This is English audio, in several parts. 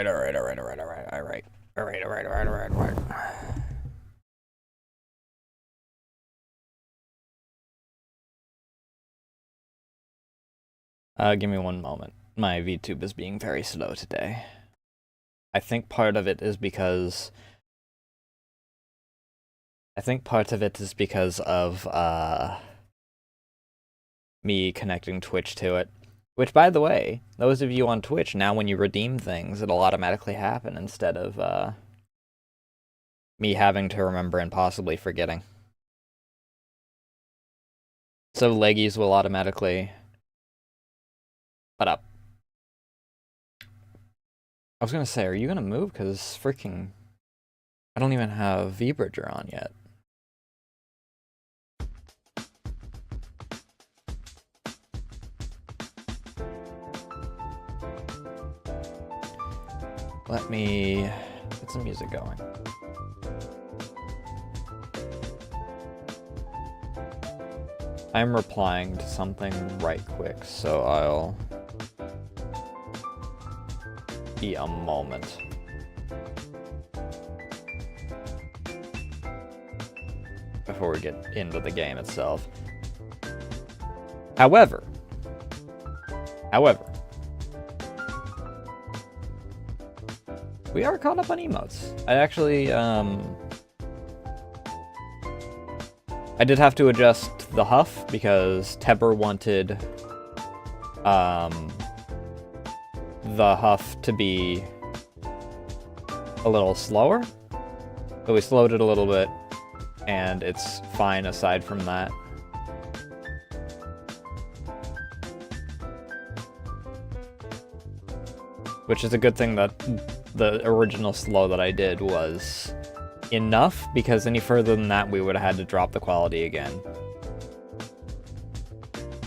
Give me one moment. My VTube is being very slow today. I think part of it is because of me connecting Twitch to it. Which, by the way, those of you on Twitch, now when you redeem things, it'll automatically happen instead of me having to remember and possibly forgetting. So leggies will automatically... What up? I was gonna say, are you gonna move? Because freaking... I don't even have V-Bridger on yet. Let me get some music going. I'm replying to something right quick, so I'll be a moment. Before we get into the game itself. However, we are caught up on emotes. I actually, I did have to adjust the huff because Tebber wanted, the huff to be a little slower. So we slowed it a little bit, and it's fine aside from that. Which is a good thing that the original slow that I did was enough, because any further than that we would have had to drop the quality again.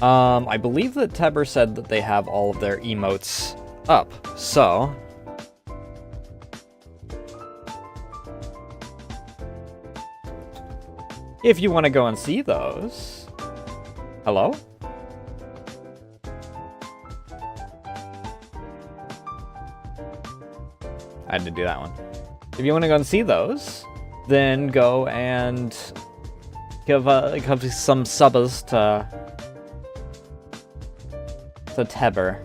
I believe that Tebber said that they have all of their emotes up, so... if you want to go and see those... Hello? I had to do that one. If you want to go and see those, then go and give some subbers to Tebber.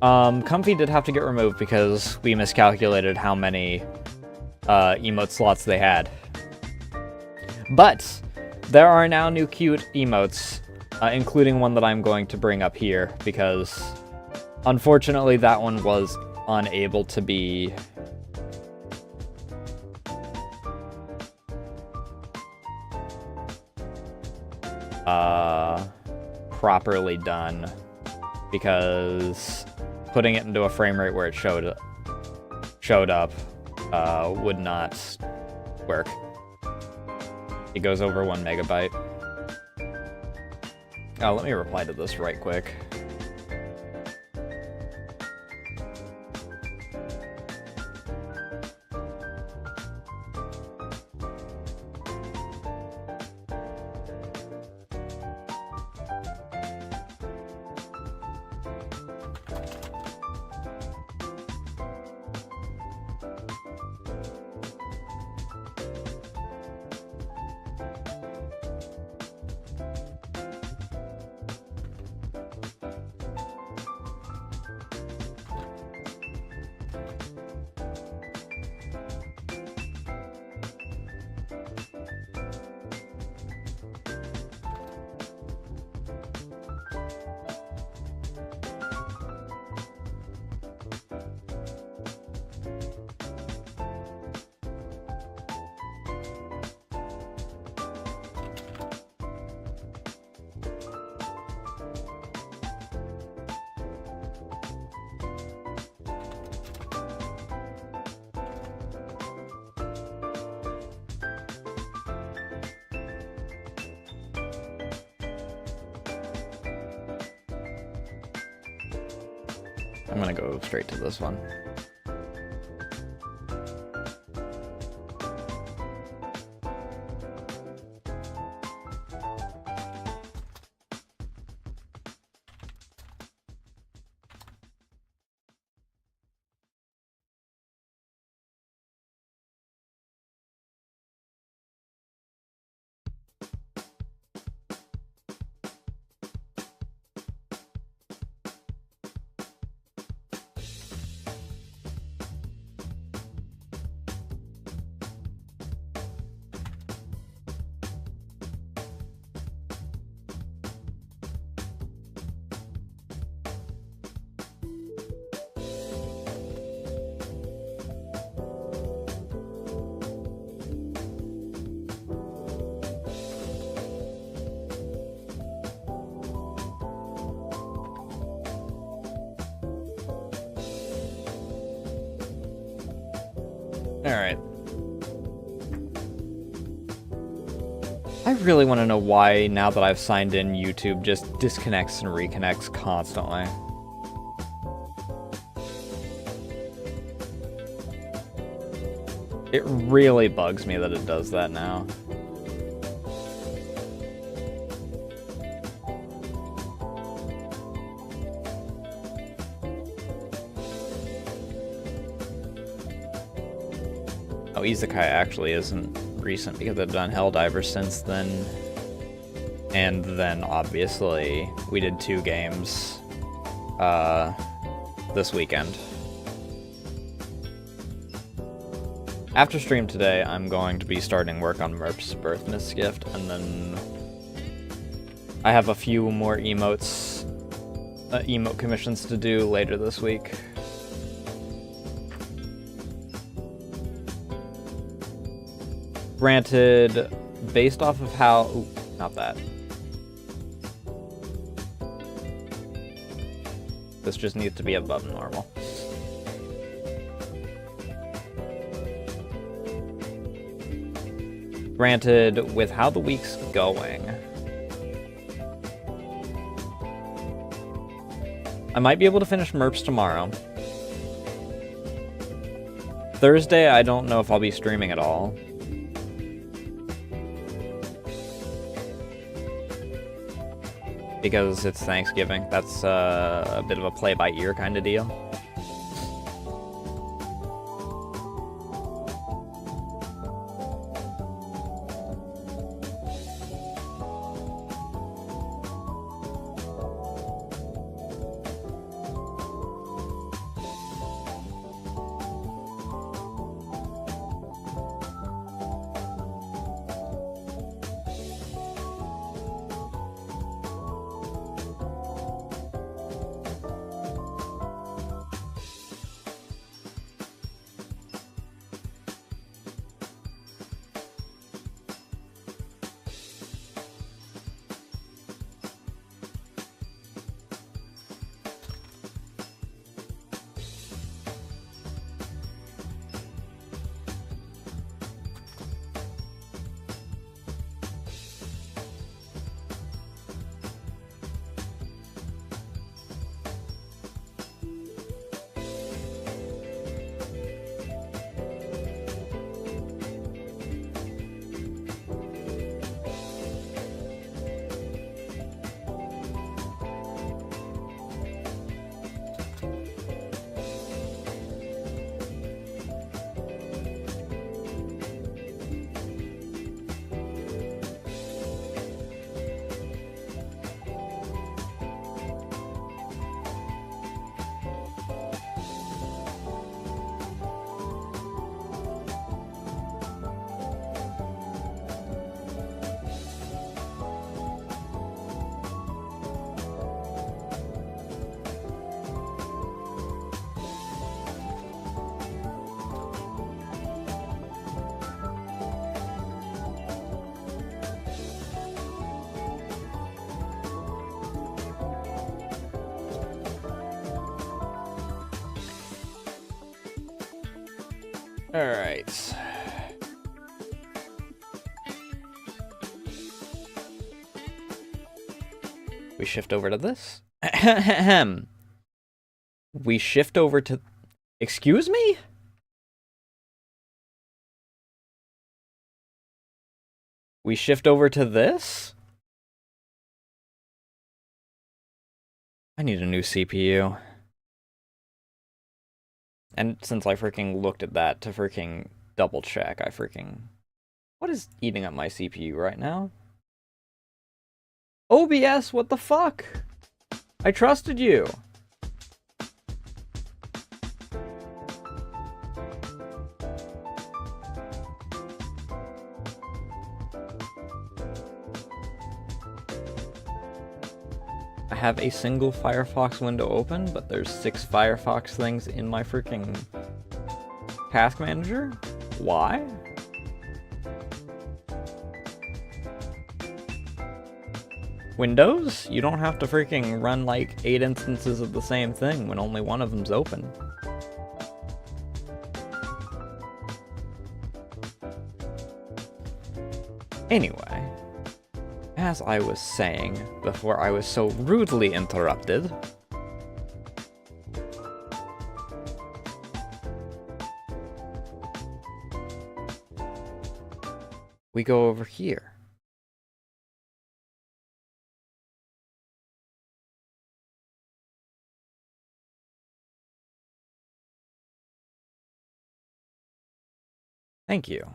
Comfy did have to get removed because we miscalculated how many emote slots they had. But there are now new cute emotes, including one that I'm going to bring up here because unfortunately that one was unable to be properly done because putting it into a frame rate where it showed up would not work. It goes over 1 megabyte. Oh, let me reply to this right quick. I'm gonna go straight to this one. Alright. I really want to know why, now that I've signed in, YouTube just disconnects and reconnects constantly. It really bugs me that it does that now. Oh, Isekai actually isn't recent because I've done Helldivers since then. And then, obviously, we did 2 games this weekend. After stream today, I'm going to be starting work on Merp's Birthmas gift, and then I have a few more emotes, emote commissions to do later this week. Granted, based off of how... Ooh, not that. This just needs to be above normal. Granted, with how the week's going, I might be able to finish Merps tomorrow. Thursday, I don't know if I'll be streaming at all. Because it's Thanksgiving. That's a bit of a play-by-ear kind of deal. Alright. We shift over to this. We shift over to... Excuse me? We shift over to this? I need a new CPU. And since I freaking looked at that to freaking double check, I freaking... What is eating up my CPU right now? OBS, what the fuck? I trusted you. I have a single Firefox window open, but there's 6 Firefox things in my freaking task manager. Why? Windows? You don't have to freaking run like 8 instances of the same thing when only one of them's open. Anyway, as I was saying before I was so rudely interrupted, we go over here. Thank you.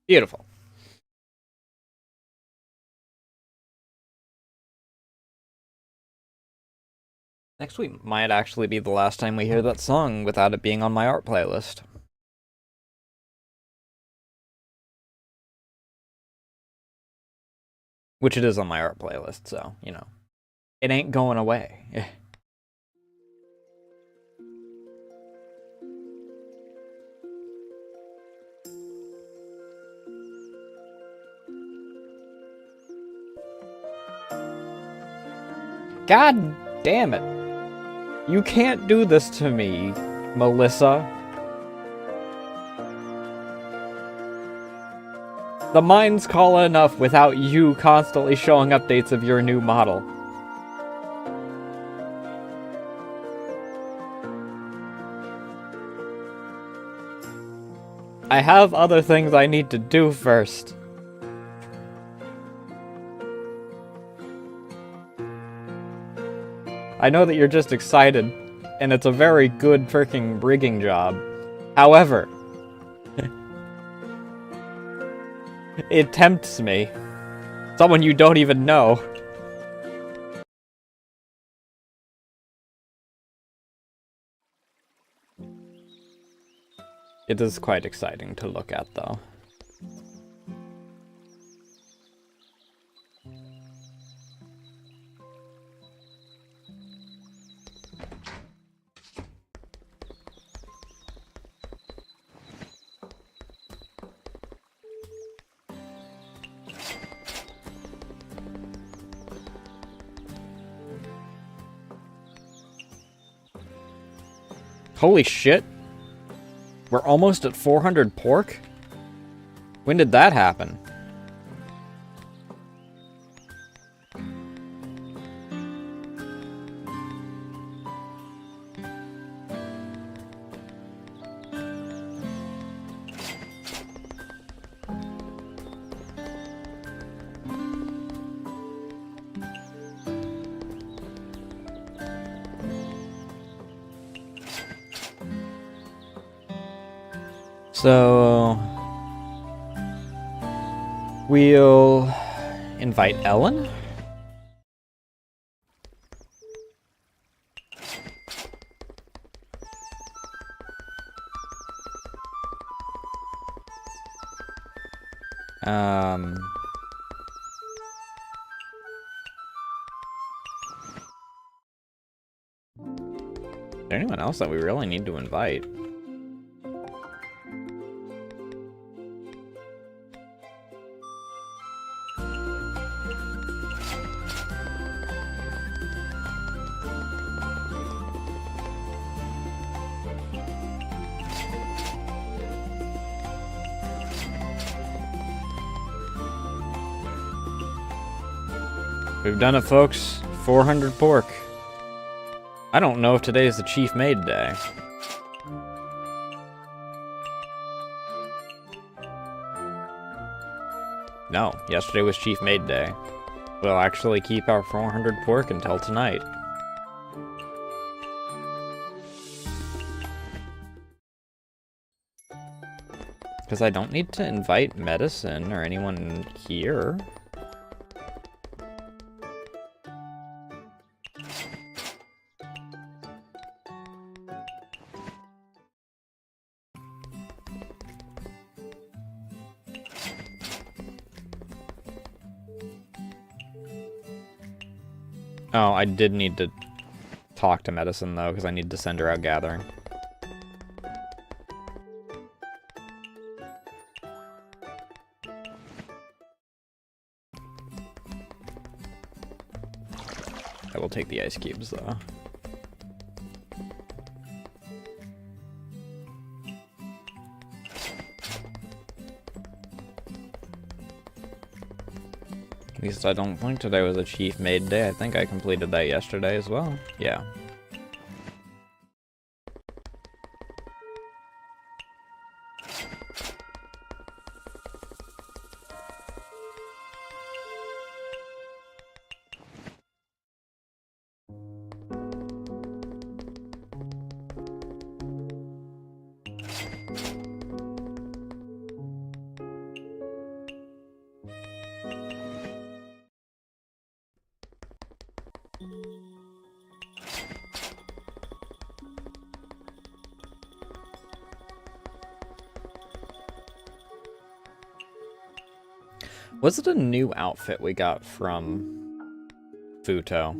Beautiful. Next week might actually be the last time we hear that song without it being on my art playlist. Which it is on my art playlist, so, you know. It ain't going away. God damn it. You can't do this to me, Melissa. The mine's call enough without you constantly showing updates of your new model. I have other things I need to do first. I know that you're just excited, and it's a very good freaking rigging job. However, it tempts me. Someone you don't even know. It is quite exciting to look at, though. Holy shit. We're almost at 400 pork? When did that happen? So, we'll invite Ellen. Is there anyone else that we really need to invite? We've done it, folks. 400 pork. I don't know if today is the Chief Maid Day. No, yesterday was Chief Maid Day. We'll actually keep our 400 pork until tonight. Because I don't need to invite Medicine or anyone here. Oh, I did need to talk to Medicine, though, because I need to send her out gathering. I will take the ice cubes, though. At least I don't think today was a Chief Maid Day. I think I completed that yesterday as well. Yeah. Was it a new outfit we got from Futo?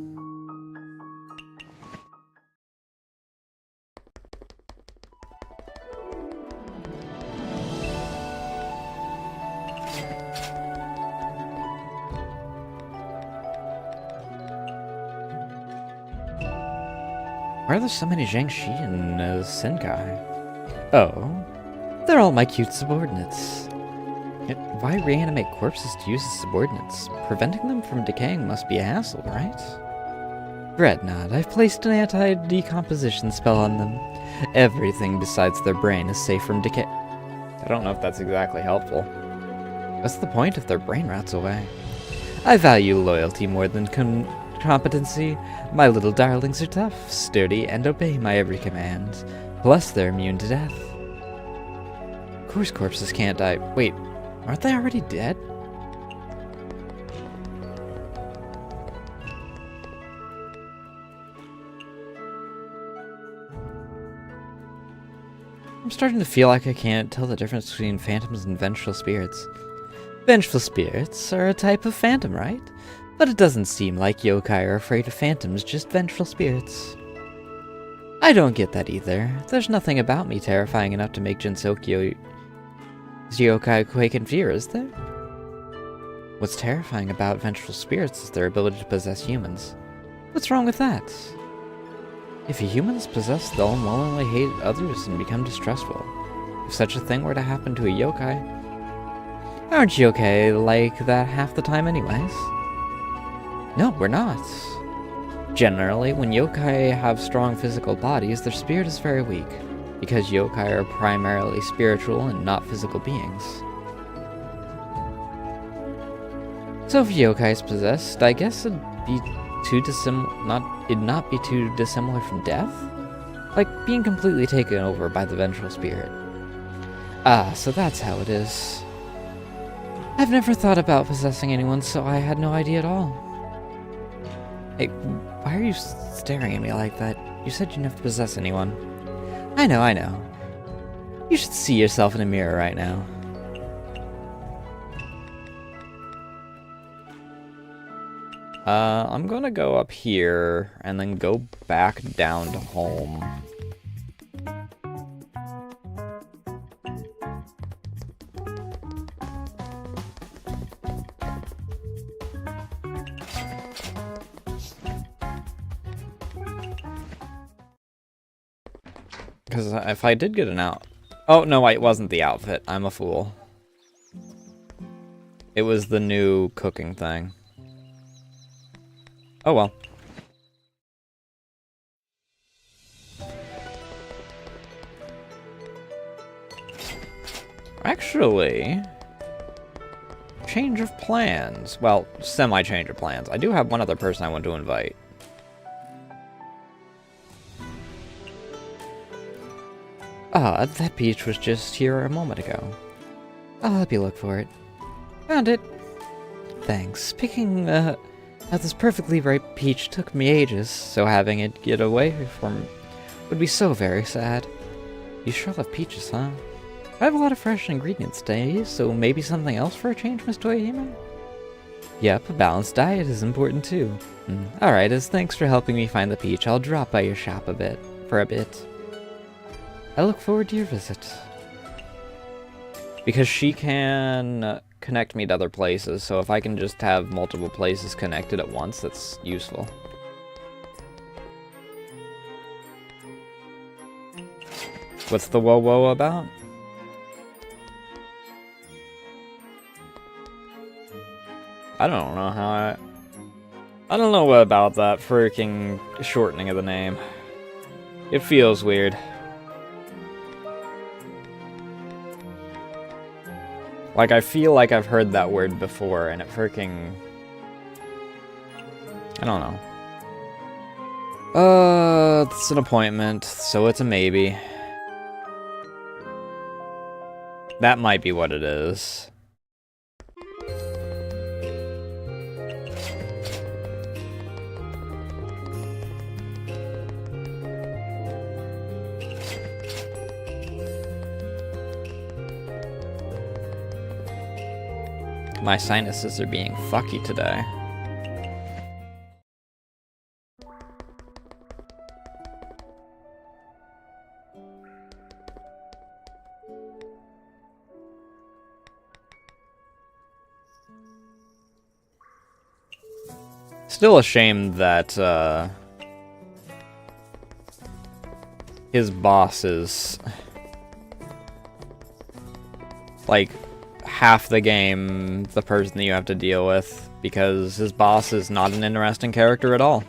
Why are there so many Jiangxi and Senkai? Oh, they're all my cute subordinates. Yet why reanimate corpses to use as subordinates? Preventing them from decaying must be a hassle, right? Dread not, I've placed an anti-decomposition spell on them. Everything besides their brain is safe from decay. I don't know if that's exactly helpful. What's the point if their brain rots away? I value loyalty more than competency. My little darlings are tough, sturdy, and obey my every command. Plus, they're immune to death. Of course corpses can't die. Wait, aren't they already dead? I'm starting to feel like I can't tell the difference between phantoms and vengeful spirits. Vengeful spirits are a type of phantom, right? But it doesn't seem like yokai are afraid of phantoms, just vengeful spirits. I don't get that either. There's nothing about me terrifying enough to make Jinsokyo yokai quake in fear, is there? What's terrifying about vengeful spirits is their ability to possess humans. What's wrong with that? If a human is possessed, they'll unwillingly hate others and become distrustful. If such a thing were to happen to a yokai... Aren't yokai like that half the time anyways? No, we're not. Generally, when yokai have strong physical bodies, their spirit is very weak, because yokai are primarily spiritual and not physical beings. So if yokai is possessed, I guess it'd not be too dissimilar from death? Like being completely taken over by the vengeful spirit. Ah, so that's how it is. I've never thought about possessing anyone, so I had no idea at all. Hey, why are you staring at me like that? You said you never possess anyone. I know. You should see yourself in a mirror right now. I'm gonna go up here and then go back down to home. Because if I did get an out... Oh, no, it wasn't the outfit. I'm a fool. It was the new cooking thing. Oh well. Actually... Change of plans. Well, semi-change of plans. I do have one other person I want to invite. Ah, that peach was just here a moment ago. I'll help you look for it. Found it. Thanks. Picking, out this perfectly ripe peach took me ages, so having it get away from would be so very sad. You sure love peaches, huh? I have a lot of fresh ingredients today, so maybe something else for a change, Miss Toyahime? Yep, a balanced diet is important too. Alright, as thanks for helping me find the peach, I'll drop by your shop for a bit. I look forward to your visit. Because she can connect me to other places, so if I can just have multiple places connected at once, that's useful. What's the whoa-whoa about? I don't know how I don't know about that freaking shortening of the name. It feels weird. Like, I feel like I've heard that word before, and it freaking... I don't know. It's an appointment, so it's a maybe. That might be what it is. My sinuses are being fucky today. Still a shame that, his boss is... like... half the game the person that you have to deal with, because his boss is not an interesting character at all.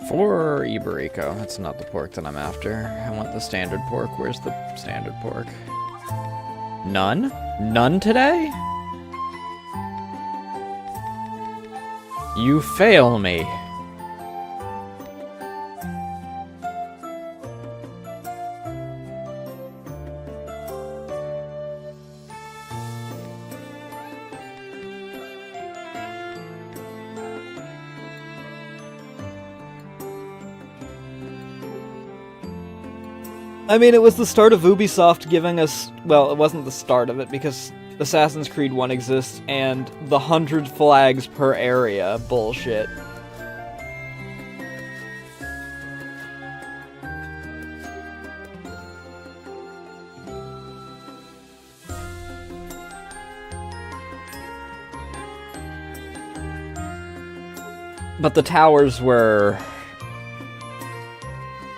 For Iberico, that's not the pork that I'm after. I want the standard pork. Where's the standard pork? None? None today? You fail me. I mean, it was the start of Ubisoft giving us... Well, it wasn't the start of it, because Assassin's Creed 1 exists, and the 100 flags per area bullshit. But the towers were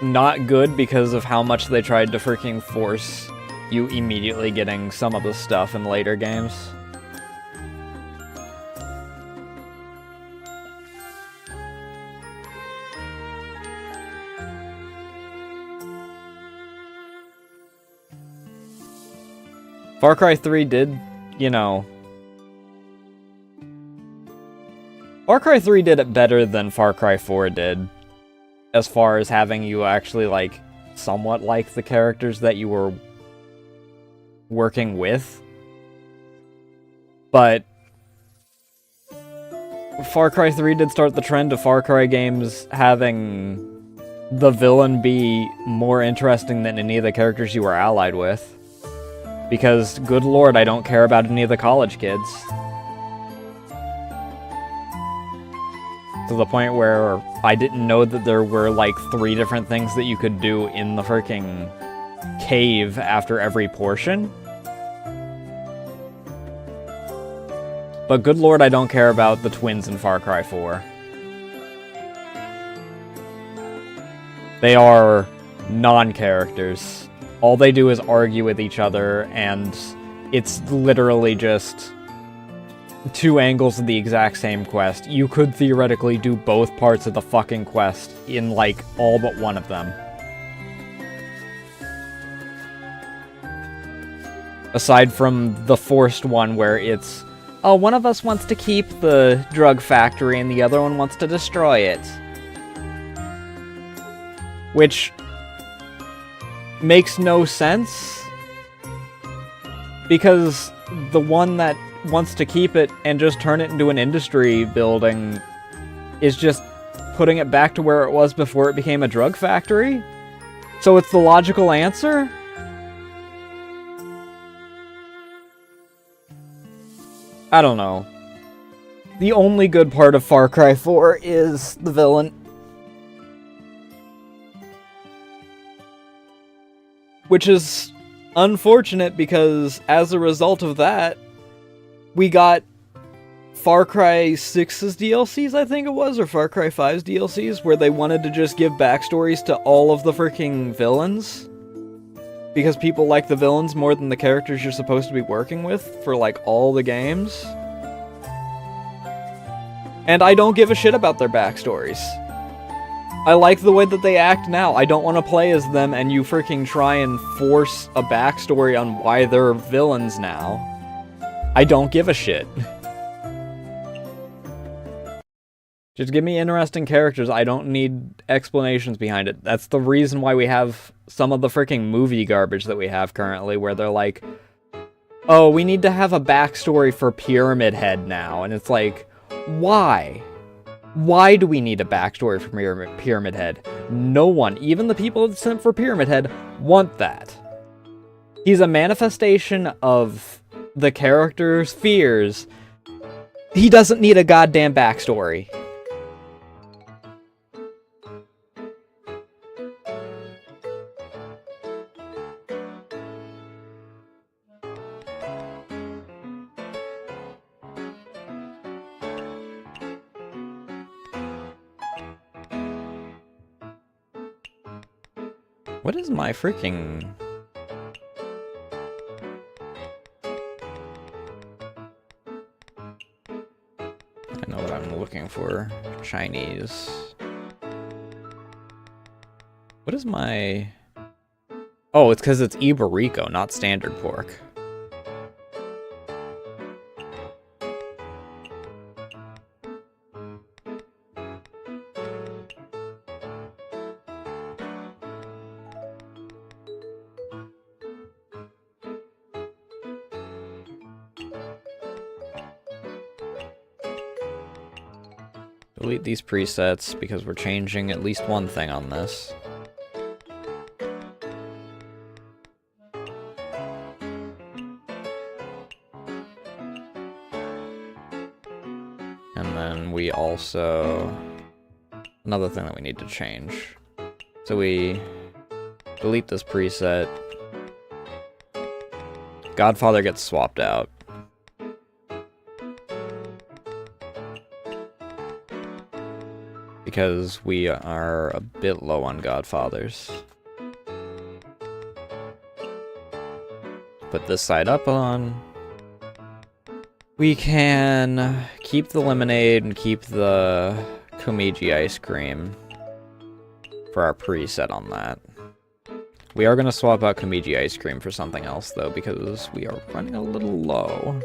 not good because of how much they tried to freaking force you immediately getting some of the stuff in later games. Far Cry 3 did, you know... Far Cry 3 did it better than Far Cry 4 did, as far as having you actually, like, somewhat like the characters that you were working with. But Far Cry 3 did start the trend of Far Cry games having the villain be more interesting than any of the characters you were allied with. Because, good lord, I don't care about any of the college kids. To the point where I didn't know that there were, like, 3 different things that you could do in the freaking cave after every portion. But good lord, I don't care about the twins in Far Cry 4. They are non-characters. All they do is argue with each other, and it's literally just 2 angles of the exact same quest. You could theoretically do both parts of the fucking quest in, like, all but one of them. Aside from the forced one where it's, oh, one of us wants to keep the drug factory and the other one wants to destroy it. Which makes no sense, because the one that wants to keep it and just turn it into an industry building is just putting it back to where it was before it became a drug factory? So it's the logical answer? I don't know. The only good part of Far Cry 4 is the villain. Which is unfortunate because as a result of that, we got Far Cry 6's DLCs, I think it was, or Far Cry 5's DLCs, where they wanted to just give backstories to all of the freaking villains. Because people like the villains more than the characters you're supposed to be working with for, like, all the games. And I don't give a shit about their backstories. I like the way that they act now. I don't want to play as them and you freaking try and force a backstory on why they're villains now. I don't give a shit. Just give me interesting characters. I don't need explanations behind it. That's the reason why we have some of the freaking movie garbage that we have currently, where they're like, oh, we need to have a backstory for Pyramid Head now. And it's like, why? Why do we need a backstory for Pyramid Head? No one, even the people that sent for Pyramid Head, want that. He's a manifestation of the character's fears. He doesn't need a goddamn backstory. What is my freaking... I know what I'm looking for. Chinese. What is my... Oh, it's because it's Iberico, not standard pork. Delete these presets because we're changing at least one thing on this. And then we also... Another thing that we need to change. So we delete this preset. Godfather gets swapped out. Because we are a bit low on Godfathers. Put this side up on. We can keep the lemonade and keep the Komiji ice cream for our preset on that. We are going to swap out Komiji ice cream for something else, though, because we are running a little low.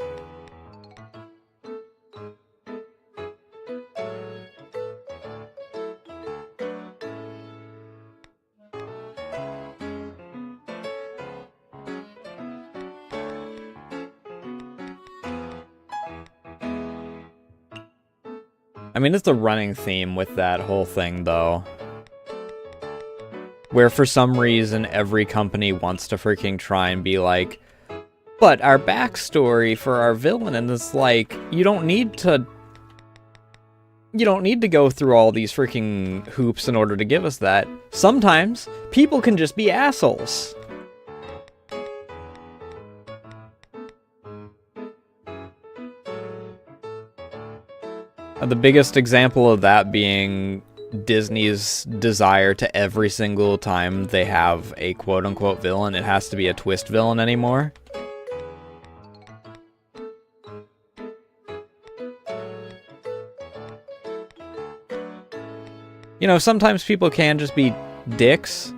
I mean, it's a running theme with that whole thing, though. Where for some reason every company wants to freaking try and be like, but our backstory for our villain, and it's like, you don't need to go through all these freaking hoops in order to give us that. Sometimes people can just be assholes. The biggest example of that being Disney's desire to every single time they have a quote-unquote villain, it has to be a twist villain anymore. You know, sometimes people can just be dicks.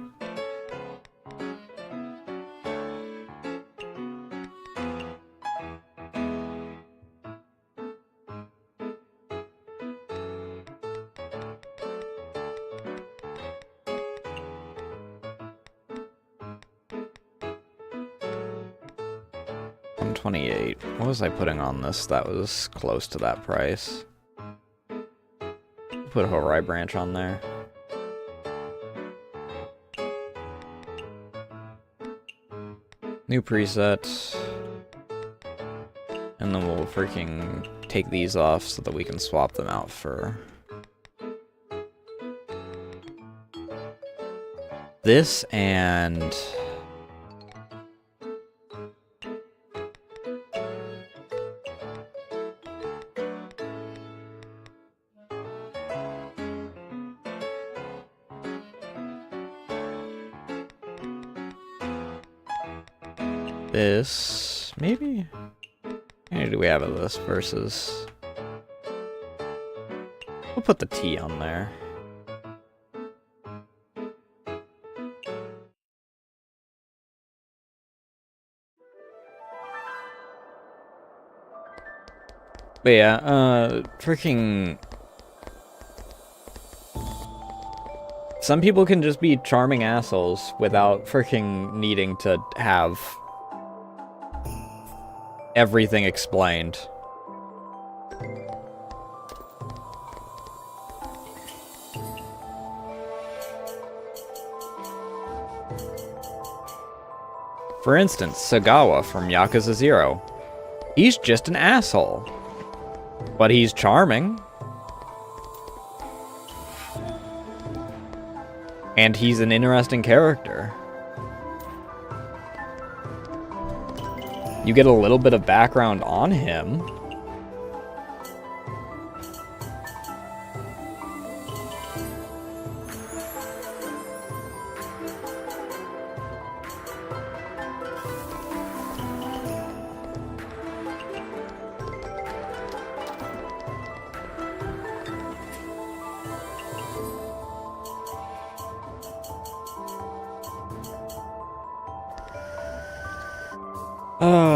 $128. What was I putting on this that was close to that price? Put a Horai branch on there. New preset. And then we'll freaking take these off so that we can swap them out for this and this, maybe? How many do we have of this versus... We'll put the T on there. But yeah, freaking... Some people can just be charming assholes without freaking needing to have everything explained. For instance, Sagawa from Yakuza 0. He's just an asshole. But he's charming. And he's an interesting character. You get a little bit of background on him.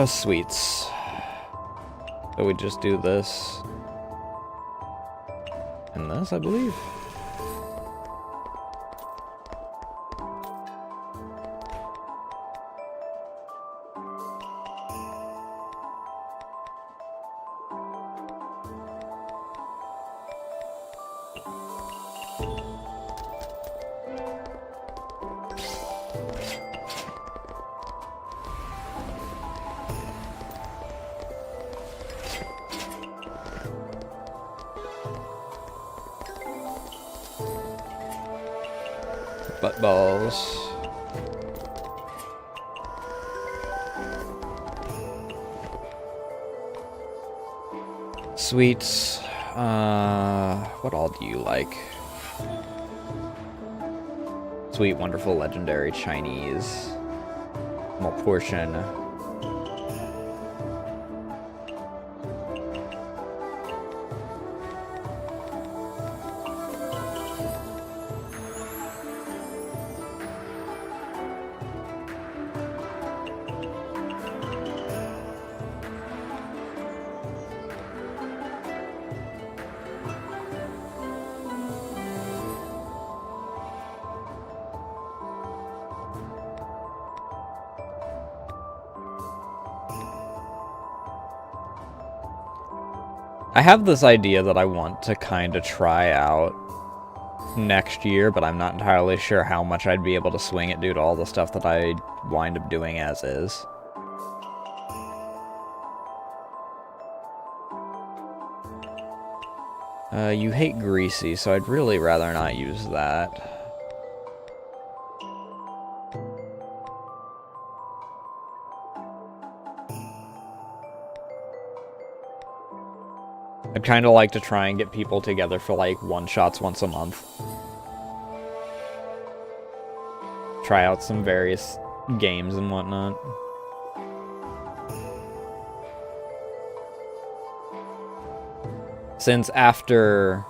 Sweets. So we just do this. And this, I believe. Butt balls. Sweets. What all do you like? Sweet, wonderful, legendary, Chinese. Small portion. I have this idea that I want to kind of try out next year, but I'm not entirely sure how much I'd be able to swing it due to all the stuff that I wind up doing as is. You hate greasy, so I'd really rather not use that. I'd kind of like to try and get people together for, like, one-shots once a month. Try out some various games and whatnot. Since after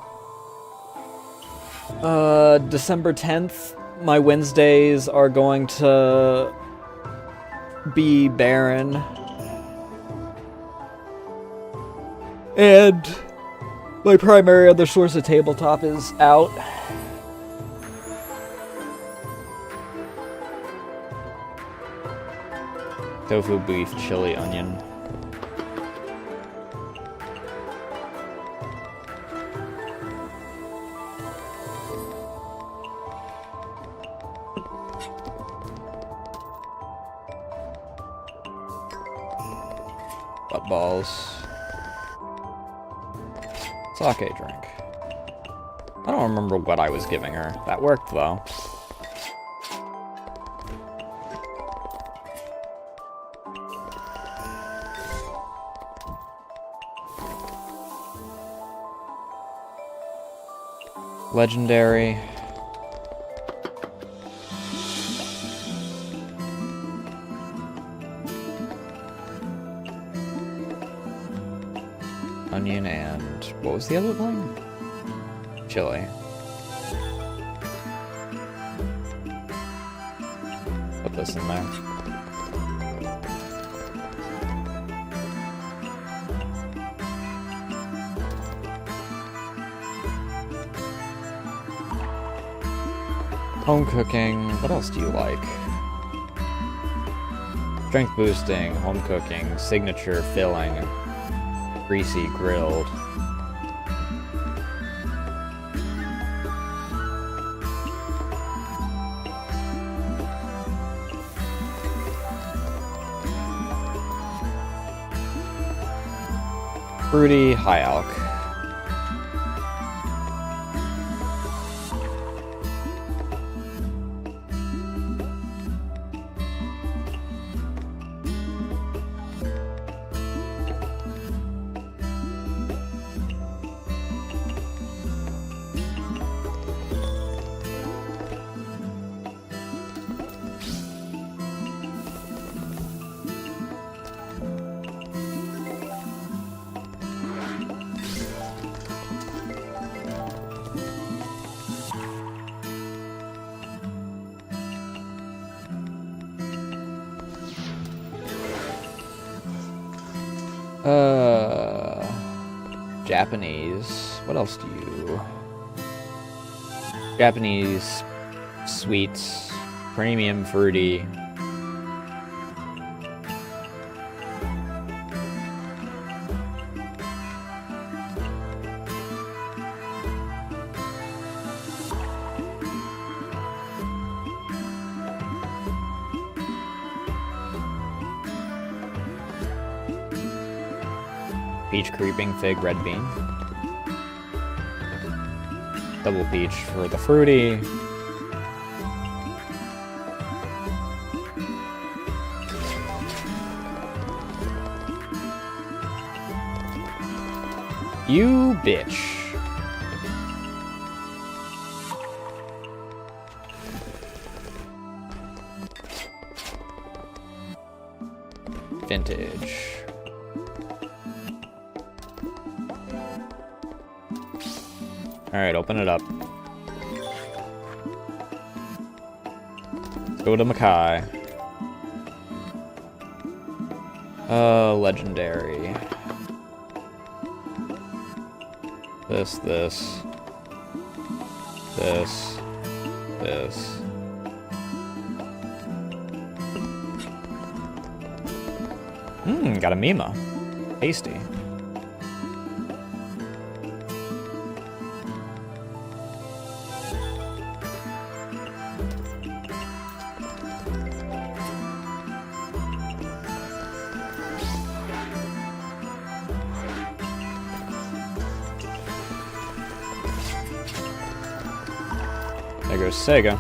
December 10th, my Wednesdays are going to be barren. And my primary other source of tabletop is out. Tofu, beef, chili, onion. Butt balls. Sake drink. I don't remember what I was giving her. That worked, though. Legendary. Onion and... what was the other thing? Chili. Put this in there. Home cooking. What else do you like? Strength boosting, home cooking, signature filling, greasy grilled. Fruity, high alc. Japanese. What else do you... Japanese sweets, premium fruity. Peach creeping fig red bean. Double peach for the fruity. You bitch. Vintage. Alright, open it up. Let's go to Mackay. Legendary. This. Got a Mima. Tasty. There goes Sega.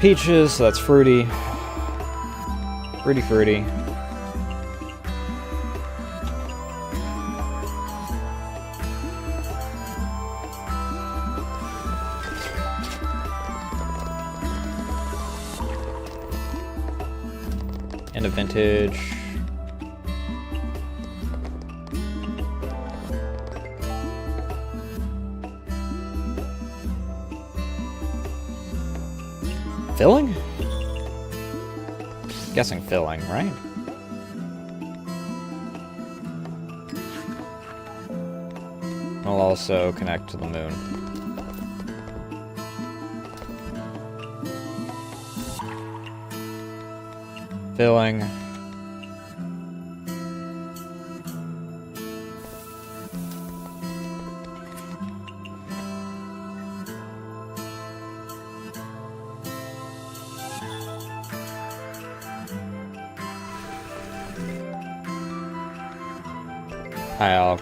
Peaches, so that's fruity. Fruity. And a vintage. Filling? Guessing filling, right? I'll also connect to the moon. Filling. High Alk.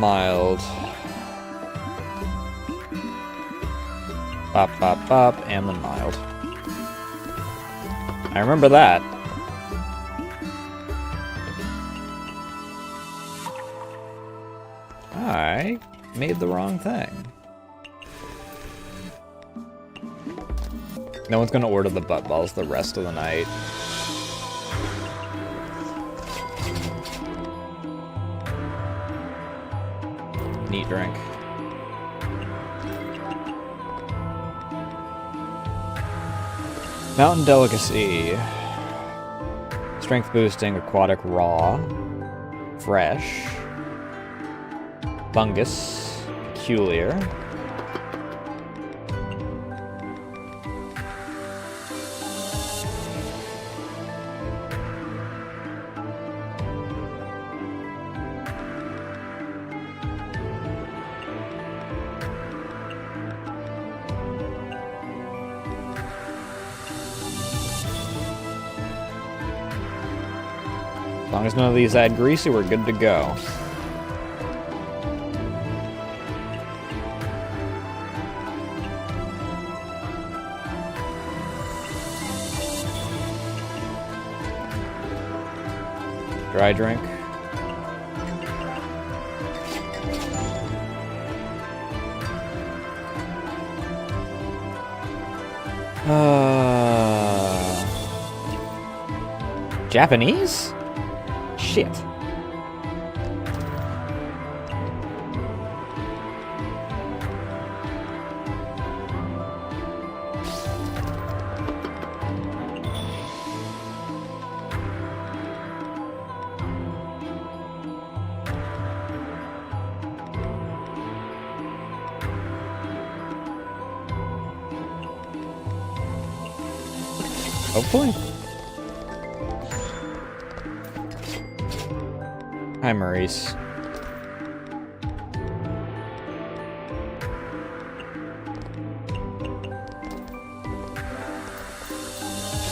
Mild. Bop, and then mild. I remember that. I made the wrong thing. No one's gonna order the butt balls the rest of the night. Neat drink. Mountain Delicacy. Strength boosting, aquatic raw. Fresh. Fungus. Peculiar. As long as none of these add greasy, we're good to go. Dry drink. Japanese? Shit. Hopefully. Hi, Maurice.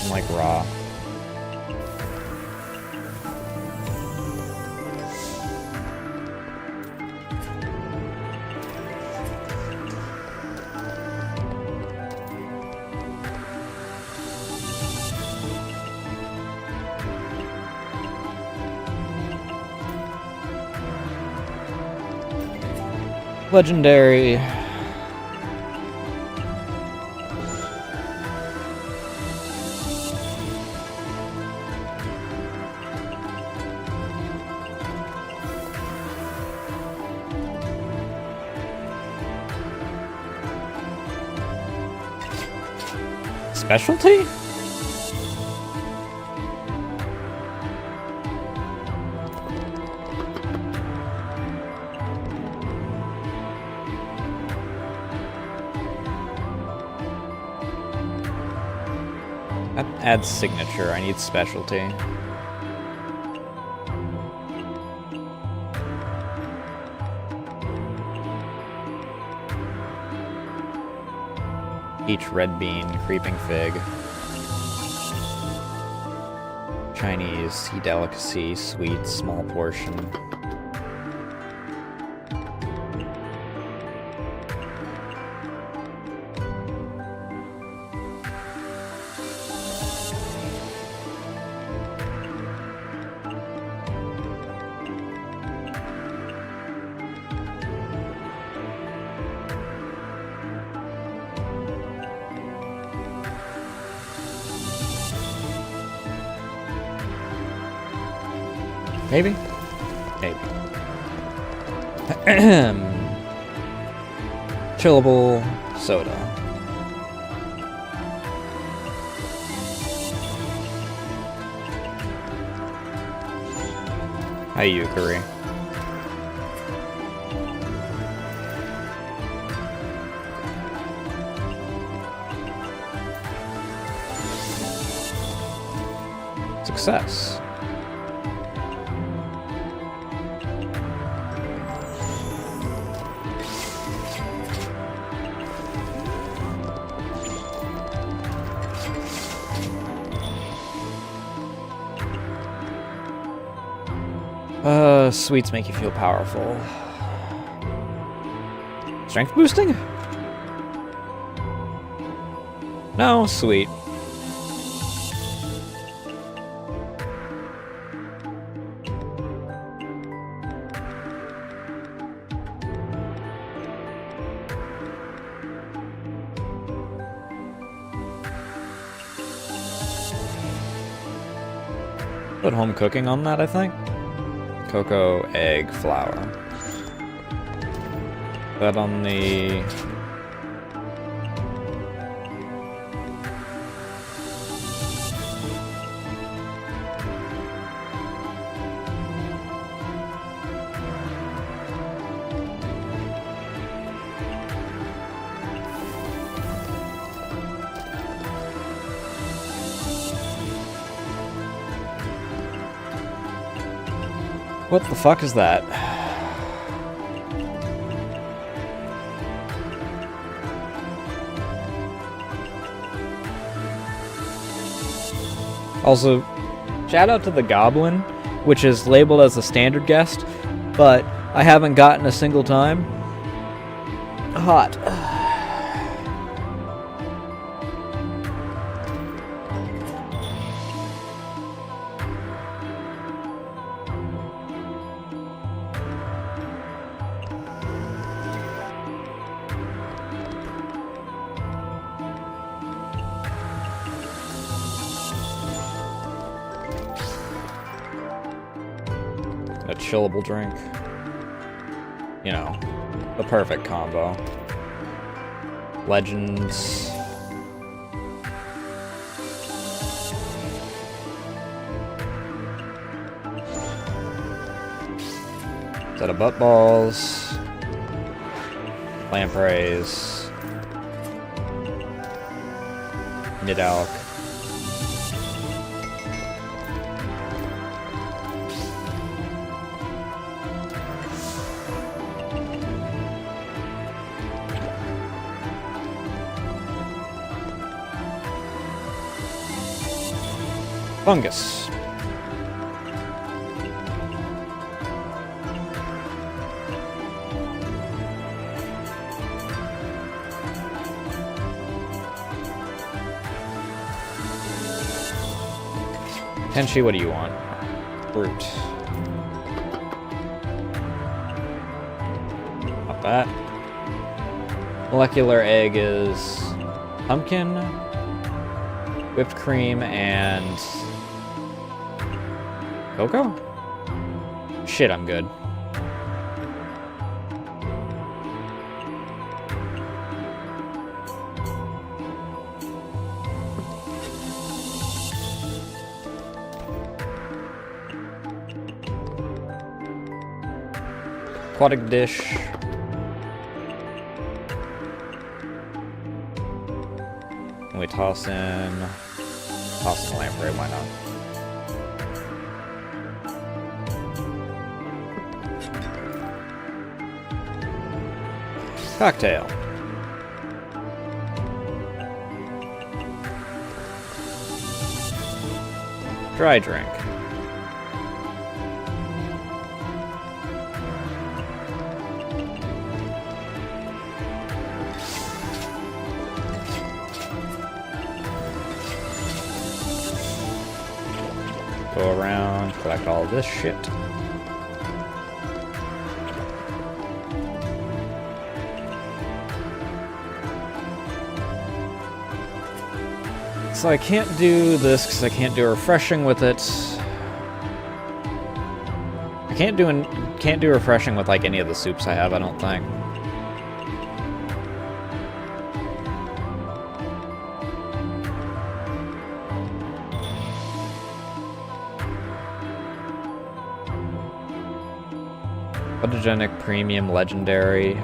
I'm like raw. Legendary. Specialty? That adds signature. I need specialty. Peach, red bean, creeping fig. Chinese, sea delicacy, sweet, small portion. Maybe? Maybe. Chillable soda. Hi, Yukari. Success. Sweets make you feel powerful. Strength boosting? No, sweet. Put home cooking on that, I think. Cocoa, egg, flour. That on the... What the fuck is that? Also, shout out to the Goblin, which is labeled as a standard guest, but I haven't gotten a single time. Hot. A chillable drink. You know, the perfect combo. Legends. Set of butt balls. Lampreys. Nidalk. Fungus. Tenchi, what do you want? Fruit. Not that. Molecular egg is pumpkin, whipped cream, and cocoa? Shit, I'm good. Aquatic dish. And we toss in lamprey, why not? Cocktail. Dry drink. Go around, collect all this shit. So I can't do this because I can't do refreshing with it. I can't do refreshing with like any of the soups I have, I don't think. Photogenic, premium, legendary.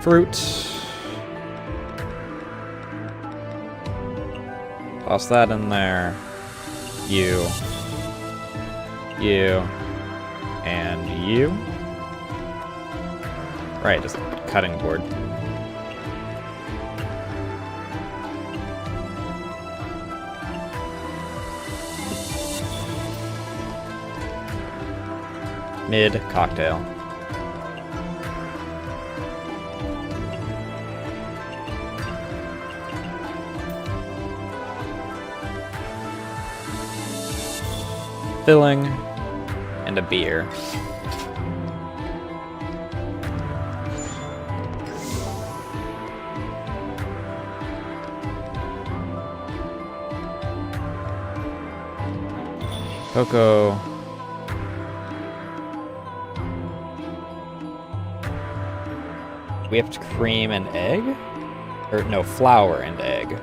Fruit. Toss that in there. You. And you. Right, just cutting board. Mid cocktail. Filling, and a beer. Cocoa. Whipped cream and egg? Or no, flour and egg.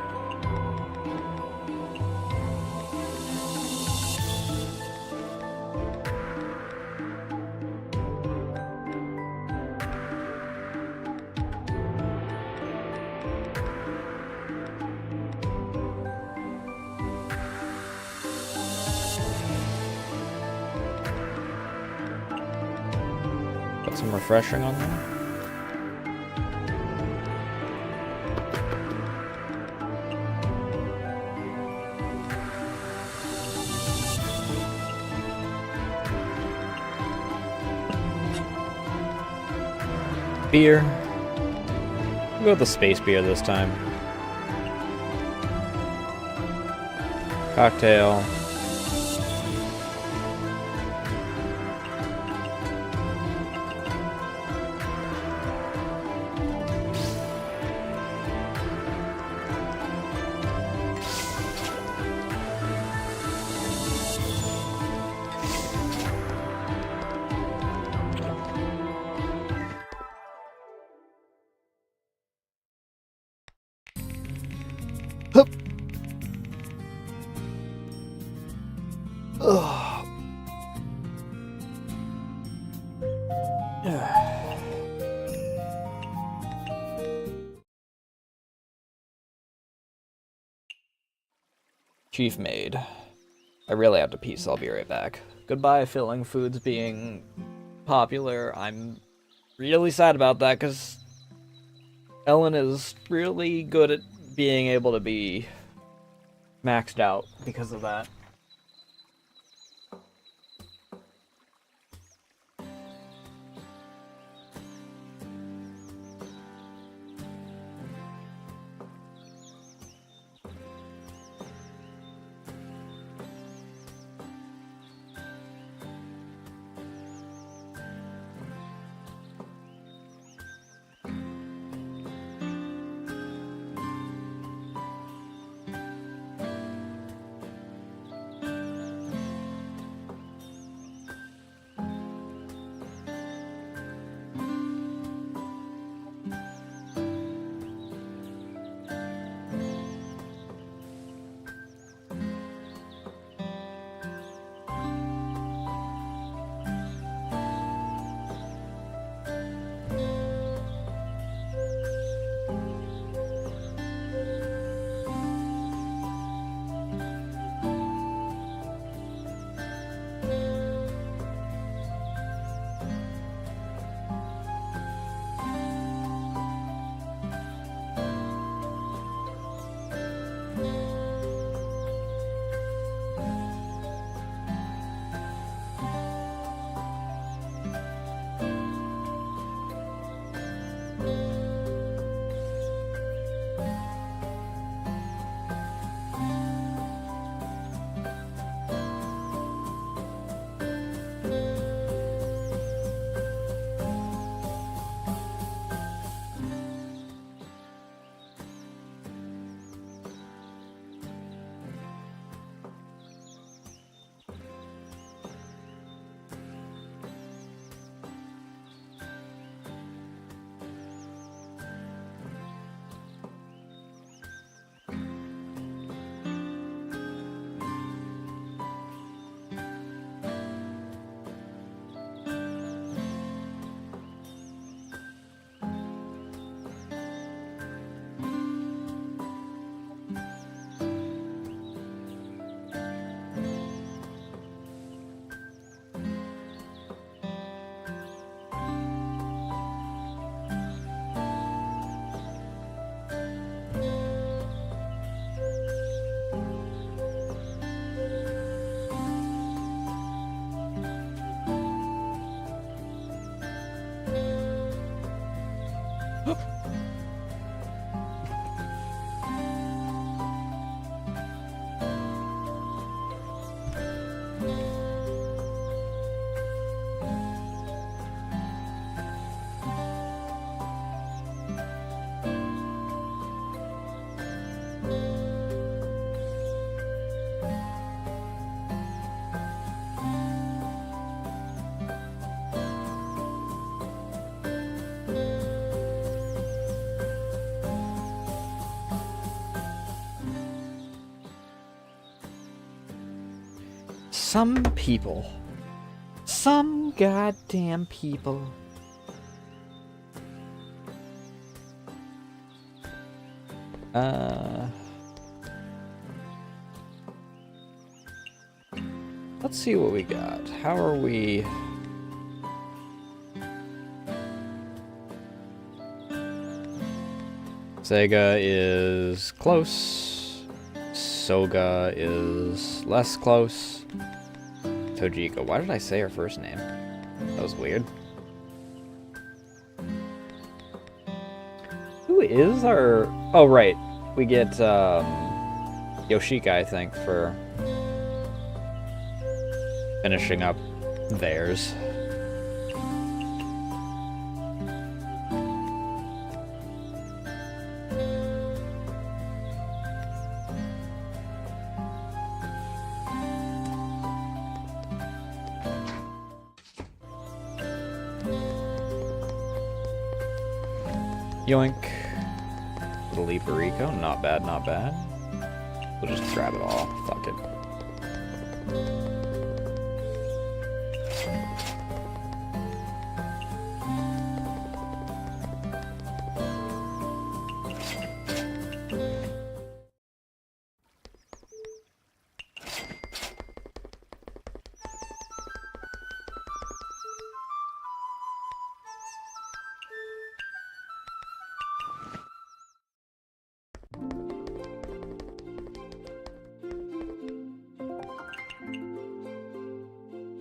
Put some refreshing on there. Beer. We'll go with the space beer this time. Cocktail. Hup. Ugh. Chief Maid. I really have to pee, so I'll be right back. Goodbye, filling foods being popular. I'm really sad about that, because Ellen is really good at being able to be maxed out because of that. Some people. Some goddamn people. Let's see what we got. How are we? Sega is close. Soga is less close. Tojiko. Why did I say her first name? That was weird. Who is our... Oh, right. We get Yoshika, I think, for finishing up theirs. Yoink. Little Leaperico. Not bad, not bad. We'll just grab it all. Fuck it.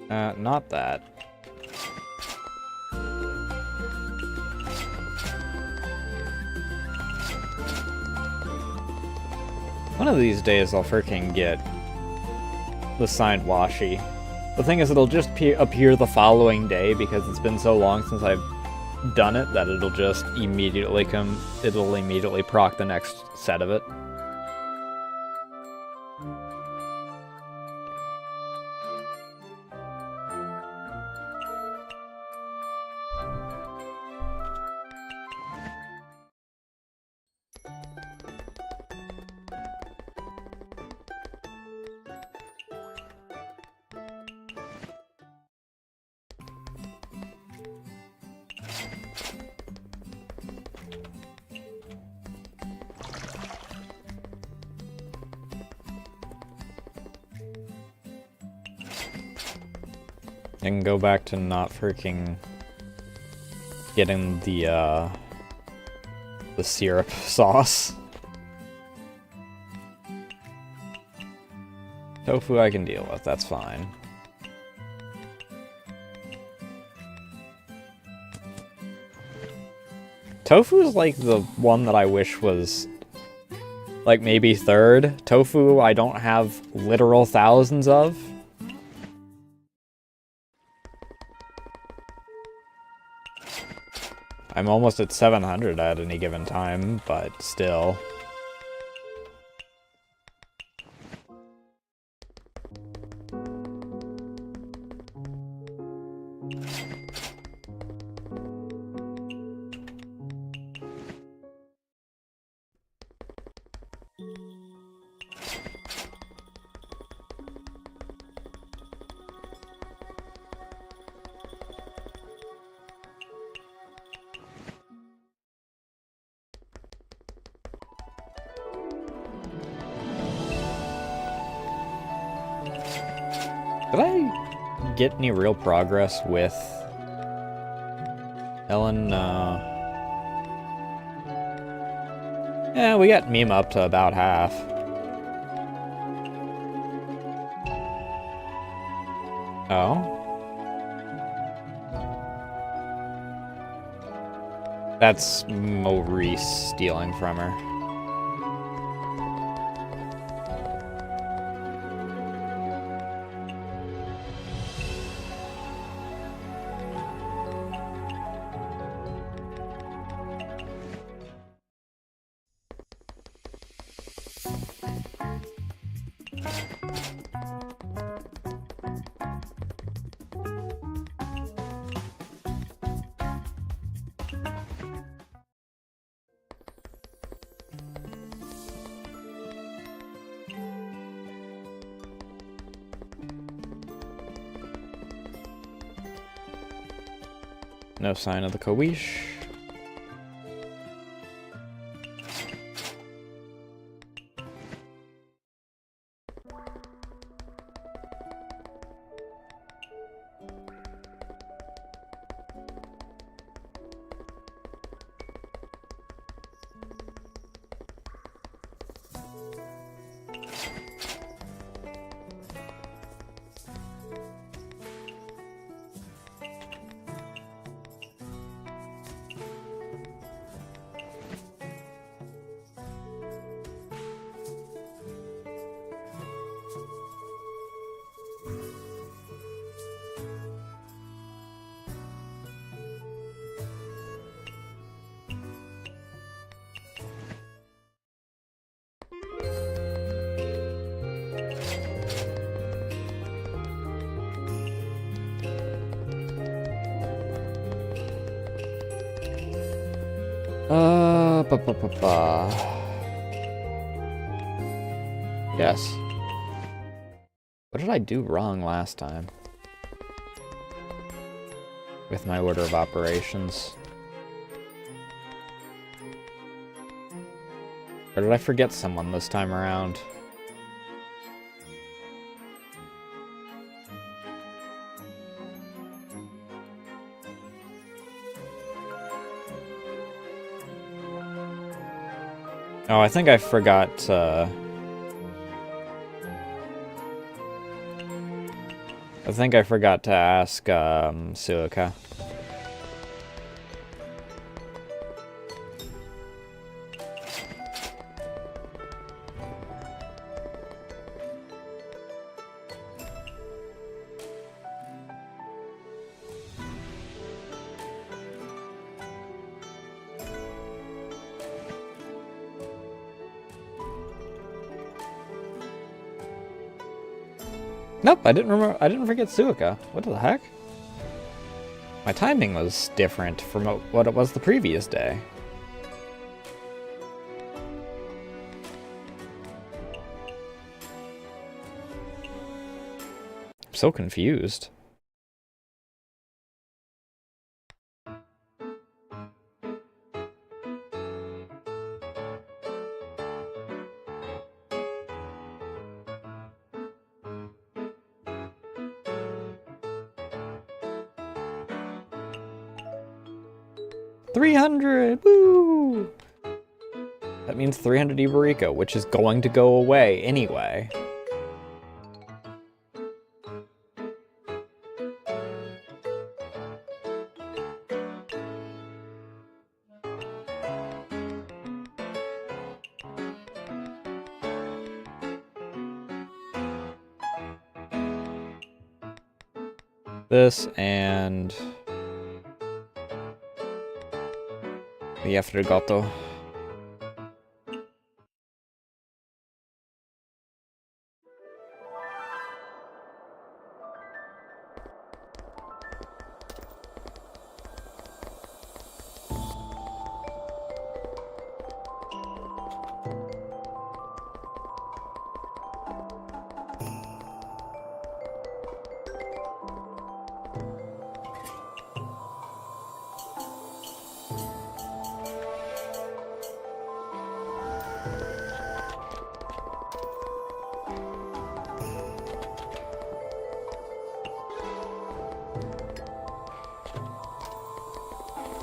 Not that. One of these days I'll freaking get the signed washi. The thing is, it'll just appear the following day because it's been so long since I've done it that it'll just immediately it'll immediately proc the next set of it. I can go back to not freaking getting the syrup sauce. Tofu I can deal with, that's fine. Tofu is like the one that I wish was like maybe third. Tofu I don't have literal thousands of. I'm almost at 700 at any given time, but still. Did I get any real progress with Ellen? Yeah, we got Mima up to about half. Oh? That's Maurice stealing from her. No sign of the Kowish. Ba. Yes. What did I do wrong last time? With my order of operations? Or did I forget someone this time around? Oh, I think I forgot, I think I forgot to ask, Suika. Nope, I didn't remember. I didn't forget Suika. What the heck? My timing was different from what it was the previous day. I'm so confused. $300! Woo! That means 300 Iberico, which is going to go away anyway. This and the Afrigato.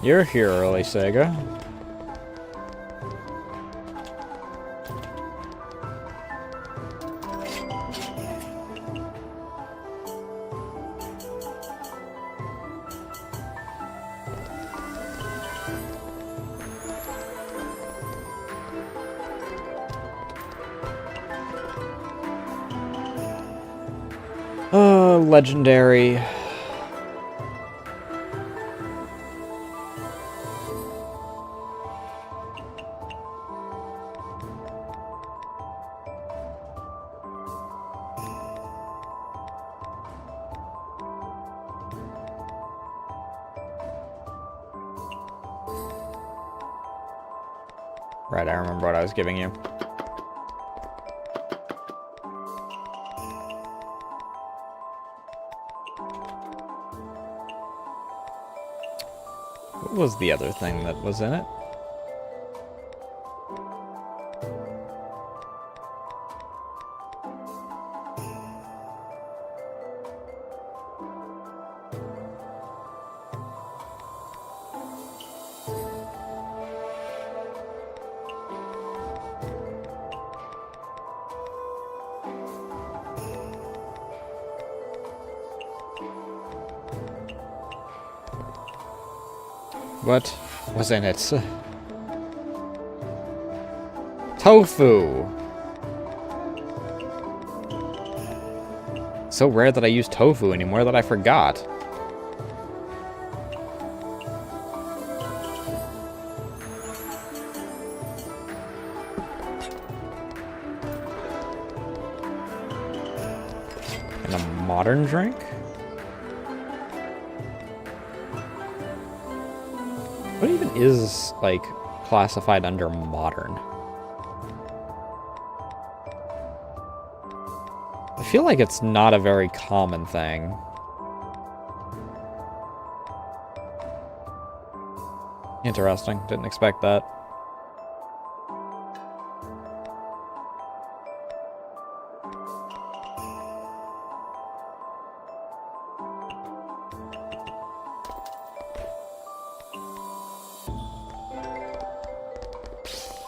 You're here early, Sega. Legendary. Right, I remember what I was giving you. What was the other thing that was in it? What was in it? Tofu! So rare that I use tofu anymore that I forgot. And a modern drink? What even is, like, classified under modern? I feel like it's not a very common thing. Interesting. Didn't expect that.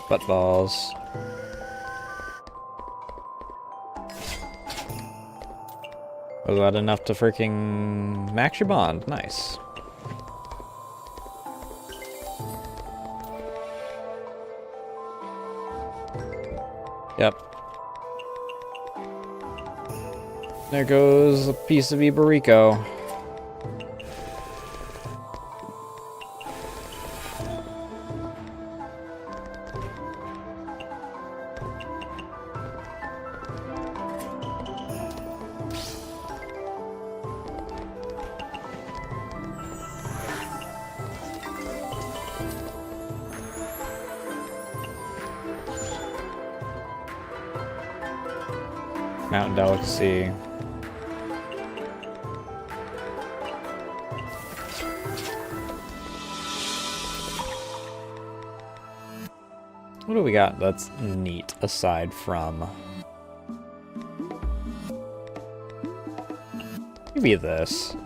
Butt balls. Was that enough to freaking max your bond? Nice. Yep. There goes a piece of Iberico. Mountain Delicacy. What do we got that's neat aside from... Maybe this.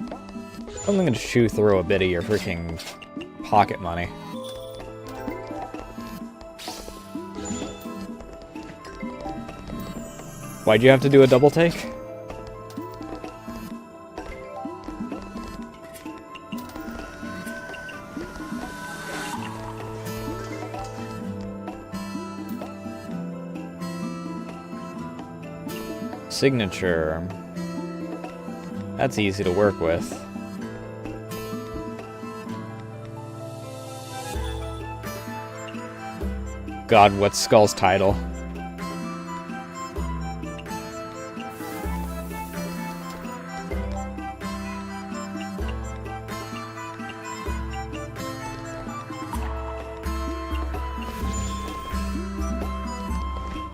Something to chew through a bit of your freaking pocket money. Why'd you have to do a double take? Signature. That's easy to work with. God, what's Skull's title?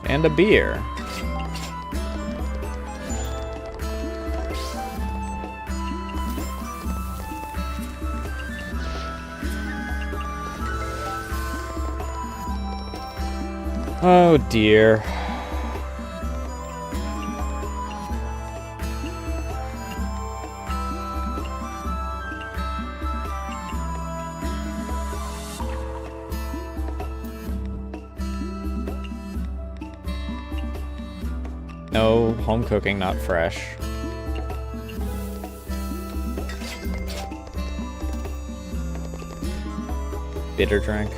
And a beer. Oh dear. No home cooking, not fresh. Bitter drink.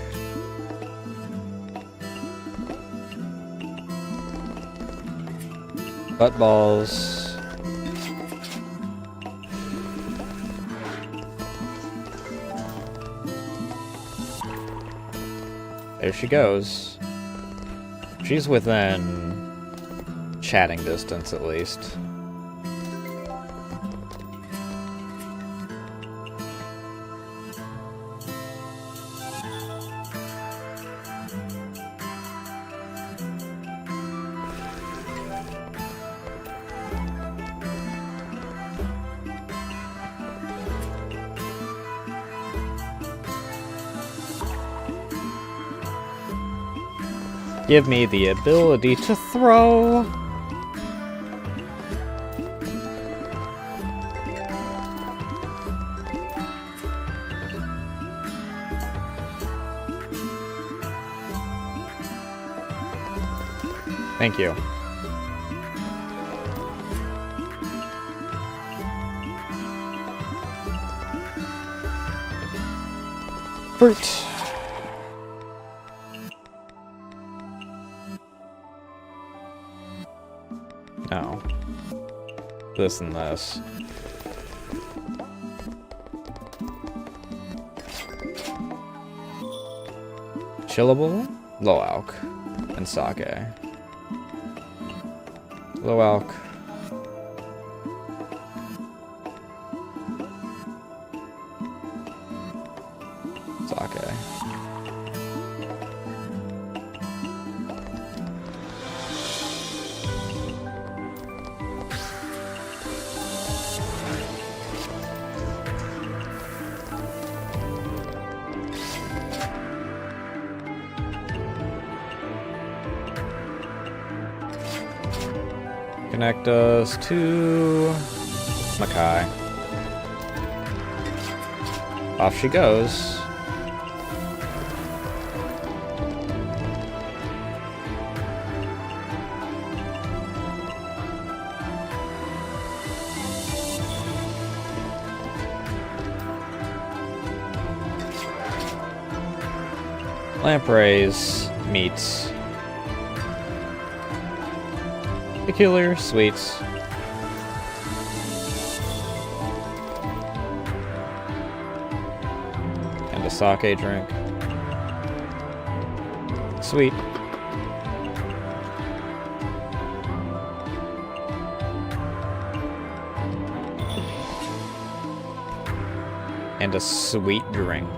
Butt balls. There she goes. She's within chatting distance, at least. Give me the ability to throw. Thank you. Fruit. No. This and this. Chillable, low alk, and sake. Low alk. Sake. Connect us to Makai. Off she goes. Lampreys meats. Peculiar sweets. And a sake drink. Sweet. And a sweet drink.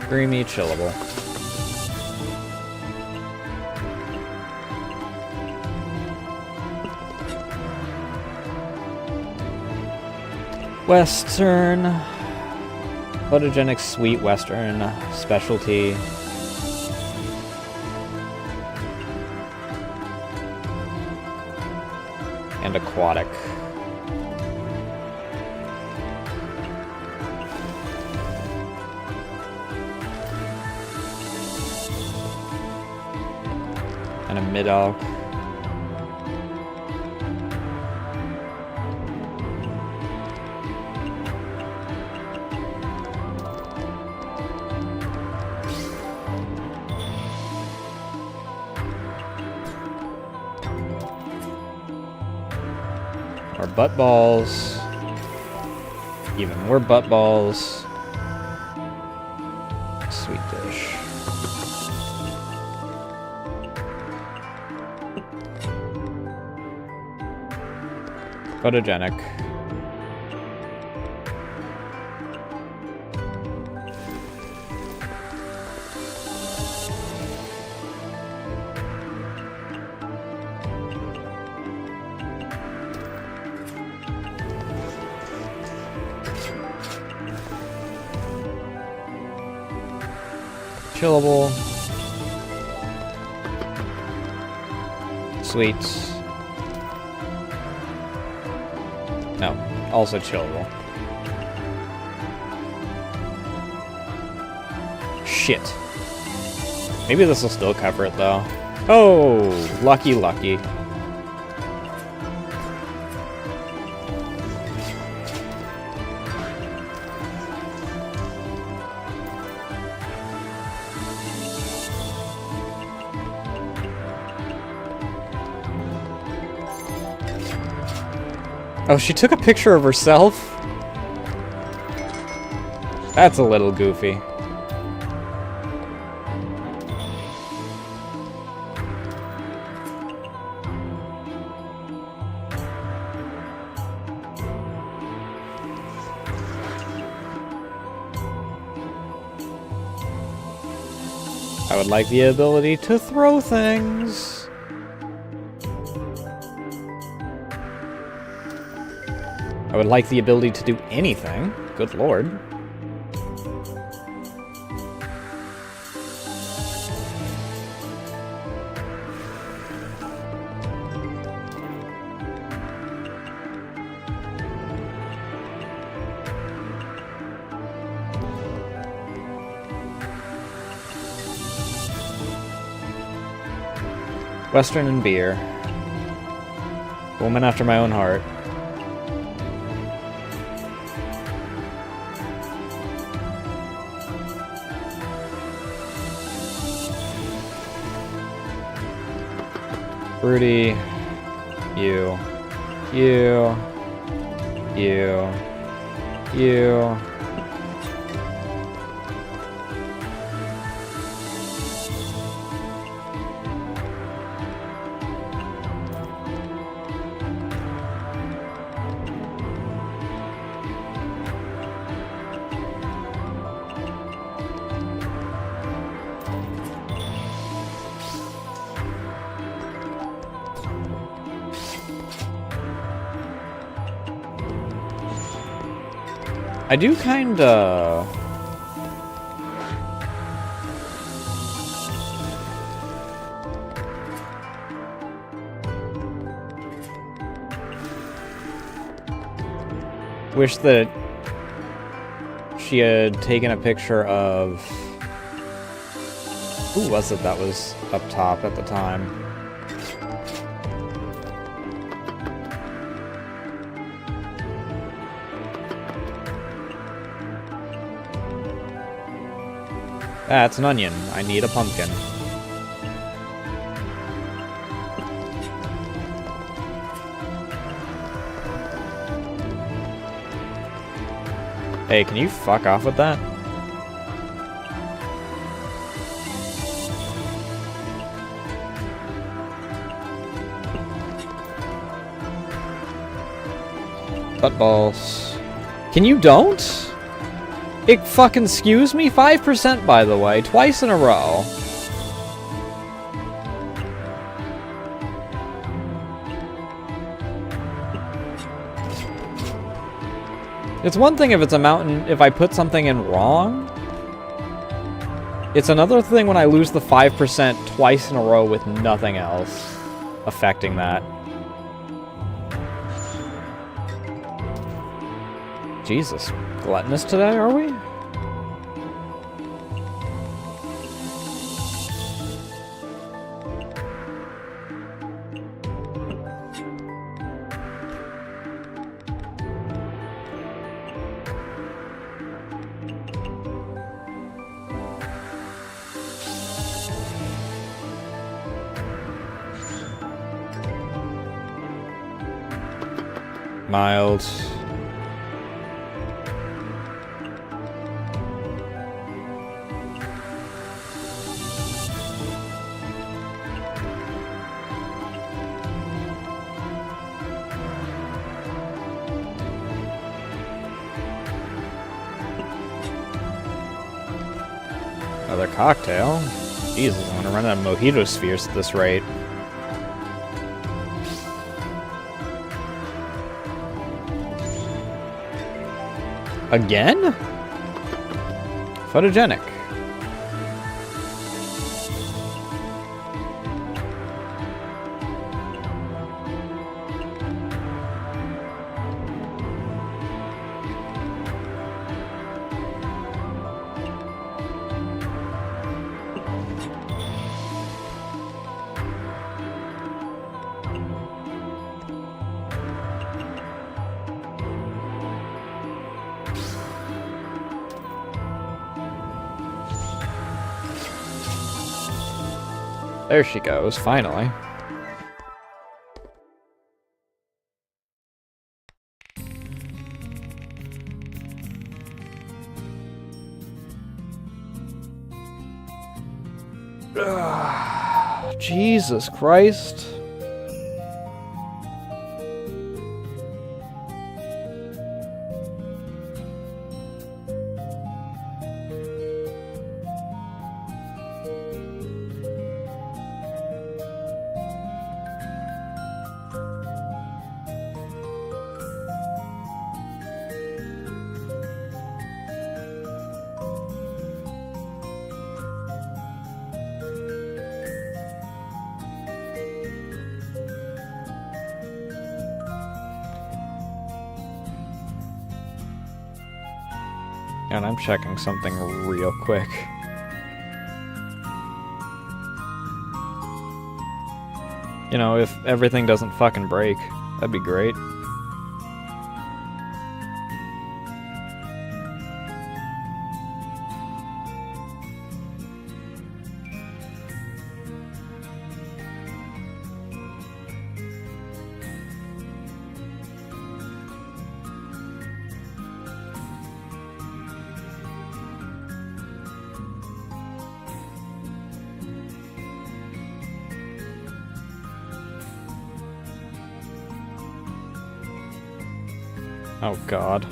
Creamy chillable. Western. Photogenic sweet Western specialty. And aquatic. And a mid-alc. More butt balls. Even more butt balls. Sweet dish. Photogenic. Chillable. Sweets. No, also chillable. Shit. Maybe this will still cover it though. Oh, lucky, lucky. Oh, she took a picture of herself? That's a little goofy. I would like the ability to throw things. I would like the ability to do anything. Good lord. Western and beer. Woman after my own heart. Fruity, you, you, you. I do kinda... wish that she had taken a picture of... Who was it that was up top at the time? That's an onion. I need a pumpkin. Hey, can you fuck off with that? Buttballs. Can you don't? It fucking skews me 5%, by the way, twice in a row. It's one thing if it's a mountain, if I put something in wrong. It's another thing when I lose the 5% twice in a row with nothing else affecting that. Jesus, gluttonous today, are we? Mild. Another cocktail? Jesus, I'm gonna run out of mojito spheres at this rate. Again? Photogenic. There she goes, finally. Ugh, Jesus Christ. And I'm checking something real quick. You know, if everything doesn't fucking break, that'd be great. Oh God.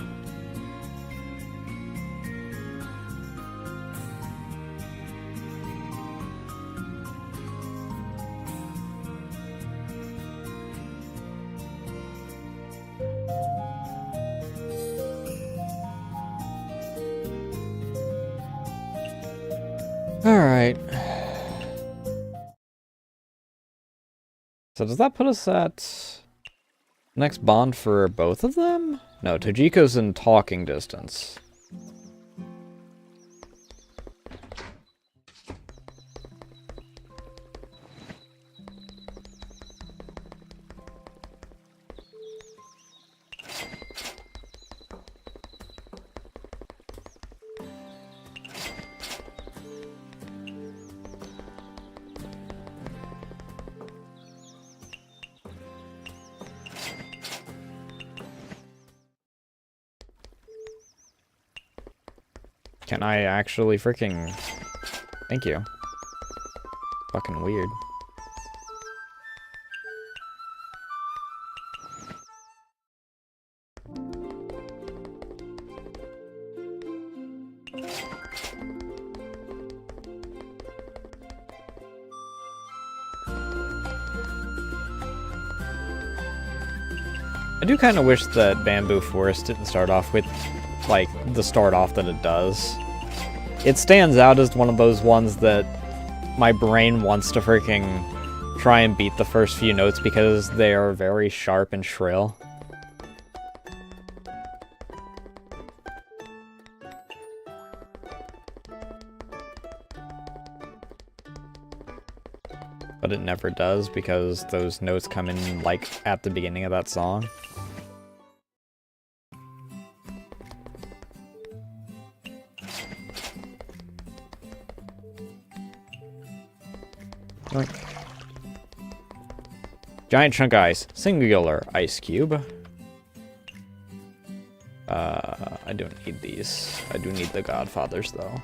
Alright. So does that put us at next bond for both of them? No, Tojiko's in talking distance. Can I actually freaking... Thank you. Fucking weird. I do kind of wish that Bamboo Forest didn't start off with, like, the start off that it does. It stands out as one of those ones that my brain wants to freaking try and beat the first few notes because they are very sharp and shrill. But it never does because those notes come in, like, at the beginning of that song. Giant chunk ice, singular ice cube. I don't need these. I do need the Godfathers though.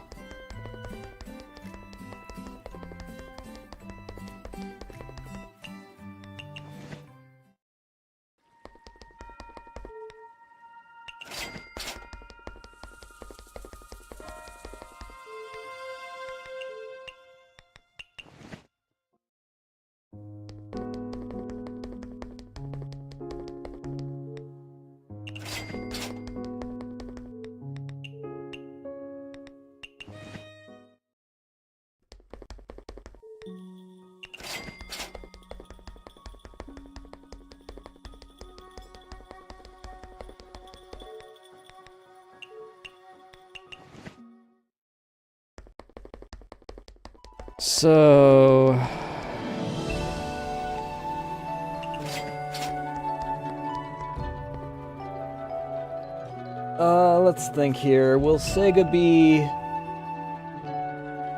So... let's think here. Will Sega be...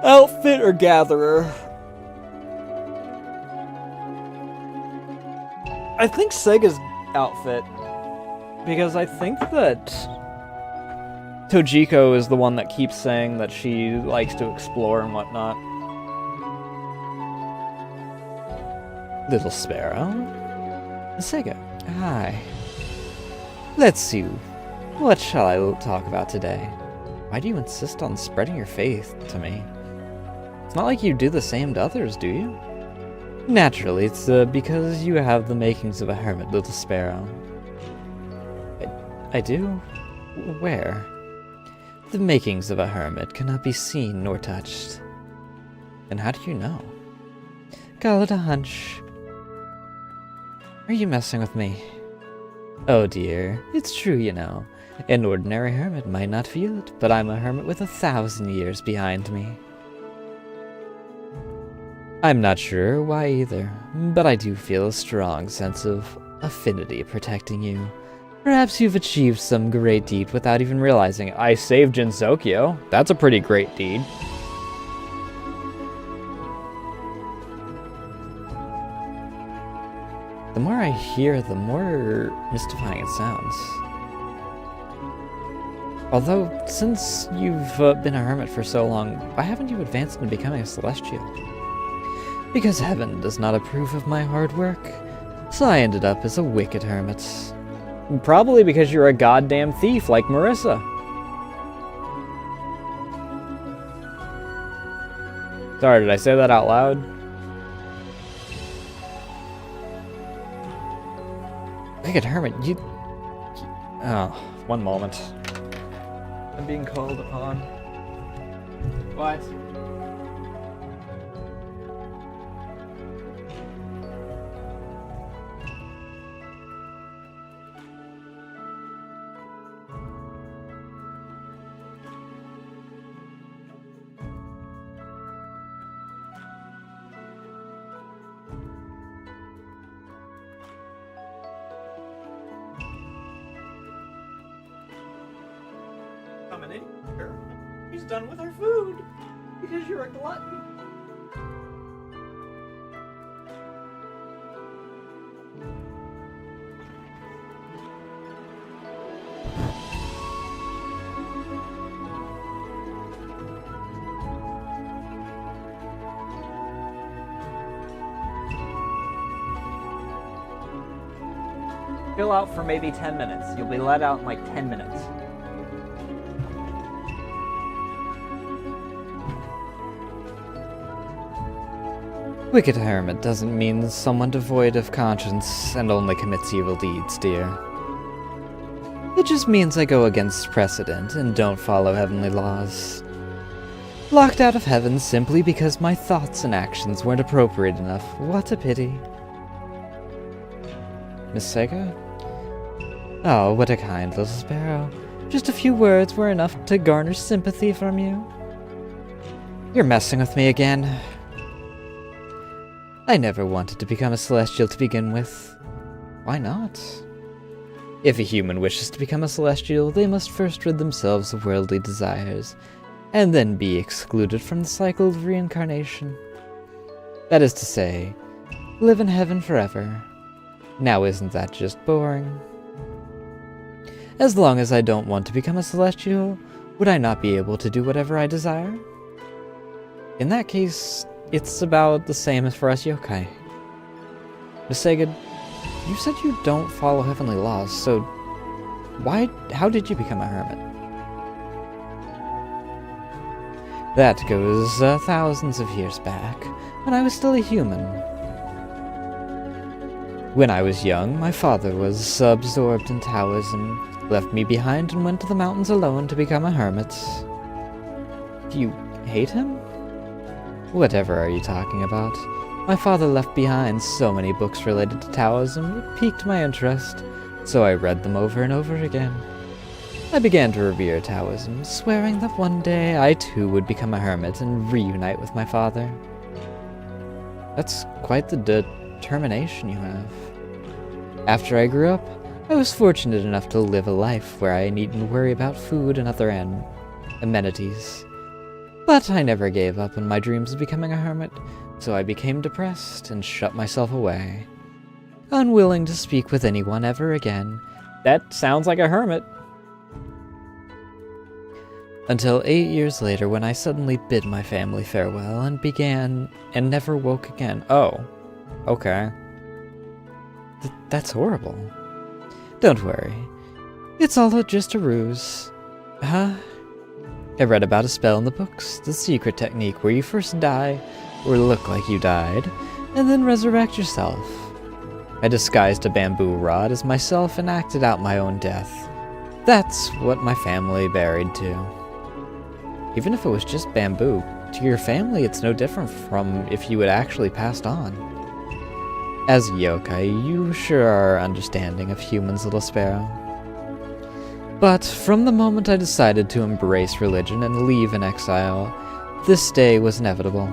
outfit or gatherer? I think Sega's outfit. Because I think that Tojiko is the one that keeps saying that she likes to explore and whatnot. Little Sparrow? Sega, hi. Let's see. What shall I talk about today? Why do you insist on spreading your faith to me? It's not like you do the same to others, do you? Naturally, it's because you have the makings of a hermit, Little Sparrow. I do? Where? The makings of a hermit cannot be seen nor touched. And how do you know? Call it a hunch. Are you messing with me? Oh dear, it's true, you know. An ordinary hermit might not feel it, but I'm a hermit with 1,000 years behind me. I'm not sure why either, but I do feel a strong sense of affinity protecting you. Perhaps you've achieved some great deed without even realizing it. I saved Jinsokyo. That's a pretty great deed. The more I hear, the more mystifying it sounds. Although, since you've been a hermit for so long, why haven't you advanced into becoming a celestial? Because heaven does not approve of my hard work, so I ended up as a wicked hermit. Probably because you're a goddamn thief like Marissa. Sorry, did I say that out loud? Wicked hermit, you... Oh, one moment. I'm being called upon. What? she's done with her food because you're a glutton. Chill out for maybe 10 minutes. You'll be let out in like 10 minutes. Wicked hermit doesn't mean someone devoid of conscience and only commits evil deeds, dear. It just means I go against precedent and don't follow heavenly laws. Locked out of heaven simply because my thoughts and actions weren't appropriate enough. What a pity. Miss Sega? Oh, what a kind little sparrow. Just a few words were enough to garner sympathy from you. You're messing with me again. I never wanted to become a celestial to begin with. Why not? If a human wishes to become a celestial, they must first rid themselves of worldly desires, and then be excluded from the cycle of reincarnation. That is to say, live in heaven forever. Now isn't that just boring? As long as I don't want to become a celestial, would I not be able to do whatever I desire? In that case, it's about the same as for us yokai. Miss Sega, you said you don't follow heavenly laws, so how did you become a hermit? That goes thousands of years back, when I was still a human. When I was young, my father was absorbed in Taoism, left me behind and went to the mountains alone to become a hermit. Do you hate him? Whatever are you talking about? My father left behind so many books related to Taoism, it piqued my interest, so I read them over and over again. I began to revere Taoism, swearing that one day I too would become a hermit and reunite with my father. That's quite the determination you have. After I grew up, I was fortunate enough to live a life where I needn't worry about food and other amenities. But I never gave up on my dreams of becoming a hermit, so I became depressed and shut myself away, unwilling to speak with anyone ever again. That sounds like a hermit. Until 8 years later, when I suddenly bid my family farewell and never woke again. Oh, okay. That's horrible. Don't worry. It's all just a ruse. Huh? I read about a spell in the books, the secret technique where you first die, or look like you died, and then resurrect yourself. I disguised a bamboo rod as myself and acted out my own death. That's what my family buried too. Even if it was just bamboo, to your family it's no different from if you had actually passed on. As a yokai, you sure are understanding of humans, little sparrow. But from the moment I decided to embrace religion and leave in exile, this day was inevitable.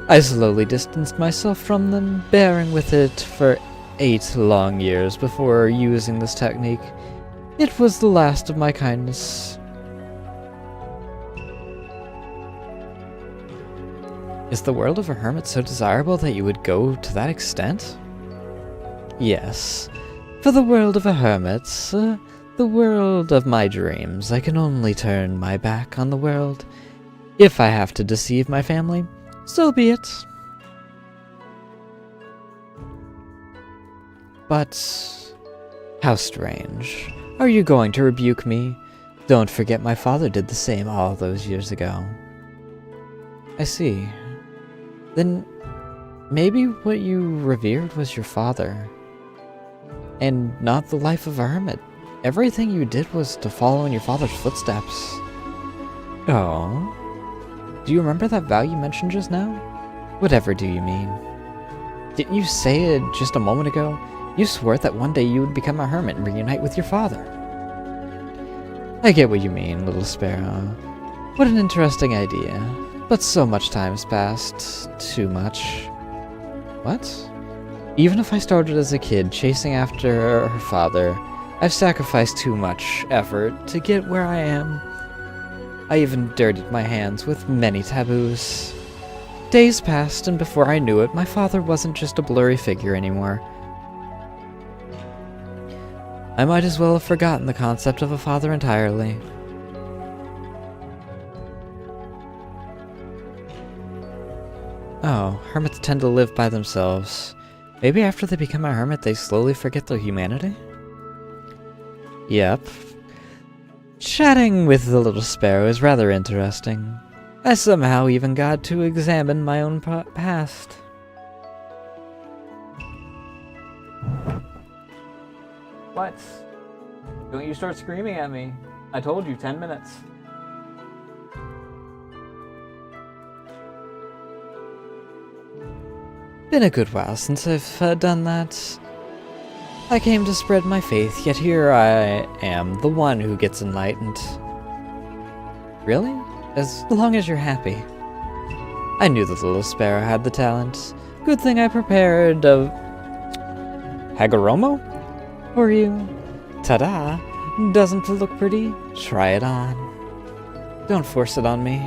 I slowly distanced myself from them, bearing with it for 8 long years before using this technique. It was the last of my kindness. Is the world of a hermit so desirable that you would go to that extent? Yes. For the world of a hermit, the world of my dreams, I can only turn my back on the world. If I have to deceive my family, so be it. But how strange. Are you going to rebuke me? Don't forget my father did the same all those years ago. I see. Then maybe what you revered was your father, and not the life of a hermit. Everything you did was to follow in your father's footsteps. Oh? Do you remember that vow you mentioned just now? Whatever do you mean? Didn't you say it just a moment ago? You swore that one day you would become a hermit and reunite with your father. I get what you mean, little sparrow. What an interesting idea. But so much time has passed. Too much. What? Even if I started as a kid chasing after her father, I've sacrificed too much effort to get where I am. I even dirtied my hands with many taboos. Days passed, and before I knew it, my father wasn't just a blurry figure anymore. I might as well have forgotten the concept of a father entirely. Oh, hermits tend to live by themselves. Maybe after they become a hermit, they slowly forget their humanity? Yep. Chatting with the little sparrow is rather interesting. I somehow even got to examine my own past. What? Don't you start screaming at me. I told you, 10 minutes. Been a good while since I've done that. I came to spread my faith, yet here I am, the one who gets enlightened. Really? As long as you're happy. I knew the little sparrow had the talent. Good thing I prepared a Hagoromo for you. Ta-da! Doesn't it look pretty? Try it on. Don't force it on me.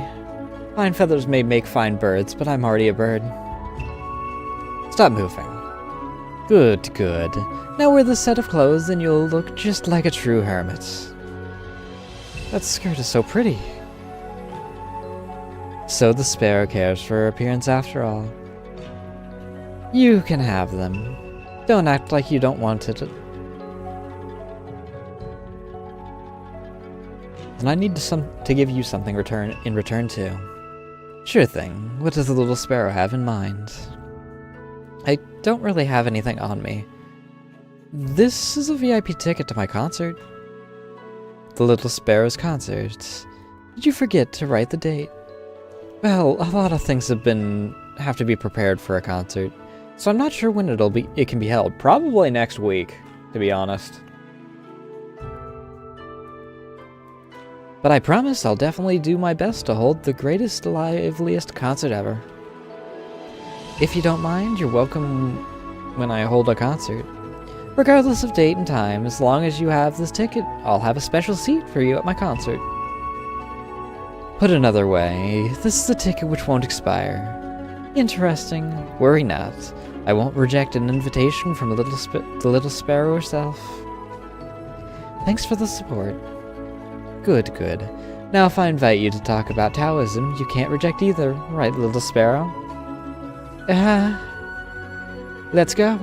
Fine feathers may make fine birds, but I'm already a bird. Stop moving. Good, good. Now wear this set of clothes and you'll look just like a true hermit. That skirt is so pretty. So the sparrow cares for her appearance after all. You can have them. Don't act like you don't want it. And I need to give you something in return too. Sure thing. What does the little sparrow have in mind? I don't really have anything on me. This is a VIP ticket to my concert. The Little Sparrow's concert. Did you forget to write the date? Well, a lot of things have to be prepared for a concert, so I'm not sure when it can be held. Probably next week, to be honest. But I promise I'll definitely do my best to hold the greatest, liveliest concert ever. If you don't mind, you're welcome when I hold a concert. Regardless of date and time, as long as you have this ticket, I'll have a special seat for you at my concert. Put another way, this is a ticket which won't expire. Interesting. Worry not. I won't reject an invitation from the little sparrow herself. Thanks for the support. Good, good. Now if I invite you to talk about Taoism, you can't reject either, right, little sparrow? Let's go.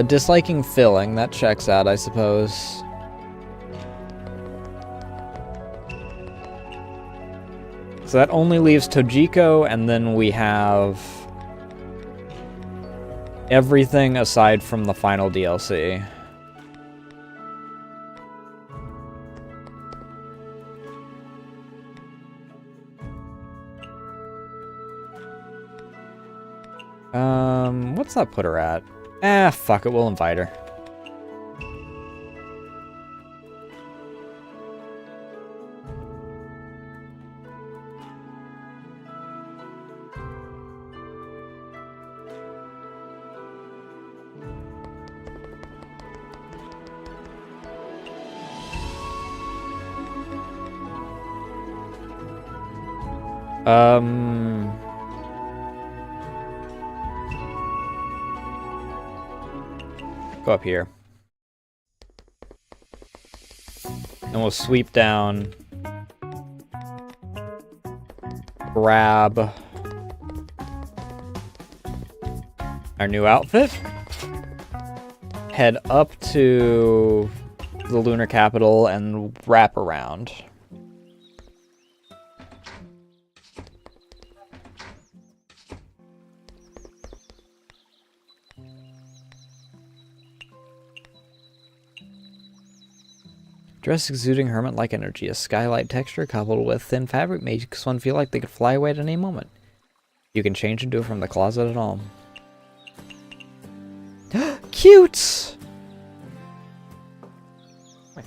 Disliking filling, that checks out, I suppose. So that only leaves Tojiko, and then we have everything aside from the final DLC. What's that put her at? Fuck it, we'll invite her. Go up here. And we'll sweep down. Grab our new outfit. Head up to the lunar capital and wrap around. Dress exuding hermit-like energy. A skylight texture coupled with thin fabric makes one feel like they could fly away at any moment. You can change into it from the closet at home. Cute! Wait.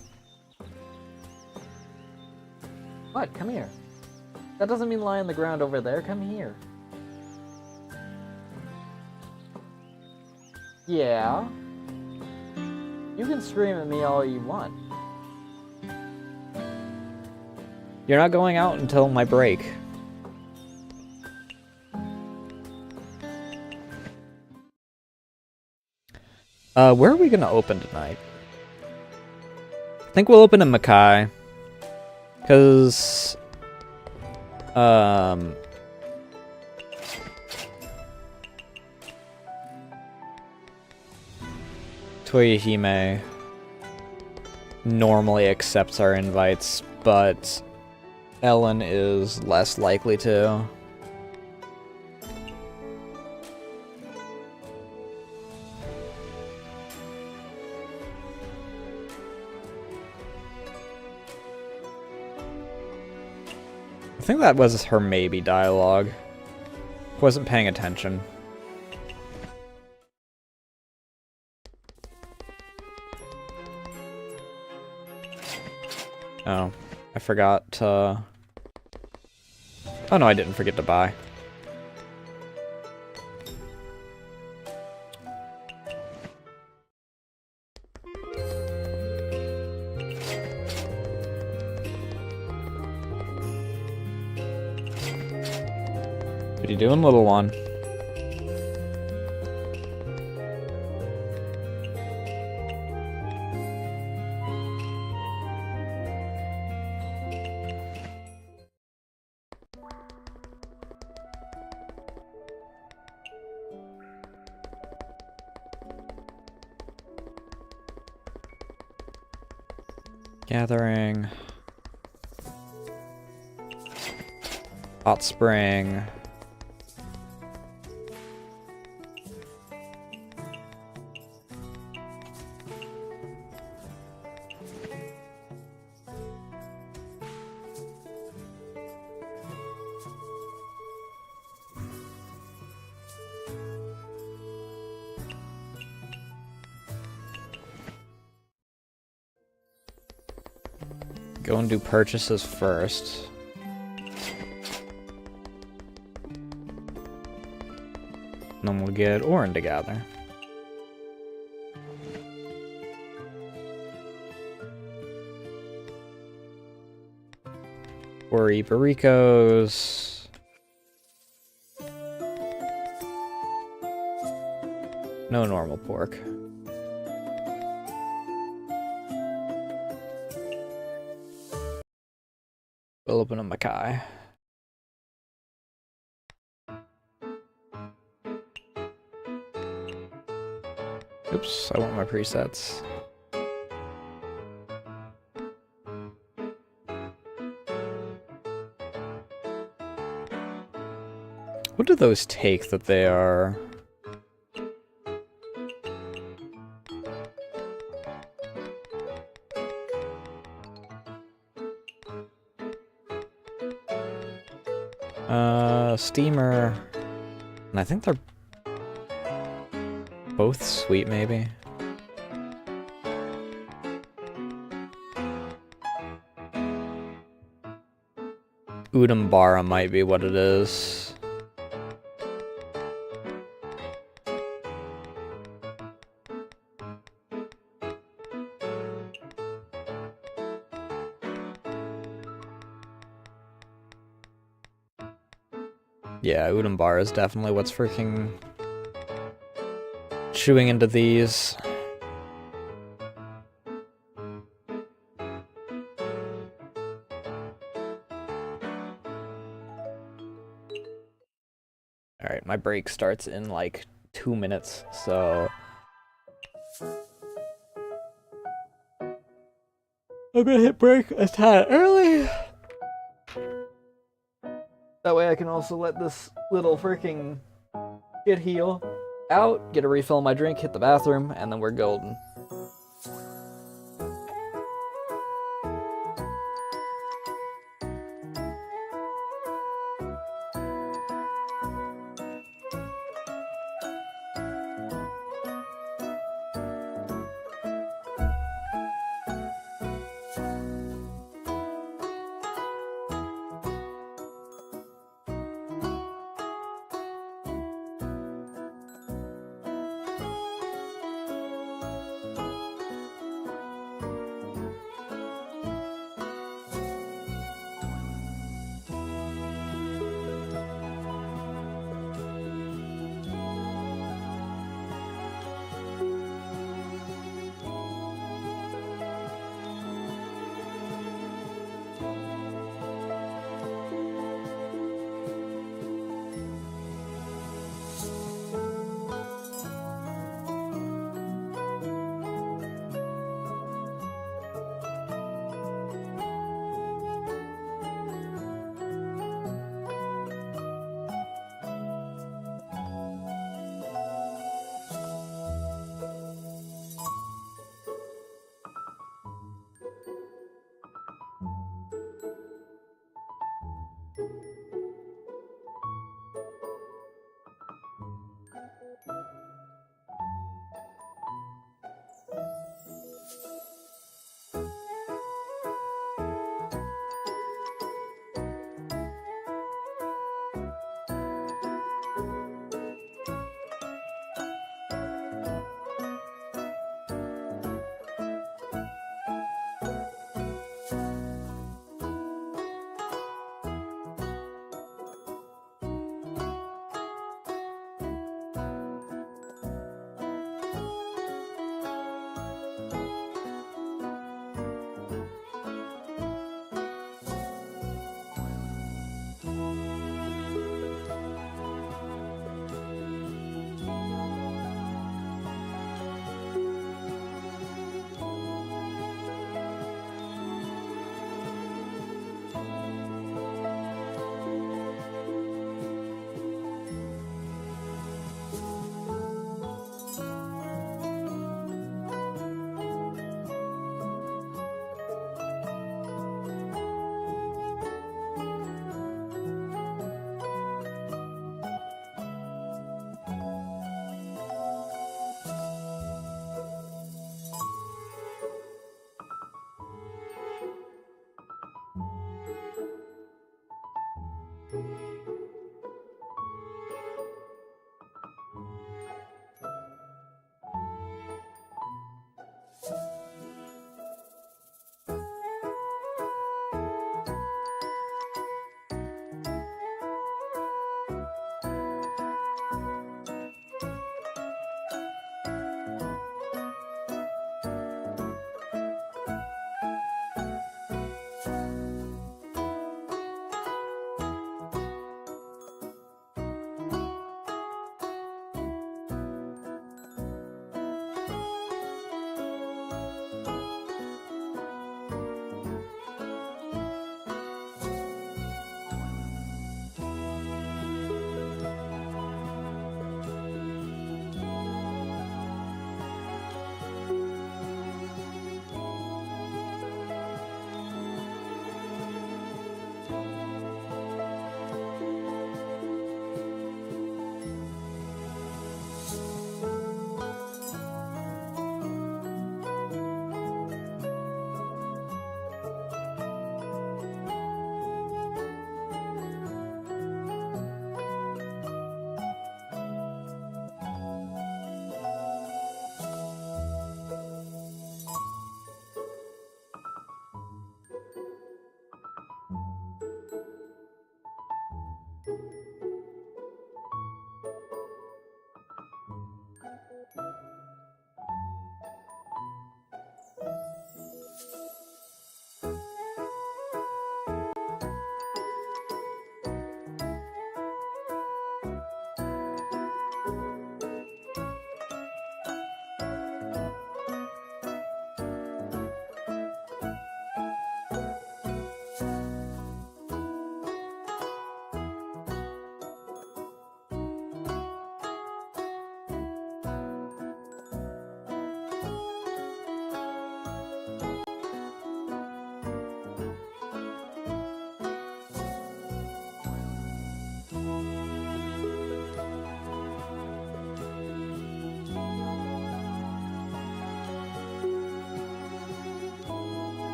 What? Come here. That doesn't mean lie on the ground over there. Come here. Yeah? You can scream at me all you want. You're not going out until my break. Where are we gonna open tonight? I think we'll open in Mackay. Because... Toyohime normally accepts our invites, but Ellen is less likely to. I think that was her maybe dialogue. Wasn't paying attention. Oh, I forgot to... Oh no, I didn't forget to buy. What are you doing, little one? Gathering. Hot spring. Go and do purchases first. And then we'll get Orin to gather. Or Ibaricos. No normal pork. We'll open a Mackay. Oops, I want my presets. What do those take that they are? Steamer, and I think they're both sweet, maybe. Udambara might be what it is. Yeah, Udambara is definitely what's freaking chewing into these. Alright, my break starts in like 2 minutes, so... I'm gonna hit break a tad early! That way I can also let this little freaking shit heal out, get a refill on my drink, hit the bathroom, and then we're golden.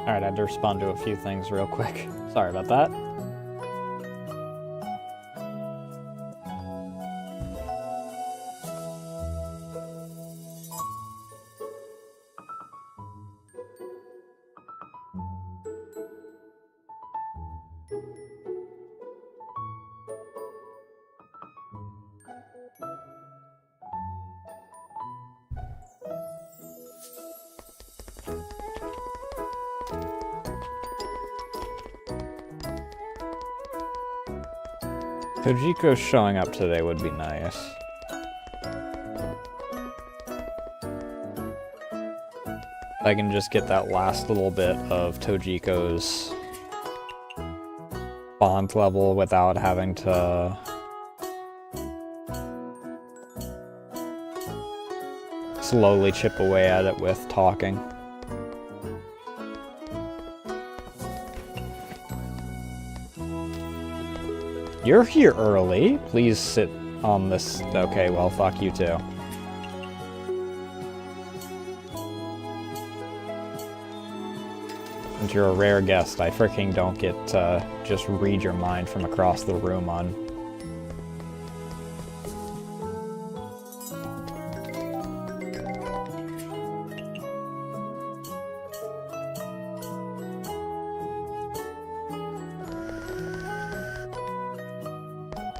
Alright, I had to respond to a few things real quick. Sorry about that. Kojiko showing up today would be nice. I can just get that last little bit of Tojiko's bond level without having to slowly chip away at it with talking. You're here early. Please sit on this. Okay, well, fuck you too. Since you're a rare guest, I freaking don't get to just read your mind from across the room on.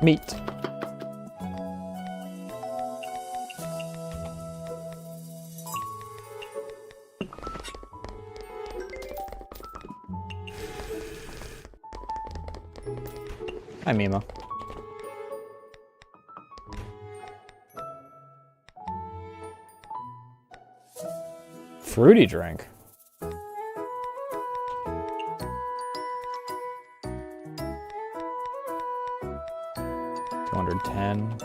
Meat. Hi, Mima. Fruity drink. $210.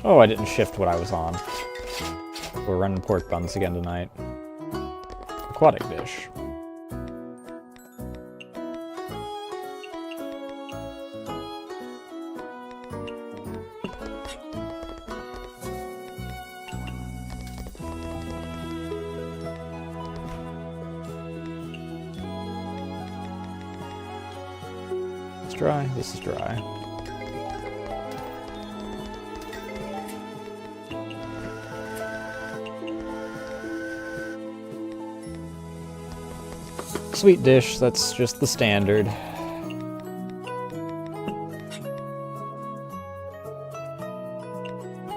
Oh, I didn't shift what I was on. We're running pork buns again tonight. Aquatic dish. It's dry. This is dry. Sweet dish, that's just the standard.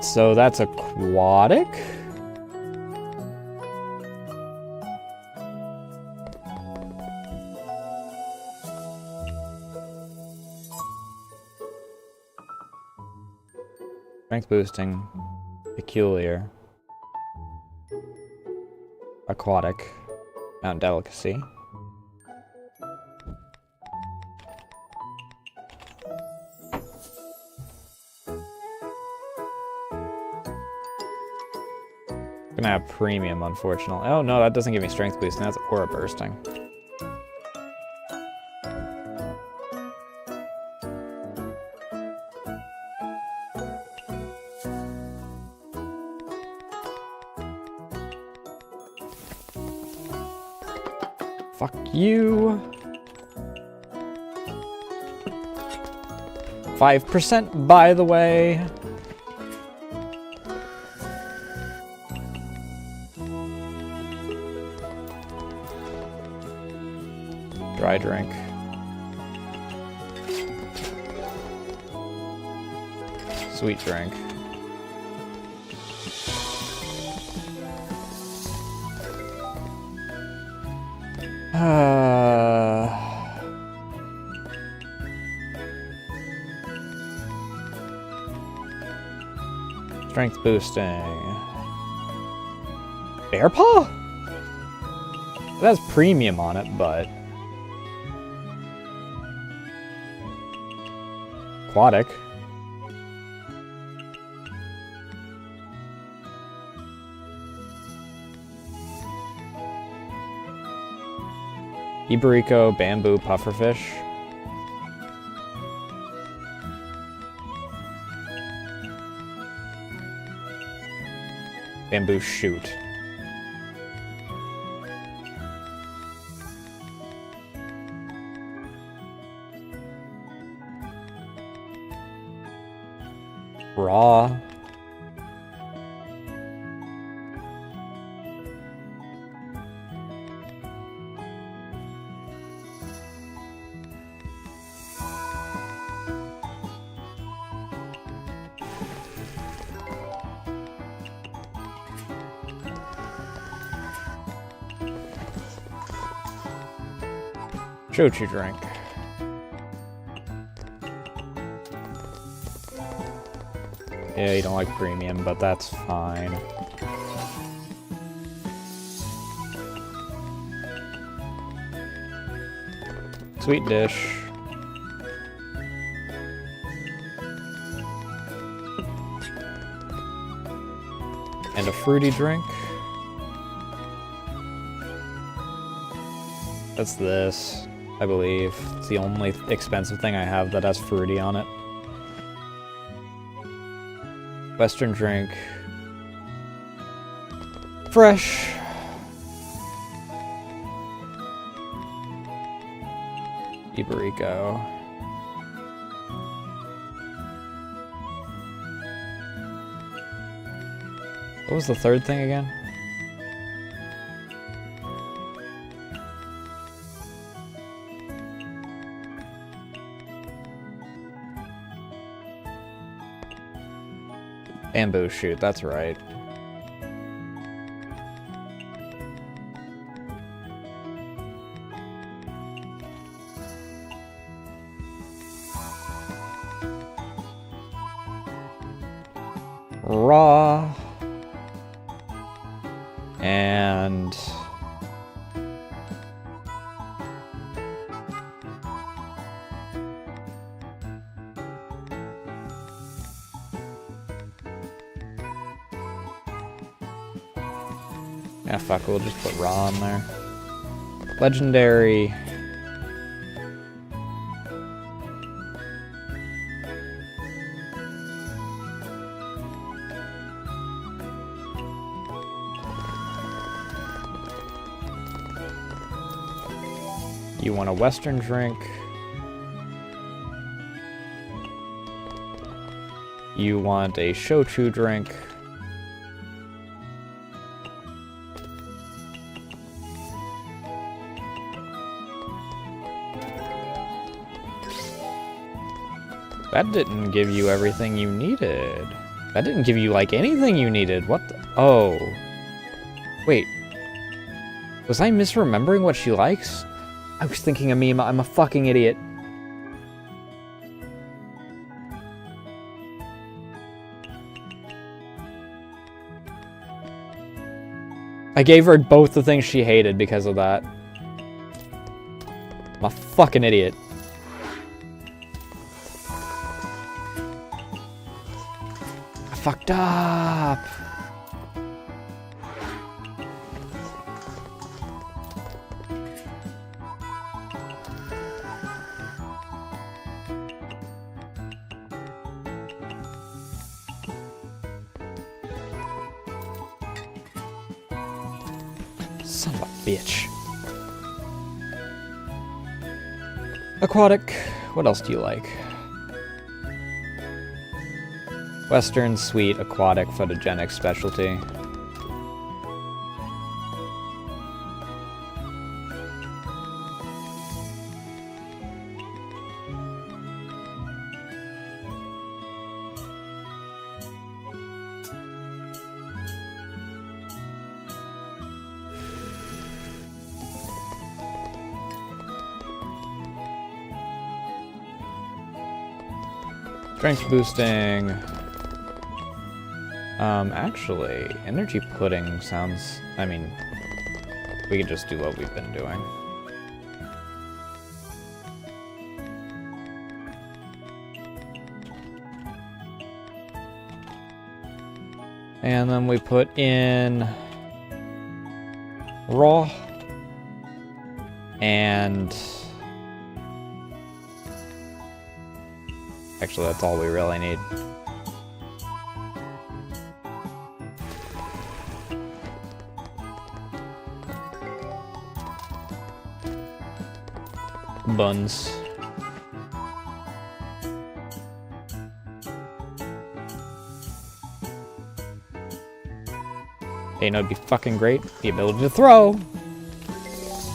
So that's aquatic? Strength boosting. Peculiar. Aquatic. Mount delicacy. Gonna have premium, unfortunately. Oh no, that doesn't give me strength boosting. That's aura bursting. Fuck you. 5%, by the way. Dry drink. Sweet drink. Strength boosting. Bear paw? It has premium on it, but aquatic. Iberico, bamboo, pufferfish. Bamboo shoot. Raw. Shochu drink. Yeah, you don't like premium, but that's fine. Sweet dish. And a fruity drink. That's this, I believe. It's the only expensive thing I have that has fruity on it. Western drink. Fresh. Iberico. What was the third thing again? Bamboo shoot, that's right. Raw. And yeah, fuck, we'll just put raw in there. Legendary. You want a Western drink. You want a shochu drink. That didn't give you everything you needed. That didn't give you, like, anything you needed. What the? Oh. Wait. Was I misremembering what she likes? I was thinking of Mima. I'm a fucking idiot. I gave her both the things she hated because of that. I'm a fucking idiot. I fucked up. Son of a bitch. Aquatic. What else do you like? Western, sweet, aquatic, photogenic, specialty. Strength boosting. Actually, energy pudding sounds... I mean, we could just do what we've been doing. And then we put in raw and... Actually, that's all we really need. buns. You know, it'd be fucking great. The ability to throw.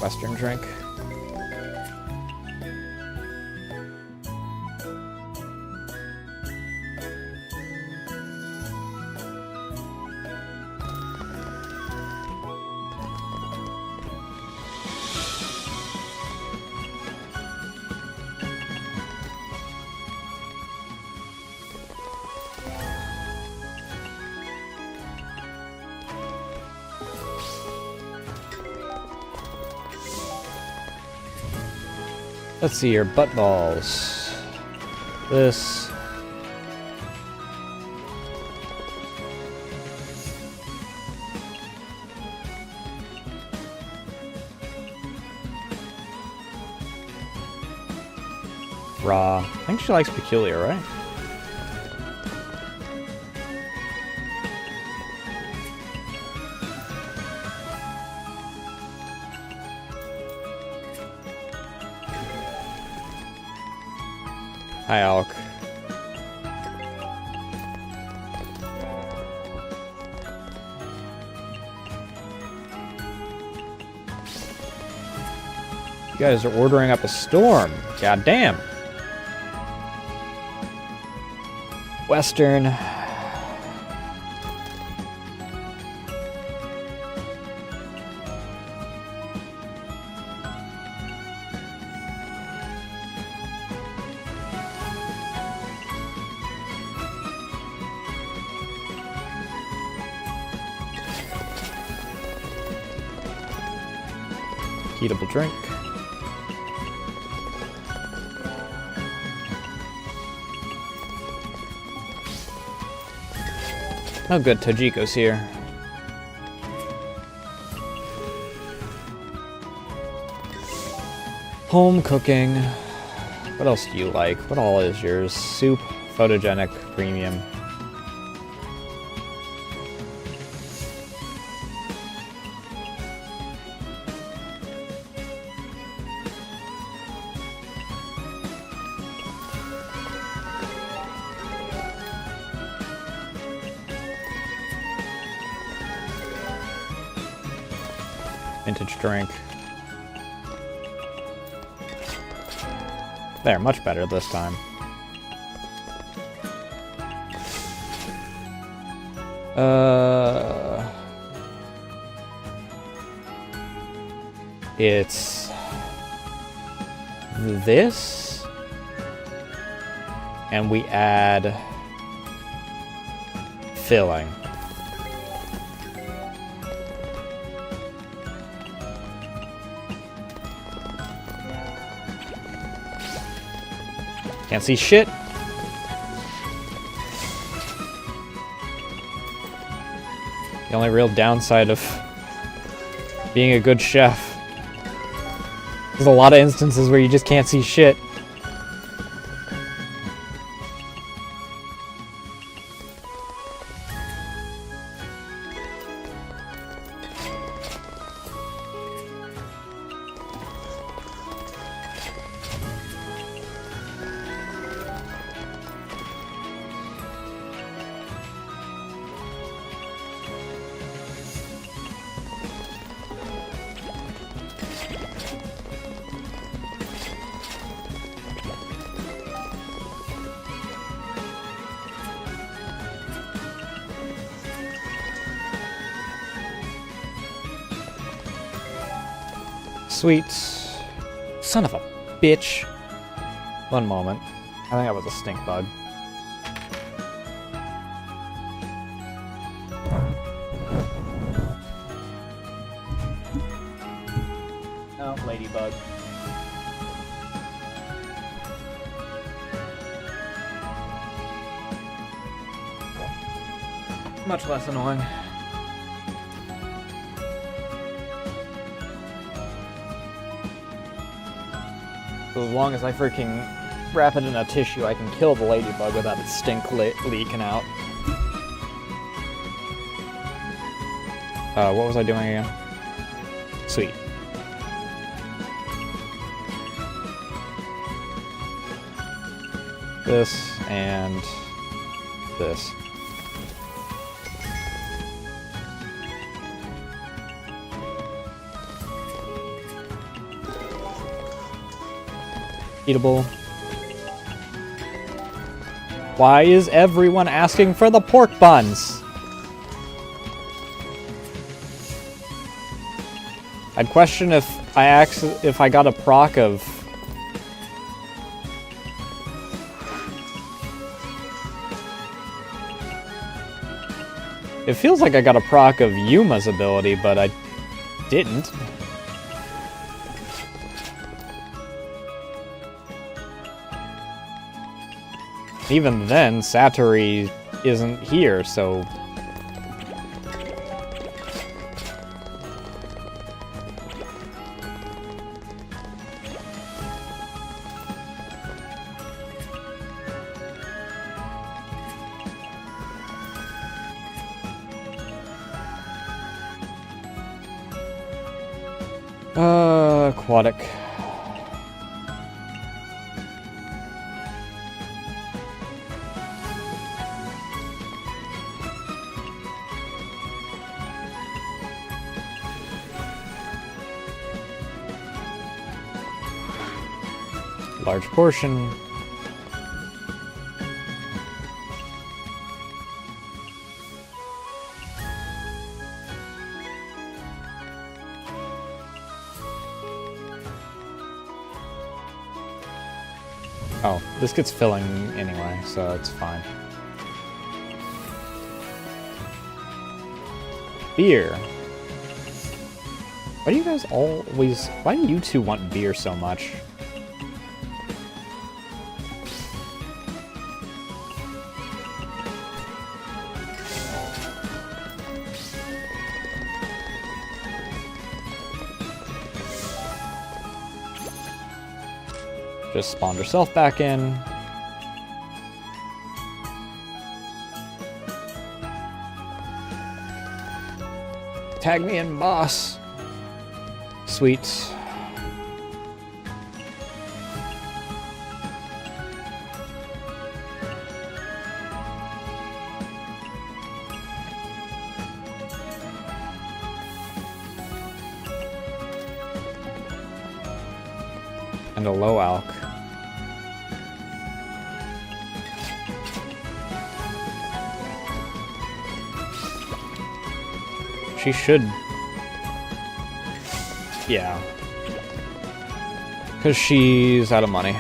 Western drink. Let's see your butt balls. This. Raw. I think she likes peculiar, right? Hi, Alk. You guys are ordering up a storm. God damn. Western. Heatable drink. Oh good, Tojiko's here. Home cooking. What else do you like? What all is yours? Soup, photogenic, premium. Vintage drink. There, much better this time. It's this, and we add filling. Can't see shit. The only real downside of being a good chef. There's a lot of instances where you just can't see shit. Sweets. Son of a bitch. One moment. I think that was a stink bug. Oh, ladybug. Much less annoying. As long as I freaking wrap it in a tissue, I can kill the ladybug without its stink leaking out. What was I doing again? Sweet. this, and this. Eatable. Why is everyone asking for the pork buns? I'd question if I got a proc of... It feels like I got a proc of Yuma's ability, but I didn't. Even then, Satori isn't here, so... Aquatic. Large portion. Oh, this gets filling anyway, so it's fine. Beer. Why do you guys always... Why do you two want beer so much? Just spawned herself back in. Tag me in, boss. Sweet. And a low alk. She should... Yeah. Because she's out of money.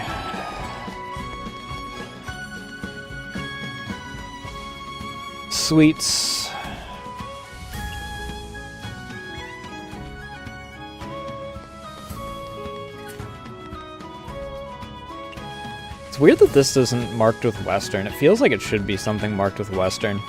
Sweets. It's weird that this isn't marked with Western. It feels like it should be something marked with Western.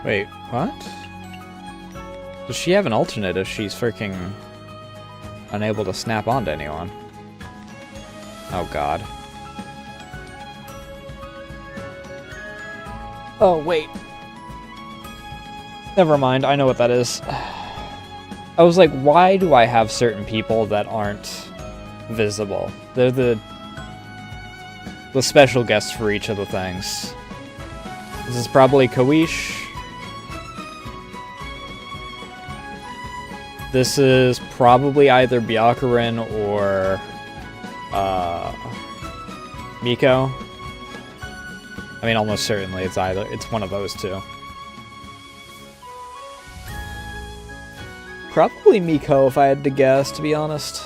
Wait, what? Does she have an alternate if she's freaking unable to snap onto anyone? Oh god. Oh, wait. Never mind, I know what that is. I was like, why do I have certain people that aren't visible? They're the special guests for each of the things. This is probably Koish. This is probably either Byakuren or Miko. I mean, almost certainly it's one of those two. Probably Miko if I had to guess, to be honest.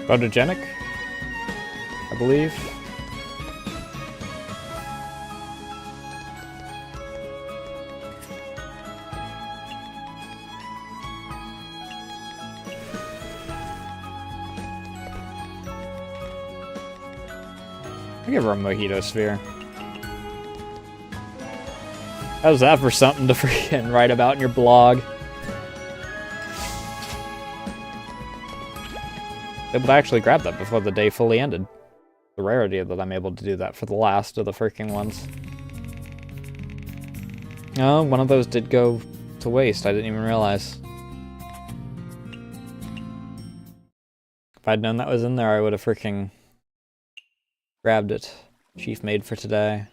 Photogenic, I believe. I give her a mojito sphere. How's that for something to freaking write about in your blog? Able to actually grab that before the day fully ended. The rarity that I'm able to do that for the last of the freaking ones. Oh, one of those did go to waste. I didn't even realize. If I'd known that was in there, I would have freaking grabbed it. Chief made for today.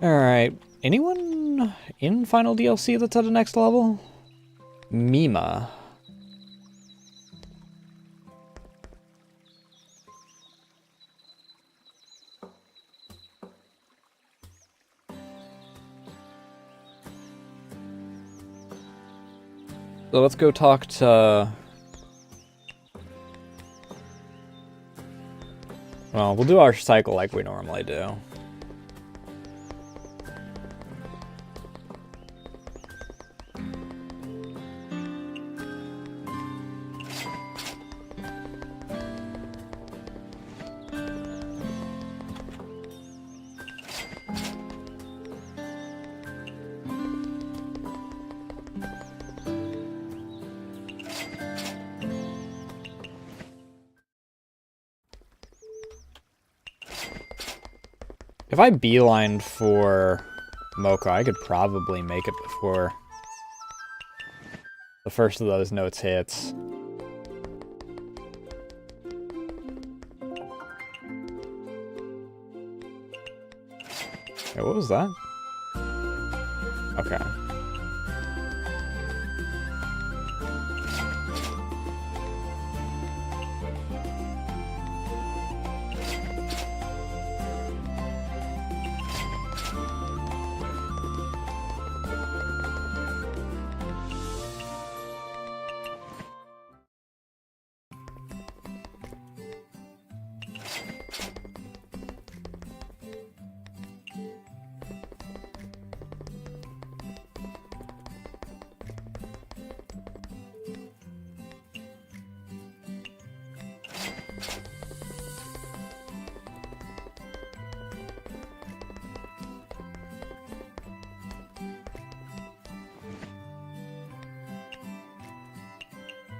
Alright. Anyone in Final DLC that's at the next level? Mima. So let's go talk to... Well, we'll do our cycle like we normally do. If I beelined for Mocha, I could probably make it before the first of those notes hits. Hey, what was that? Okay.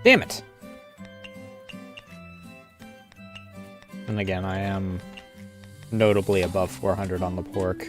Damn it! And again, I am notably above 400 on the pork.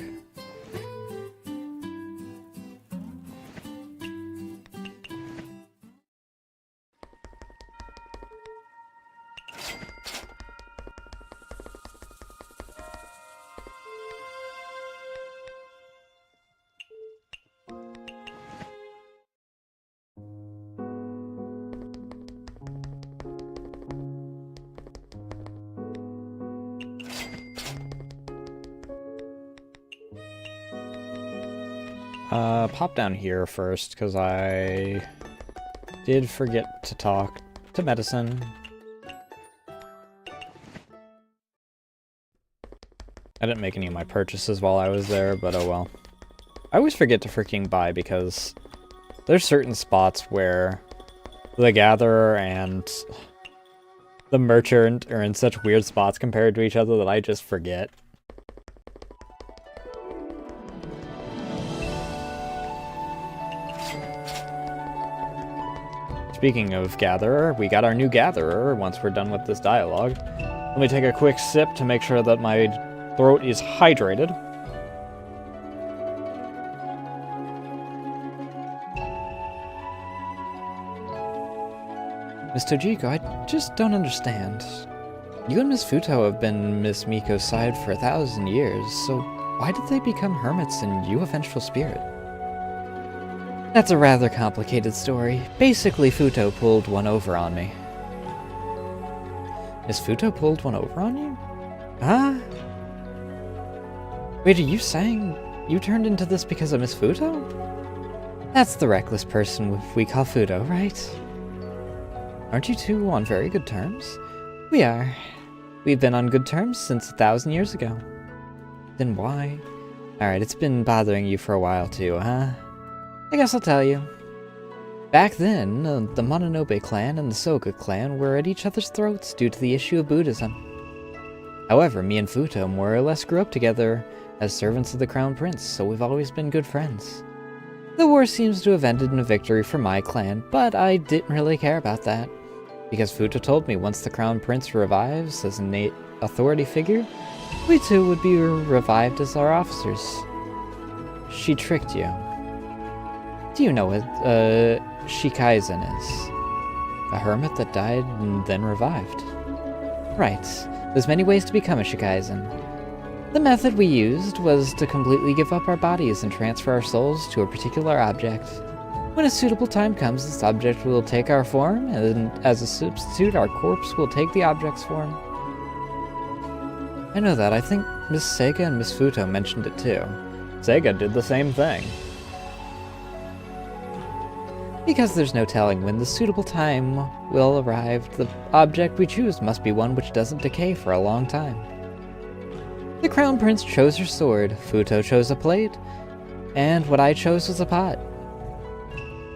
Pop down here first, because I did forget to talk to Medicine. I didn't make any of my purchases while I was there, but oh well. I always forget to freaking buy, because there's certain spots where the Gatherer and the Merchant are in such weird spots compared to each other that I just forget. Speaking of Gatherer, we got our new Gatherer once we're done with this dialogue. Let me take a quick sip to make sure that my throat is hydrated. Miss Tojiko, I just don't understand. You and Miss Futo have been Miss Miko's side for 1,000 years, so why did they become hermits and you a vengeful spirit? That's a rather complicated story. Basically, Futo pulled one over on me. Miss Futo pulled one over on you? Huh? Wait, are you saying you turned into this because of Miss Futo? That's the reckless person we call Futo, right? Aren't you two on very good terms? We are. We've been on good terms since 1,000 years ago. Then why? Alright, it's been bothering you for a while too, huh? I guess I'll tell you. Back then, the Mononobe clan and the Soga clan were at each other's throats due to the issue of Buddhism. However, me and Futo more or less grew up together as servants of the Crown Prince, so we've always been good friends. The war seems to have ended in a victory for my clan, but I didn't really care about that, because Futo told me once the Crown Prince revives as an authority figure, we too would be revived as our officers. She tricked you. Do you know what Shikaizen is? A hermit that died and then revived. Right. There's many ways to become a Shikaizen. The method we used was to completely give up our bodies and transfer our souls to a particular object. When a suitable time comes, this object will take our form, and as a substitute, our corpse will take the object's form. I know that. I think Miss Sega and Miss Futo mentioned it too. Sega did the same thing. Because there's no telling when the suitable time will arrive, the object we choose must be one which doesn't decay for a long time. The Crown Prince chose her sword, Futo chose a plate, and what I chose was a pot.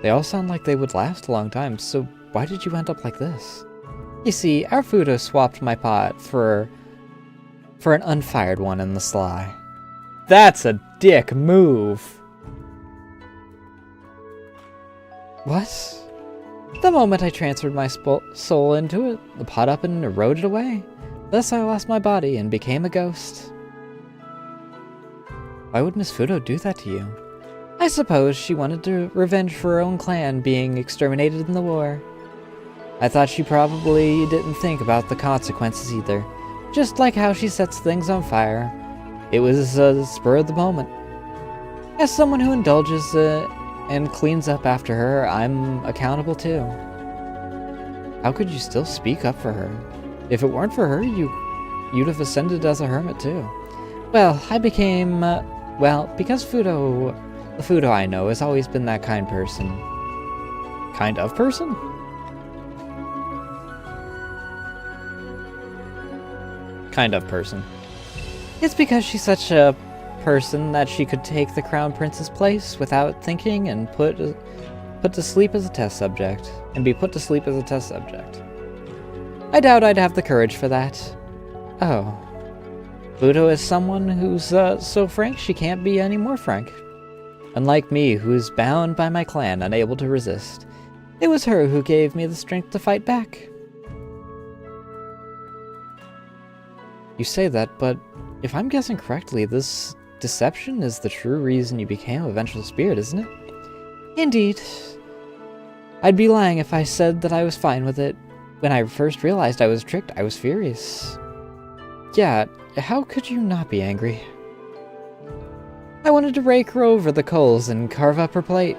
They all sound like they would last a long time, so why did you end up like this? You see, our Futo swapped my pot for an unfired one in the sly. That's a dick move! What? The moment I transferred my soul into it, the pot up and eroded away. Thus I lost my body and became a ghost. Why would Miss Futo do that to you? I suppose she wanted to revenge for her own clan being exterminated in the war. I thought she probably didn't think about the consequences either. Just like how she sets things on fire. It was a spur of the moment. As someone who indulges and cleans up after her, I'm accountable too. How could you still speak up for her? If it weren't for her, you'd have ascended as a hermit too. Well, I became, because the Futo I know has always been that kind person. Kind of person? Kind of person. It's because she's such a person that she could take the Crown Prince's place without thinking and put to sleep as a test subject. I doubt I'd have the courage for that. Oh. Futo is someone who's so frank she can't be any more frank. Unlike me, who's bound by my clan, unable to resist. It was her who gave me the strength to fight back. You say that, but if I'm guessing correctly, this deception is the true reason you became a vengeful spirit, isn't it? Indeed. I'd be lying if I said that I was fine with it. When I first realized I was tricked, I was furious. Yeah, how could you not be angry? I wanted to rake her over the coals and carve up her plate.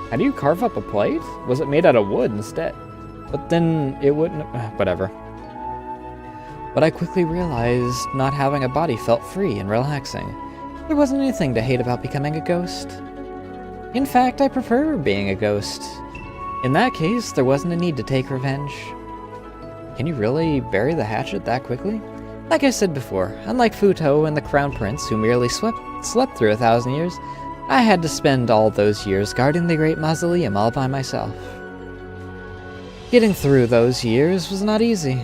How do you carve up a plate? Was it made out of wood instead? But then it wouldn't... whatever. But I quickly realized not having a body felt free and relaxing. There wasn't anything to hate about becoming a ghost. In fact, I prefer being a ghost. In that case, there wasn't a need to take revenge. Can you really bury the hatchet that quickly? Like I said before, unlike Futo and the Crown Prince, who merely slept through 1,000 years, I had to spend all those years guarding the Great Mausoleum all by myself. Getting through those years was not easy.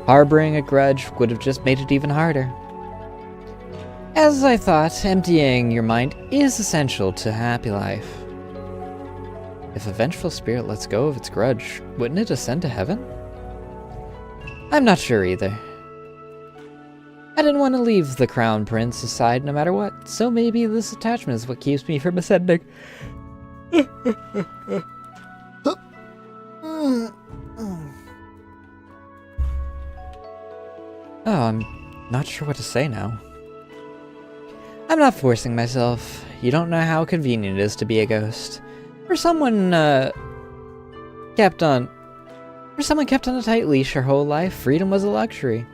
Harboring a grudge would have just made it even harder. As I thought, emptying your mind is essential to a happy life. If a vengeful spirit lets go of its grudge, wouldn't it ascend to heaven? I'm not sure either. I didn't want to leave the Crown Prince aside no matter what, so maybe this attachment is what keeps me from ascending. Oh, I'm not sure what to say now. I'm not forcing myself. You don't know how convenient it is to be a ghost. For someone kept on a tight leash her whole life, freedom was a luxury.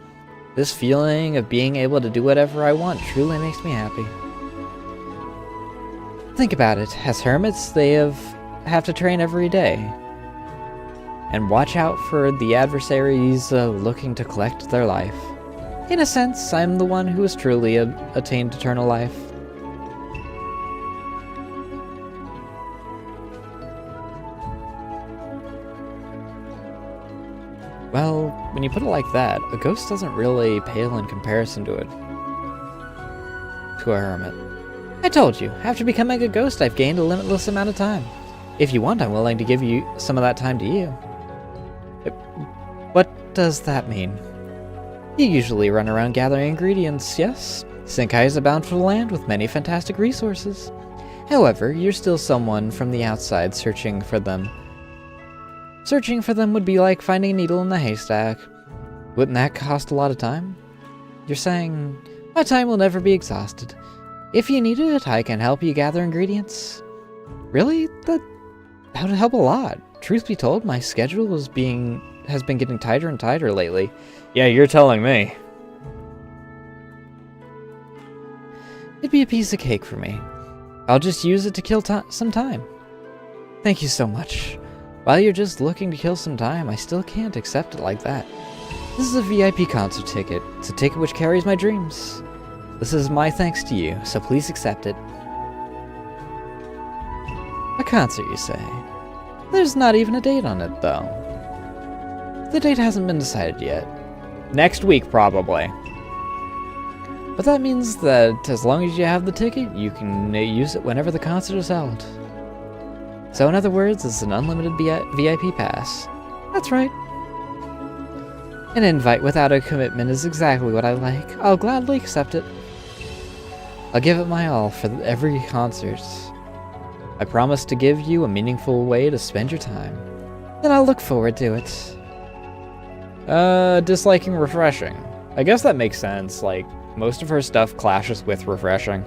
This feeling of being able to do whatever I want truly makes me happy. Think about it. As hermits, they have to train every day. and watch out for the adversaries looking to collect their life. In a sense, I'm the one who has truly attained eternal life. Well, when you put it like that, a ghost doesn't really pale in comparison to a hermit. I told you, after becoming a ghost, I've gained a limitless amount of time. If you want, I'm willing to give you some of that time to you. What does that mean? You usually run around gathering ingredients, yes? Sinkai is a bountiful land with many fantastic resources. However, you're still someone from the outside searching for them. Searching for them would be like finding a needle in the haystack. Wouldn't that cost a lot of time? You're saying, my time will never be exhausted. If you need it, I can help you gather ingredients. Really? That would help a lot. Truth be told, my schedule has been getting tighter and tighter lately. Yeah, you're telling me. It'd be a piece of cake for me. I'll just use it to kill some time. Thank you so much. While you're just looking to kill some time, I still can't accept it like that. This is a VIP concert ticket. It's a ticket which carries my dreams. This is my thanks to you, so please accept it. A concert, you say? There's not even a date on it, though. The date hasn't been decided yet. Next week, probably. But that means that as long as you have the ticket, you can use it whenever the concert is held. So in other words, it's an unlimited VIP pass. That's right. An invite without a commitment is exactly what I like. I'll gladly accept it. I'll give it my all for every concert. I promise to give you a meaningful way to spend your time. Then I'll look forward to it. Disliking refreshing. I guess that makes sense, like, most of her stuff clashes with refreshing.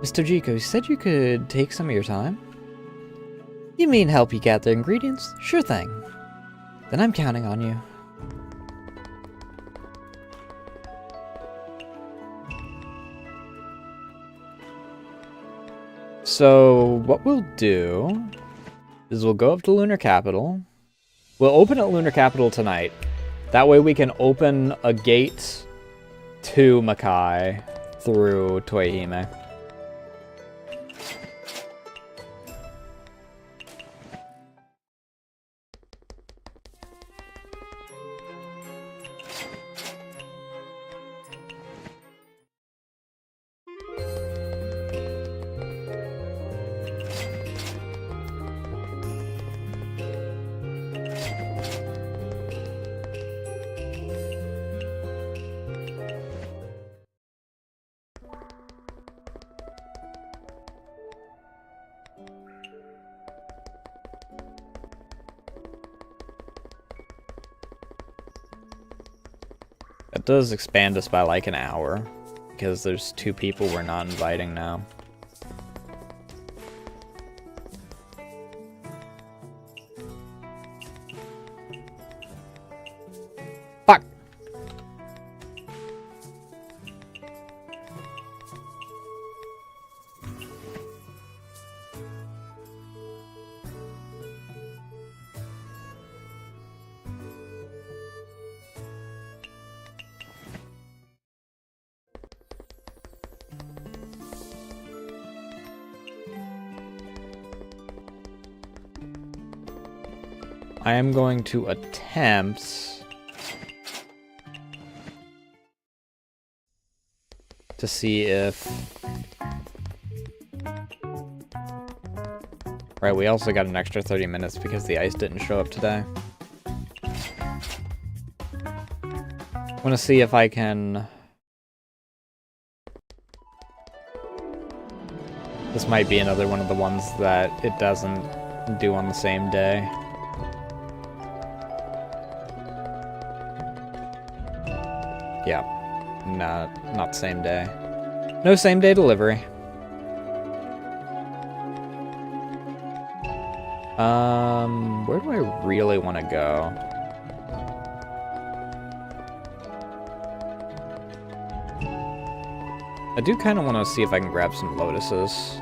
Mr. Jiko, you said you could take some of your time? You mean help you gather ingredients? Sure thing. Then I'm counting on you. So, what we'll do is we'll go up to Lunar Capital. We'll open at Lunar Capital tonight. That way we can open a gate to Makai through Toihime. That does expand us by like an hour, because there's 2 people we're not inviting now. Fuck! I am going to attempt to see if... Right, we also got an extra 30 minutes because the ice didn't show up today. I want to see if I can... This might be another one of the ones that it doesn't do on the same day. Yeah, not same day. No same day delivery. Where do I really want to go? I do kind of want to see if I can grab some lotuses.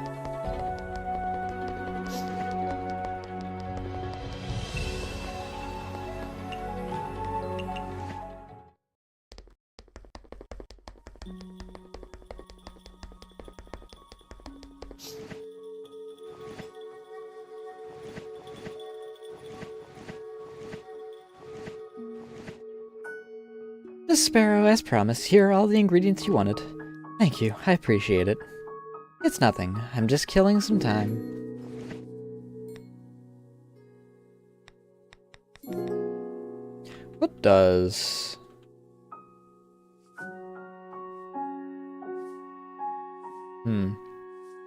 Miss Sparrow, as promised, here are all the ingredients you wanted. Thank you, I appreciate it. It's nothing, I'm just killing some time. What does...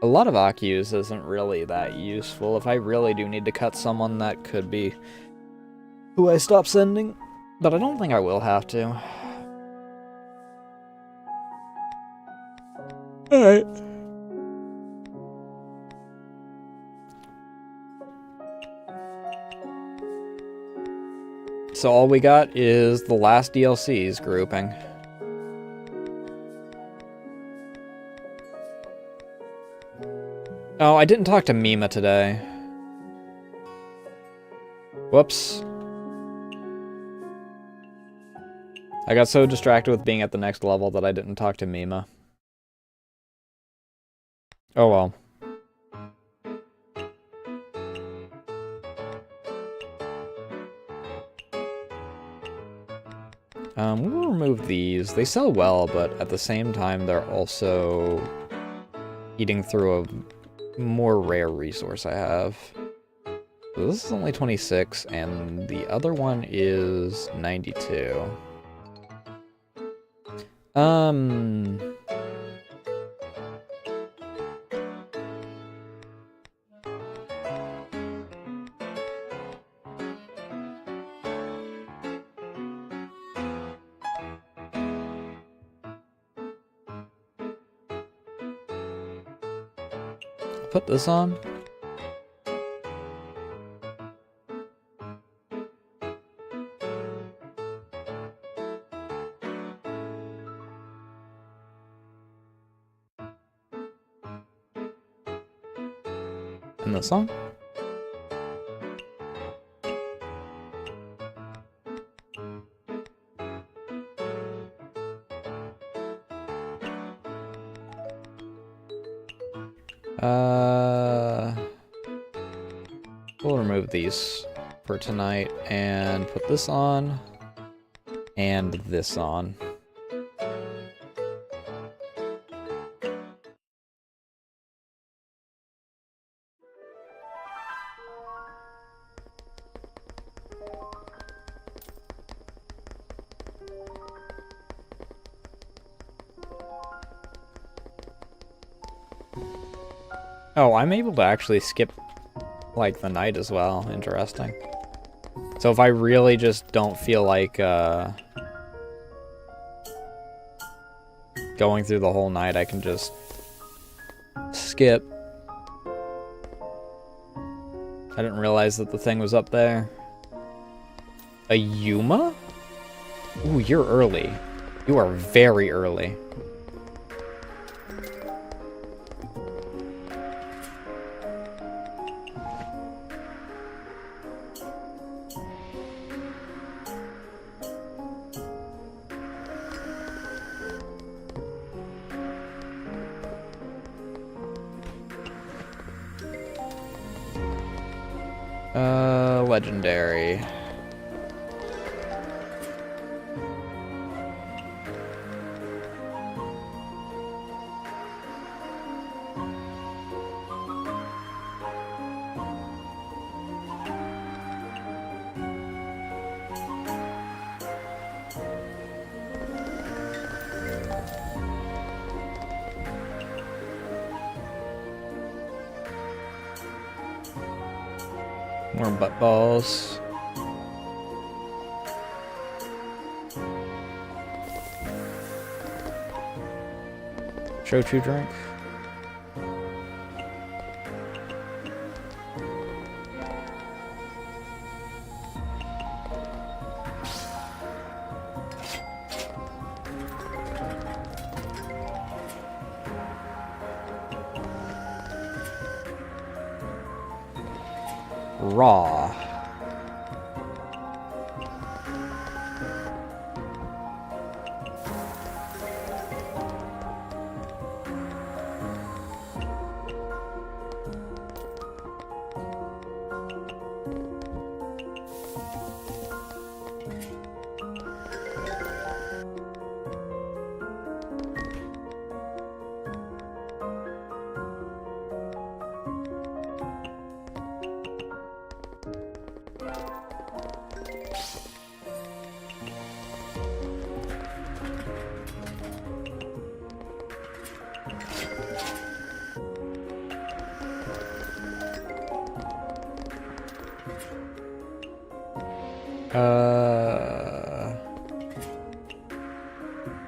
A lot of Akkus isn't really that useful. If I really do need to cut someone, that could be who I stop sending. But I don't think I will have to. Alright. So all we got is the last DLC's grouping. Oh, I didn't talk to Mima today. Whoops. I got so distracted with being at the next level that I didn't talk to Mima. Oh well. We'll remove these. They sell well, but at the same time, they're also eating through a more rare resource I have. So this is only 26, and the other one is 92. Put this on. And this on. We'll remove these for tonight and put this on and this on. Oh, I'm able to actually skip, like, the night as well. Interesting. So if I really just don't feel like, going through the whole night, I can just skip. I didn't realize that the thing was up there. A Yuma? Ooh, you're early. You are very early. Legendary. More butt balls. Shochu drink. Raw.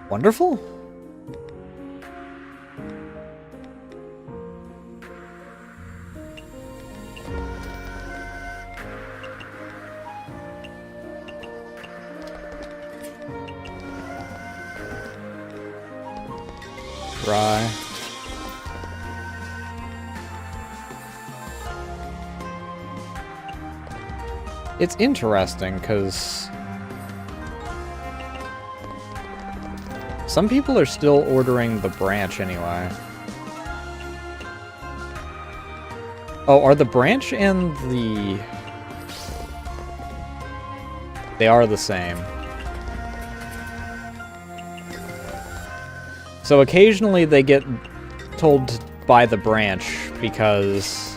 Wonderful? Dry. It's interesting, because some people are still ordering the branch anyway. Oh, are the branch and the... They are the same. So occasionally they get told to buy the branch because...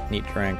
Neat drink.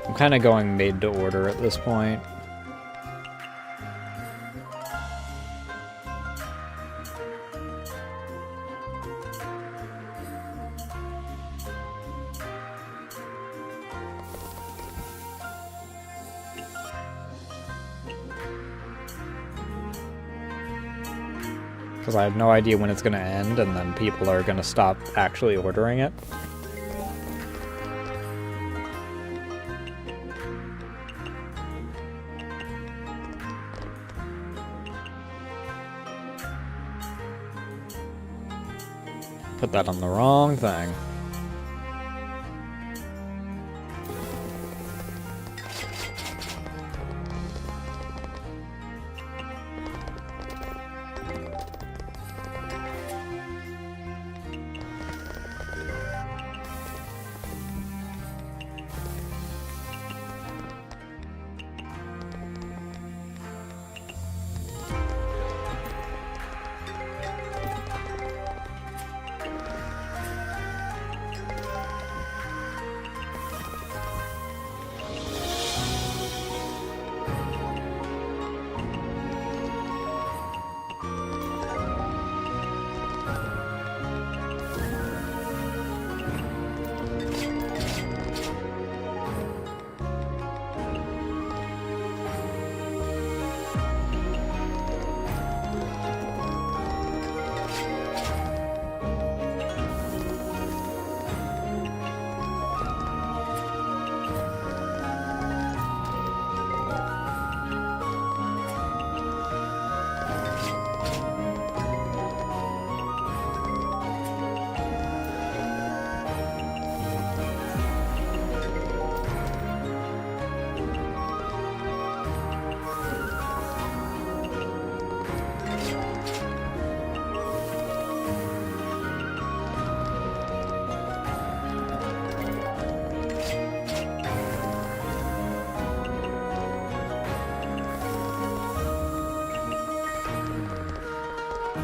I'm kind of going made to order at this point. Because I have no idea when it's going to end, and then people are going to stop actually ordering it. Put that on the wrong thing.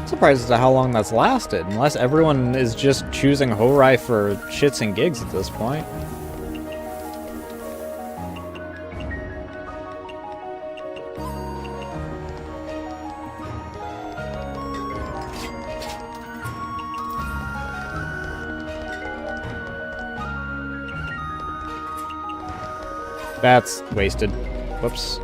Surprised as to how long that's lasted, unless everyone is just choosing Horai for shits and gigs at this point. That's wasted. Whoops.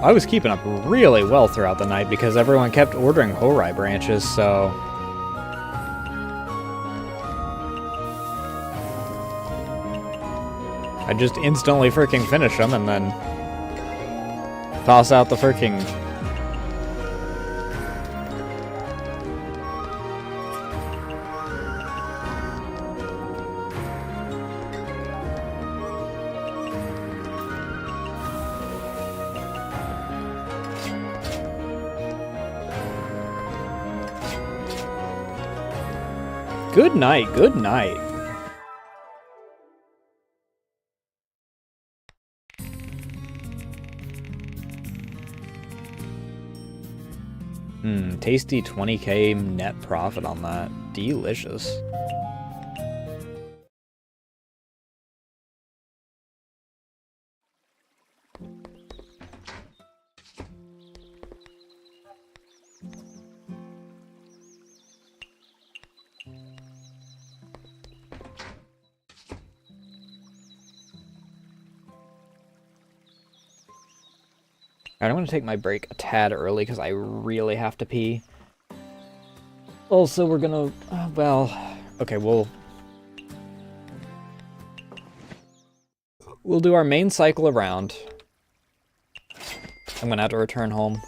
I was keeping up really well throughout the night because everyone kept ordering Horai branches, so... I just instantly freaking finish them and then toss out the freaking... Good night, good night. Tasty 20k net profit on that. Delicious. Alright, I'm going to take my break a tad early because I really have to pee. Also, we're going to... well... Okay, we'll do our main cycle around. I'm going to have to return home.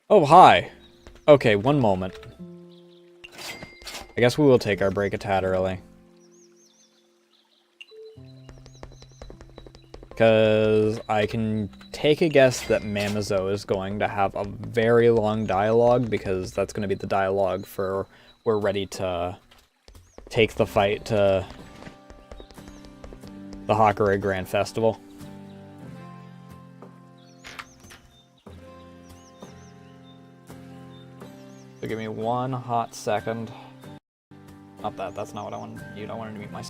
Oh, hi. Okay, one moment. I guess we will take our break a tad early. Because I can take a guess that Mamizo is going to have a very long dialogue, because that's going to be the dialogue for we're ready to take the fight to the Hakare Grand Festival. So give me one hot second. Not that, that's not what I wanted. You don't want to meet my...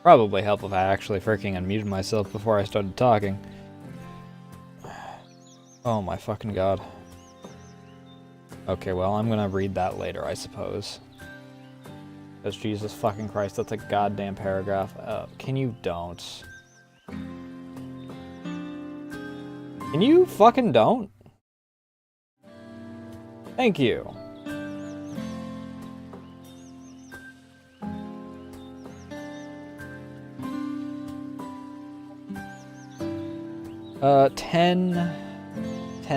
Probably help if I actually freaking unmuted myself before I started talking. Oh my fucking god. Okay, well, I'm gonna read that later, I suppose. Because Jesus fucking Christ, that's a goddamn paragraph. Can you don't? Can you fucking don't? Thank you. Uh, 10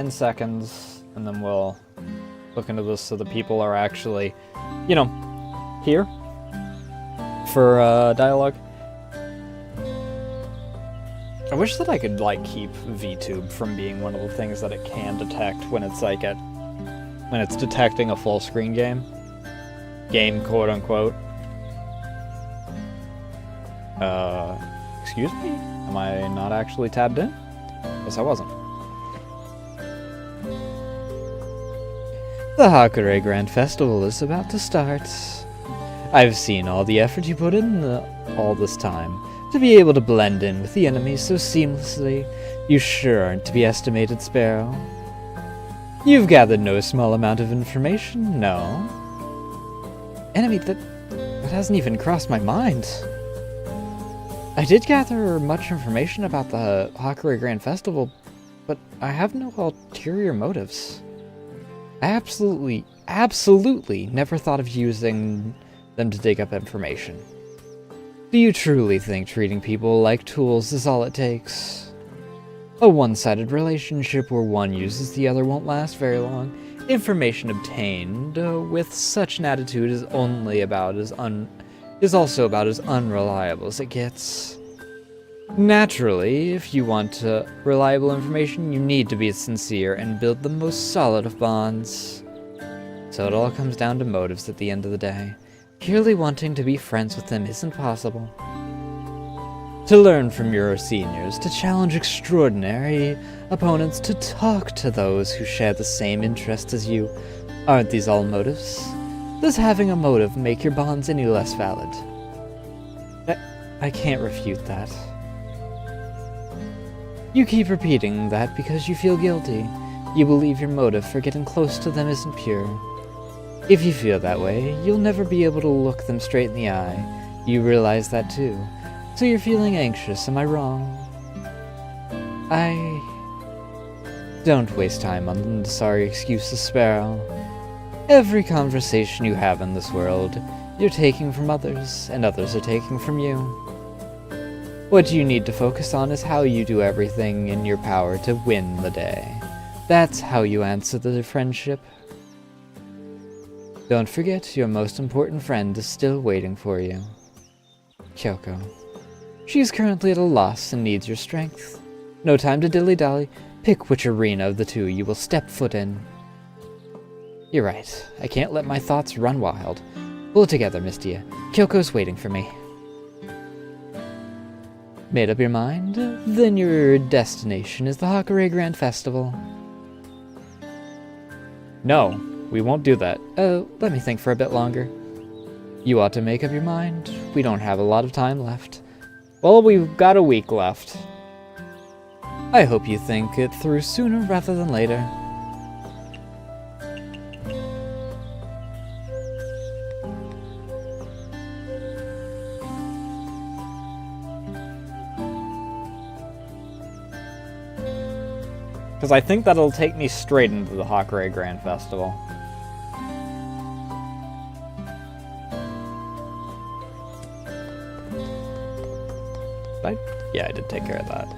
seconds, and then we'll look into this so the people are actually, you know, here for dialogue. I wish that I could like keep VTube from being one of the things that it can detect when it's like when it's detecting a full screen game, quote unquote. Excuse me? Am I not actually tabbed in? Guess I wasn't. The Hakurei Grand Festival is about to start. I've seen all the effort you put in all this time. To be able to blend in with the enemies so seamlessly, you sure aren't to be estimated, Sparrow. You've gathered no small amount of information, no? Enemy, that hasn't even crossed my mind. I did gather much information about the Hakurei Grand Festival, but I have no ulterior motives. I absolutely never thought of using them to dig up information. Do you truly think treating people like tools is all it takes? A one-sided relationship where one uses the other won't last very long. Information obtained with such an attitude is also about as unreliable as it gets. Naturally, if you want reliable information, you need to be sincere and build the most solid of bonds. So it all comes down to motives at the end of the day. Purely wanting to be friends with them isn't possible. To learn from your seniors, to challenge extraordinary opponents, to talk to those who share the same interests as you. Aren't these all motives? Does having a motive make your bonds any less valid? I can't refute that. You keep repeating that because you feel guilty. You believe your motive for getting close to them isn't pure. If you feel that way, you'll never be able to look them straight in the eye. You realize that too. So you're feeling anxious, am I wrong? Don't waste time on the sorry excuses, Sparrow. Every conversation you have in this world, you're taking from others, and others are taking from you. What you need to focus on is how you do everything in your power to win the day. That's how you answer the friendship. Don't forget, your most important friend is still waiting for you. Kyoko. She's currently at a loss and needs your strength. No time to dilly-dally. Pick which arena of the two you will step foot in. You're right. I can't let my thoughts run wild. Pull it together, Mistia. Kyoko's waiting for me. Made up your mind? Then your destination is the Hakurei Grand Festival. No, we won't do that. Let me think for a bit longer. You ought to make up your mind. We don't have a lot of time left. Well, we've got a week left. I hope you think it through sooner rather than later. Because I think that'll take me straight into the Hakurei Grand Festival. Yeah, I did take care of that.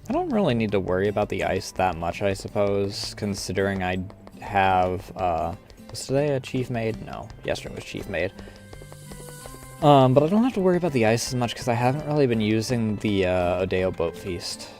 I don't really need to worry about the ice that much, I suppose, considering I have, was today a chief maid? No, yesterday was chief maid. But I don't have to worry about the ice as much because I haven't really been using the, Odeo Boat Feast.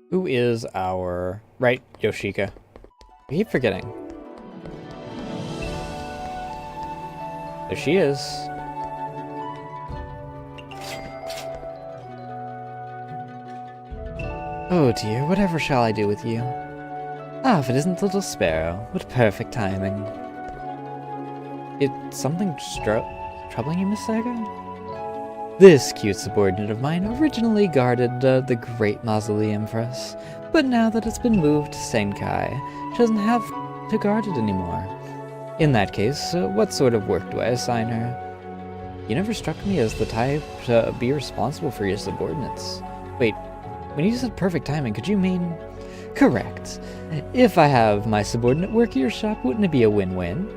Who is our... Right, Yoshika. I keep forgetting. There she is. Oh dear, whatever shall I do with you? Ah, if it isn't Little Sparrow. What perfect timing. It's something troubling you, Miss Saga? This cute subordinate of mine originally guarded the Great Mausoleum for us, but now that it's been moved to Senkai, she doesn't have to guard it anymore. In that case, what sort of work do I assign her? You never struck me as the type to be responsible for your subordinates. Wait, when you said perfect timing, could you mean... Correct. If I have my subordinate work at your shop, wouldn't it be a win-win?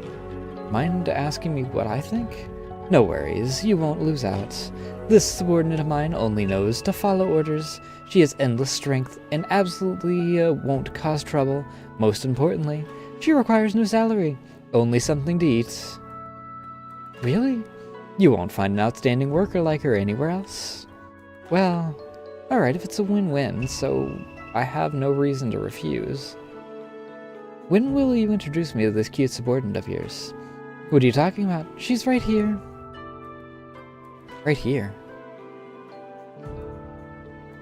Mind asking me what I think? No worries, you won't lose out. This subordinate of mine only knows to follow orders. She has endless strength and absolutely won't cause trouble. Most importantly, she requires no salary, only something to eat. Really? You won't find an outstanding worker like her anywhere else? Well, alright if it's a win-win, so I have no reason to refuse. When will you introduce me to this cute subordinate of yours? What are you talking about? She's right here. Right here?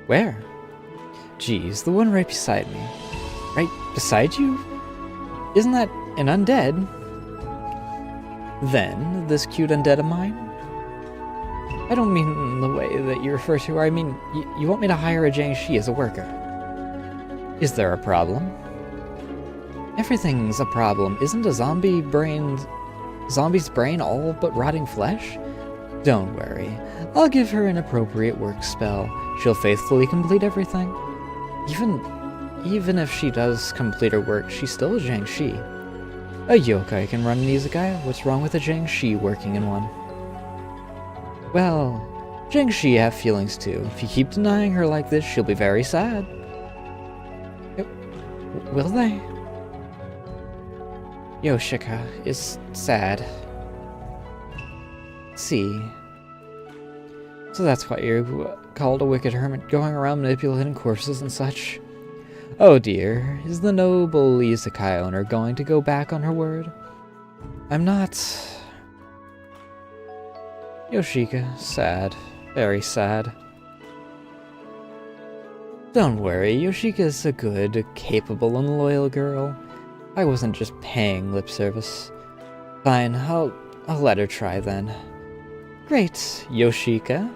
Where? Geez, the one right beside me. Right beside you? Isn't that an undead? Then, this cute undead of mine? I don't mean in the way that you refer to her. I mean, you want me to hire a Jiangshi as a worker. Is there a problem? Everything's a problem. Isn't a zombie's brain all but rotting flesh? Don't worry. I'll give her an appropriate work spell. She'll faithfully complete everything. Even if she does complete her work, she's still a Jiangshi. A yokai can run an izakaya. What's wrong with a Jiangshi working in one? Well, Jiangshi have feelings too. If you keep denying her like this, she'll be very sad. Will they? Yoshika is sad. See. So that's why you're called a wicked hermit, going around manipulating corpses and such. Oh dear, is the noble izakaya owner going to go back on her word? I'm not... Yoshika, sad. Very sad. Don't worry, Yoshika's a good, capable, and loyal girl. I wasn't just paying lip service. Fine, I'll let her try then. Great, Yoshika.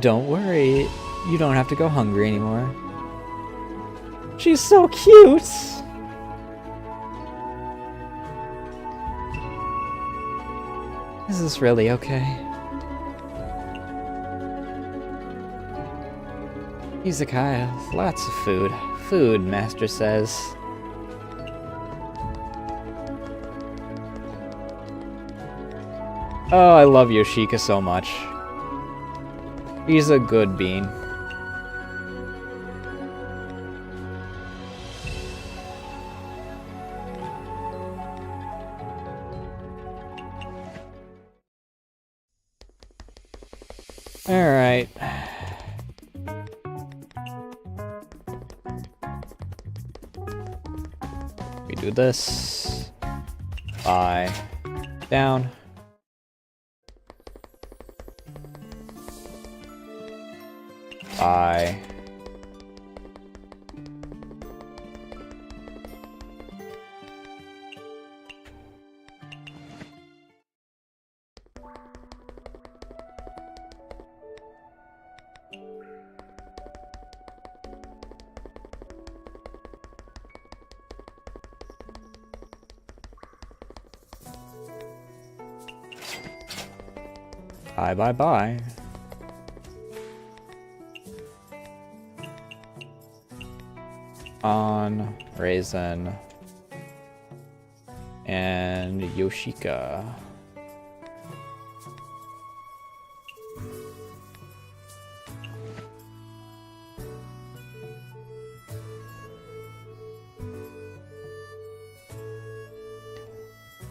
Don't worry, you don't have to go hungry anymore. She's so cute! Is this really okay? Izakaya, lots of food. Food, Master says. Oh, I love Yoshika so much. He's a good bean. Alright. We do this. Bye. Down. Bye. Bye, bye, bye. On Raisin and Yoshika.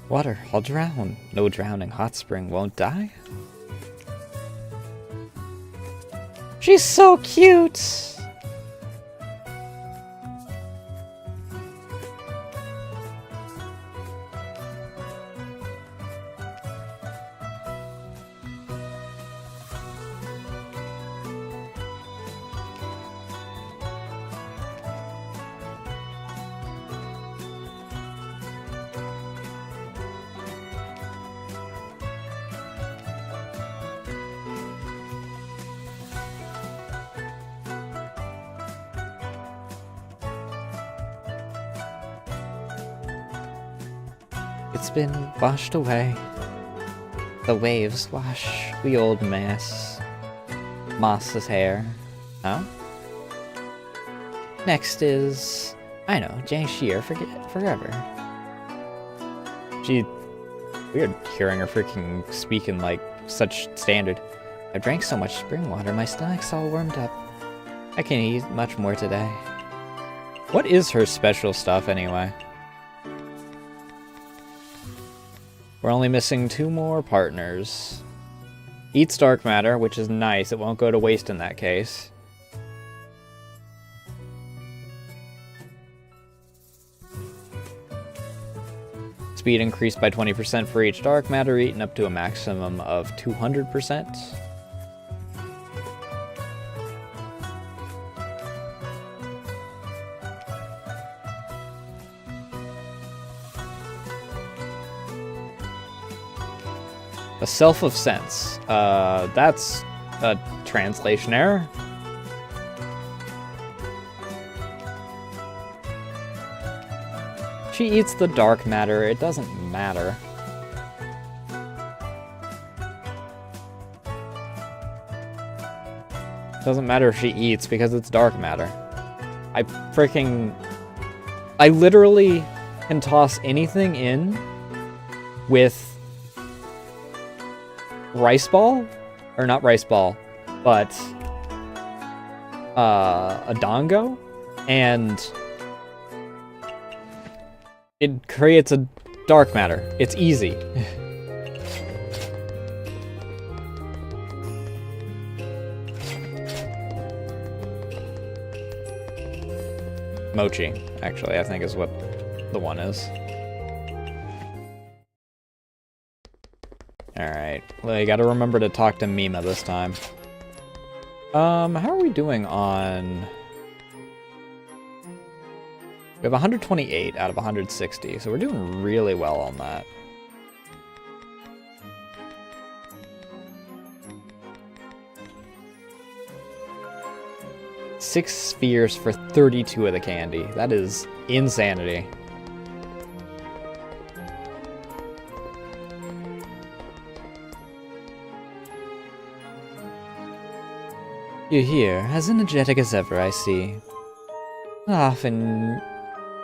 Water, I'll drown. No drowning hot spring won't die. She's so cute! It's been washed away. The waves wash the old Moss's hair. Oh? Next is, I know, Jang Shear, forever. Weird hearing her freaking speak in like such standard. I drank so much spring water, my stomach's all warmed up. I can't eat much more today. What is her special stuff anyway? We're only missing 2 more partners. Eats dark matter, which is nice. It won't go to waste in that case. Speed increased by 20% for each dark matter eaten up to a maximum of 200%. A self of sense. That's a translation error. She eats the dark matter. It doesn't matter. Doesn't matter if she eats because it's dark matter. I literally can toss anything in with rice ball, or not rice ball, but a dongo, and it creates a dark matter. It's easy. Mochi, actually, I think is what the one is. Alright, well, you gotta remember to talk to Mima this time. How are we doing on... We have 128 out of 160, so we're doing really well on that. Six spheres for 32 of the candy. That is insanity. You're here, as energetic as ever, I see. Often,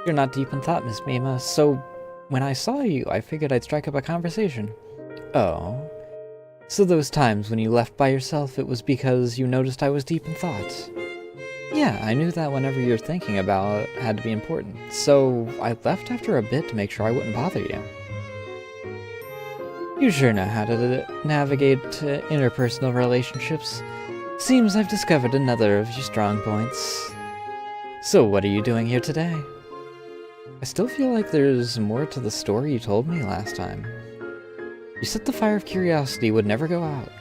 you're not deep in thought, Miss Mima, so when I saw you, I figured I'd strike up a conversation. Oh. So those times when you left by yourself, it was because you noticed I was deep in thought. Yeah, I knew that whenever you're thinking about it had to be important, so I left after a bit to make sure I wouldn't bother you. You sure know how to navigate interpersonal relationships. Seems I've discovered another of your strong points. So what are you doing here today? I still feel like there's more to the story you told me last time. You said the fire of curiosity would never go out,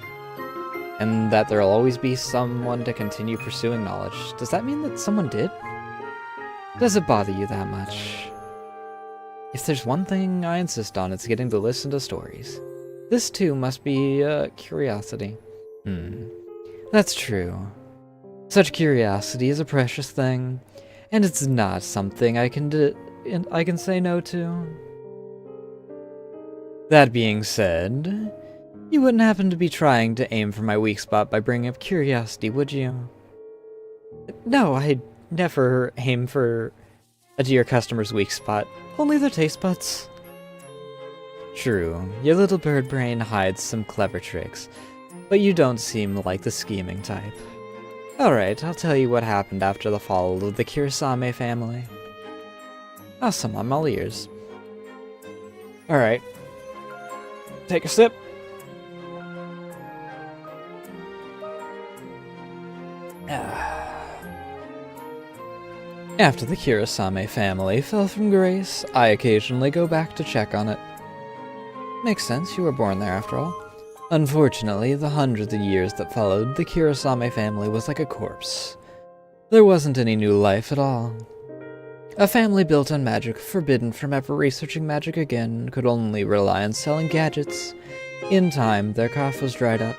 and that there'll always be someone to continue pursuing knowledge. Does that mean that someone did? Does it bother you that much? If there's one thing I insist on, it's getting to listen to stories. This too must be curiosity. That's true. Such curiosity is a precious thing, and it's not something I can say no to. That being said, You wouldn't happen to be trying to aim for my weak spot by bringing up curiosity, would you? No, I'd never aim for a dear customer's weak spot. Only their taste buds. True, your little bird brain hides some clever tricks, but you don't seem like the scheming type. Alright, I'll tell you what happened after the fall of the Kirasame family. Awesome, I'm all ears. Alright. Take a sip. After the Kirasame family fell from grace, I occasionally go back to check on it. Makes sense, you were born there after all. Unfortunately, the hundreds of years that followed, the Kirasame family was like a corpse. There wasn't any new life at all. A family built on magic, forbidden from ever researching magic again, could only rely on selling gadgets. In time, their cough was dried up.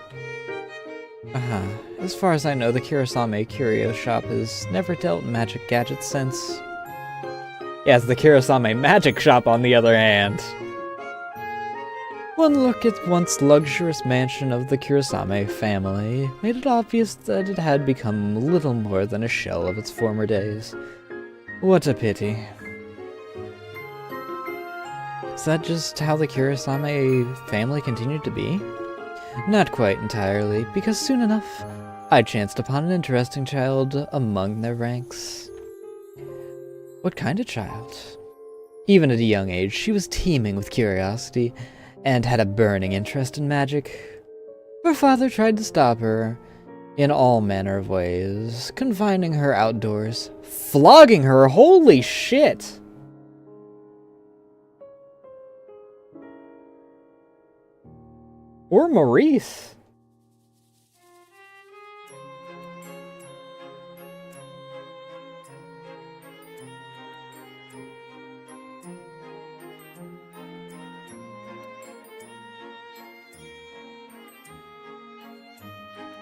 As far as I know, the Kirasame Curio Shop has never dealt in magic gadgets since. Yes, the Kirasame Magic Shop, on the other hand. One look at the once luxurious mansion of the Kirasame family made it obvious that it had become little more than a shell of its former days. What a pity. Is that just how the Kirasame family continued to be? Not quite entirely, because soon enough, I chanced upon an interesting child among their ranks. What kind of child? Even at a young age, she was teeming with curiosity, and had a burning interest in magic. Her father tried to stop her in all manner of ways, confining her outdoors, flogging her, holy shit! Or Maurice.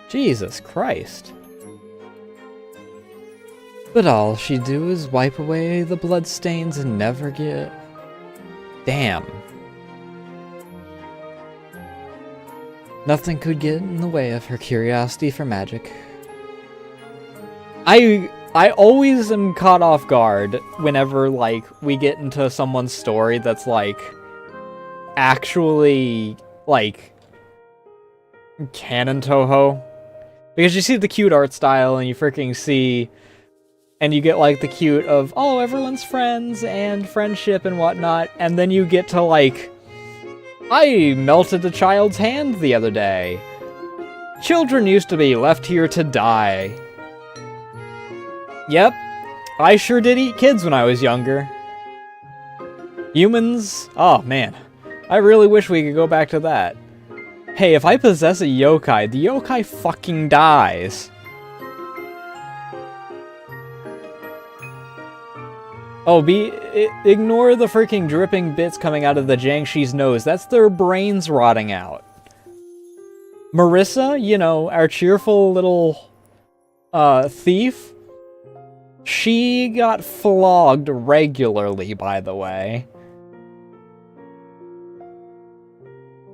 Jesus Christ. But all she'd do is wipe away the bloodstains and never get... Damn. Nothing could get in the way of her curiosity for magic. I always am caught off guard whenever, like, we get into someone's story that's, like, actually, like, canon Toho. Because you see the cute art style, and you freaking see... And you get, like, the cute of, oh, everyone's friends, and friendship, and whatnot, and then you get to, like... I melted a child's hand the other day. Children used to be left here to die. Yep, I sure did eat kids when I was younger. Humans? Oh, man. I really wish we could go back to that. Hey, if I possess a yokai, the yokai fucking dies. Oh, ignore the freaking dripping bits coming out of the Jiangshi's nose. That's their brains rotting out. Marissa, you know, our cheerful little thief, she got flogged regularly, by the way.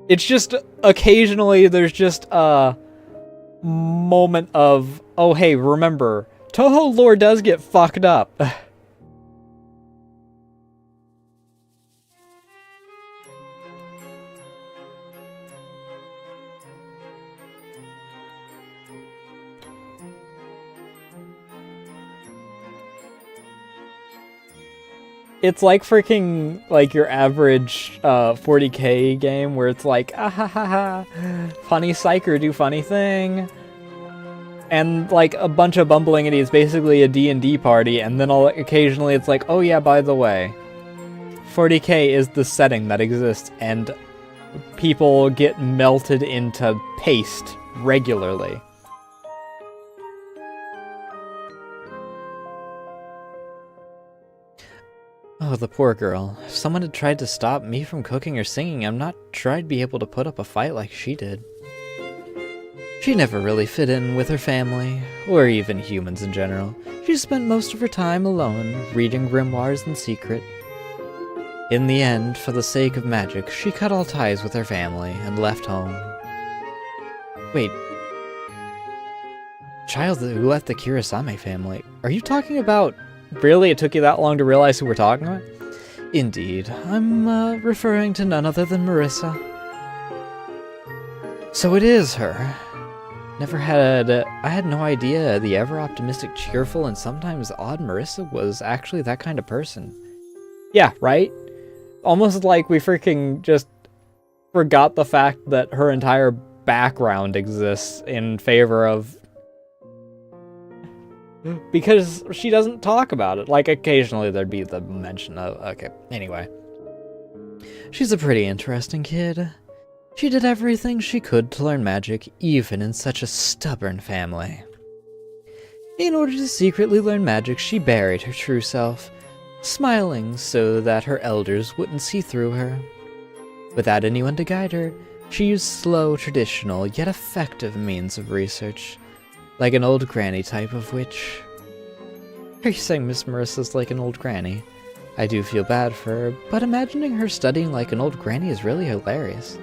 It's just, occasionally, there's just a moment of, oh hey, remember, Toho lore does get fucked up. It's like freaking, like, your average 40k game where it's like, ah ha ha ha, funny psycher do funny thing. And, like, a bunch of bumbling idiots, basically a D&D party, and then occasionally it's like, oh yeah, by the way, 40k is the setting that exists, and people get melted into paste regularly. Oh, the poor girl. If someone had tried to stop me from cooking or singing, I'm not sure I'd be able to put up a fight like she did. She never really fit in with her family, or even humans in general. She spent most of her time alone, reading grimoires in secret. In the end, for the sake of magic, she cut all ties with her family and left home. Wait. Child who left the Kurosame family. Are you talking about... Really? It took you that long to realize who we're talking about? Indeed. I'm referring to none other than Marissa. So it is her. I had no idea the ever-optimistic, cheerful, and sometimes odd Marissa was actually that kind of person. Yeah, right? Almost like we freaking just forgot the fact that her entire background exists in favor of... Because she doesn't talk about it. Like, occasionally there'd be the mention of... Okay, anyway. She's a pretty interesting kid. She did everything she could to learn magic, even in such a stubborn family. In order to secretly learn magic, she buried her true self, smiling so that her elders wouldn't see through her. Without anyone to guide her, she used slow, traditional, yet effective means of research, like an old granny type of witch. Are you saying Miss Marissa's like an old granny? I do feel bad for her, but imagining her studying like an old granny is really hilarious.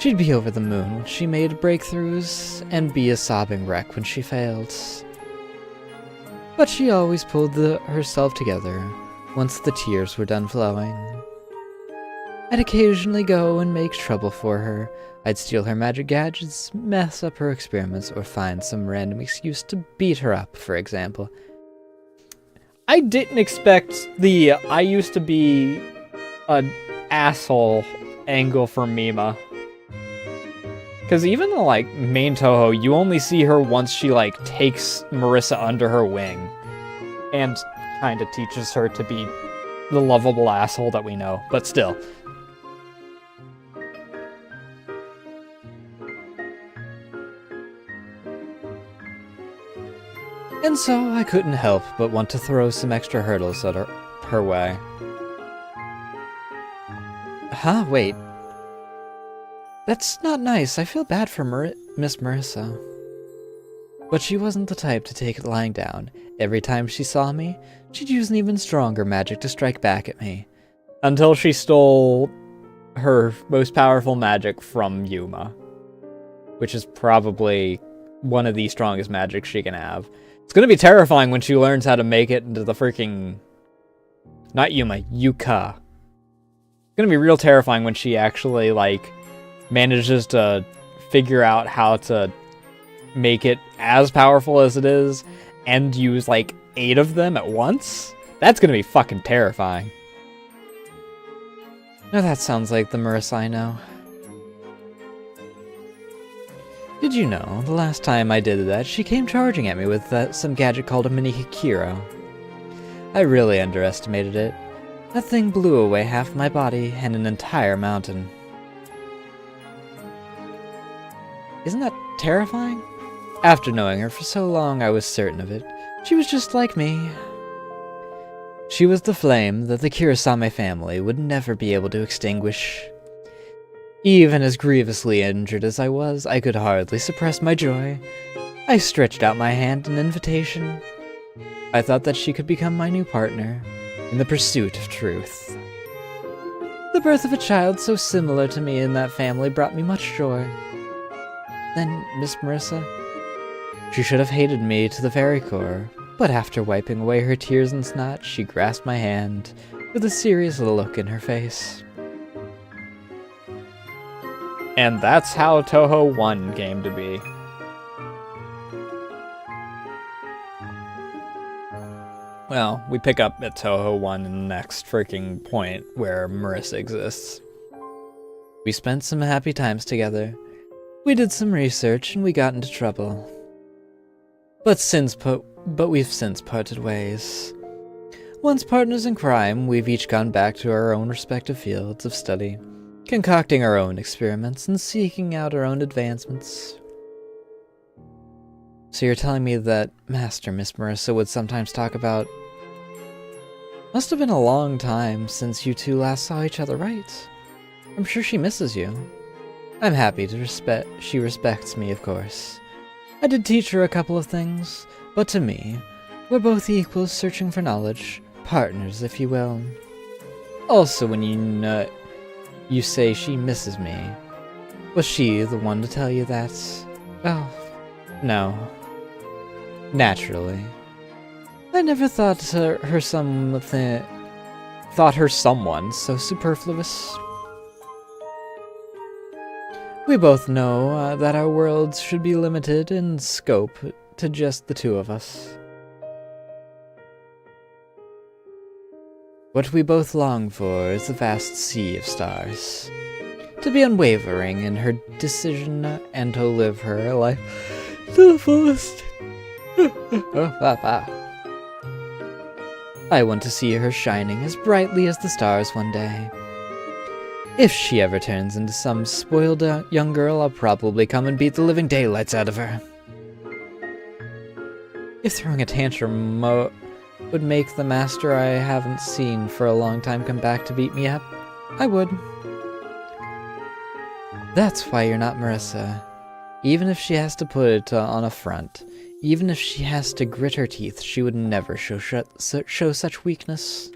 She'd be over the moon when she made breakthroughs, and be a sobbing wreck when she failed. But she always pulled herself together once the tears were done flowing. I'd occasionally go and make trouble for her. I'd steal her magic gadgets, mess up her experiments, or find some random excuse to beat her up, for example. I didn't expect the I used to be an asshole angle for Mima. Because even the, like, main Toho, you only see her once she, like, takes Marissa under her wing. And kind of teaches her to be the lovable asshole that we know. But still. And so I couldn't help but want to throw some extra hurdles at her way. Huh? Wait. That's not nice. I feel bad for Miss Marissa. But she wasn't the type to take it lying down. Every time she saw me, she'd use an even stronger magic to strike back at me. Until she stole her most powerful magic from Yuma. Which is probably one of the strongest magics she can have. It's gonna be terrifying when she learns how to make it into the freaking... Not Yuma, Yuka. It's gonna be real terrifying when she actually, like... manages to figure out how to make it as powerful as it is and use like 8 of them at once. That's gonna be fucking terrifying. Now that sounds like the Marissa I know. Did you know, the last time I did that, she came charging at me with some gadget called a mini Hikiro. I really underestimated it. That thing blew away half my body and an entire mountain. Isn't that terrifying? After knowing her for so long, I was certain of it. She was just like me. She was the flame that the Kurosame family would never be able to extinguish. Even as grievously injured as I was, I could hardly suppress my joy. I stretched out my hand in invitation. I thought that she could become my new partner in the pursuit of truth. The birth of a child so similar to me in that family brought me much joy. Then, Miss Marissa, she should have hated me to the very core, but after wiping away her tears and snot, she grasped my hand with a serious look in her face. And that's how Toho 1 came to be. Well, we pick up at Toho 1 in the next freaking point where Marissa exists. We spent some happy times together. We did some research and we got into trouble. But we've since parted ways. Once partners in crime, we've each gone back to our own respective fields of study, concocting our own experiments and seeking out our own advancements. So you're telling me that Master Miss Marissa would sometimes talk about... Must have been a long time since you two last saw each other, right? I'm sure she misses you. I'm happy to she respects me, of course. I did teach her a couple of things, but to me, we're both equals searching for knowledge, partners, if you will. Also, when you say she misses me, Was she the one to tell you that? Oh, no. Naturally. I never thought her someone so superfluous. We both know that our worlds should be limited in scope to just the two of us. What we both long for is the vast sea of stars. To be unwavering in her decision and to live her life to the fullest. I want to see her shining as brightly as the stars one day. If she ever turns into some spoiled young girl, I'll probably come and beat the living daylights out of her. If throwing a tantrum would make the master I haven't seen for a long time come back to beat me up, I would. That's why you're not Marissa. Even if she has to put it on a front, even if she has to grit her teeth, she would never show such weakness.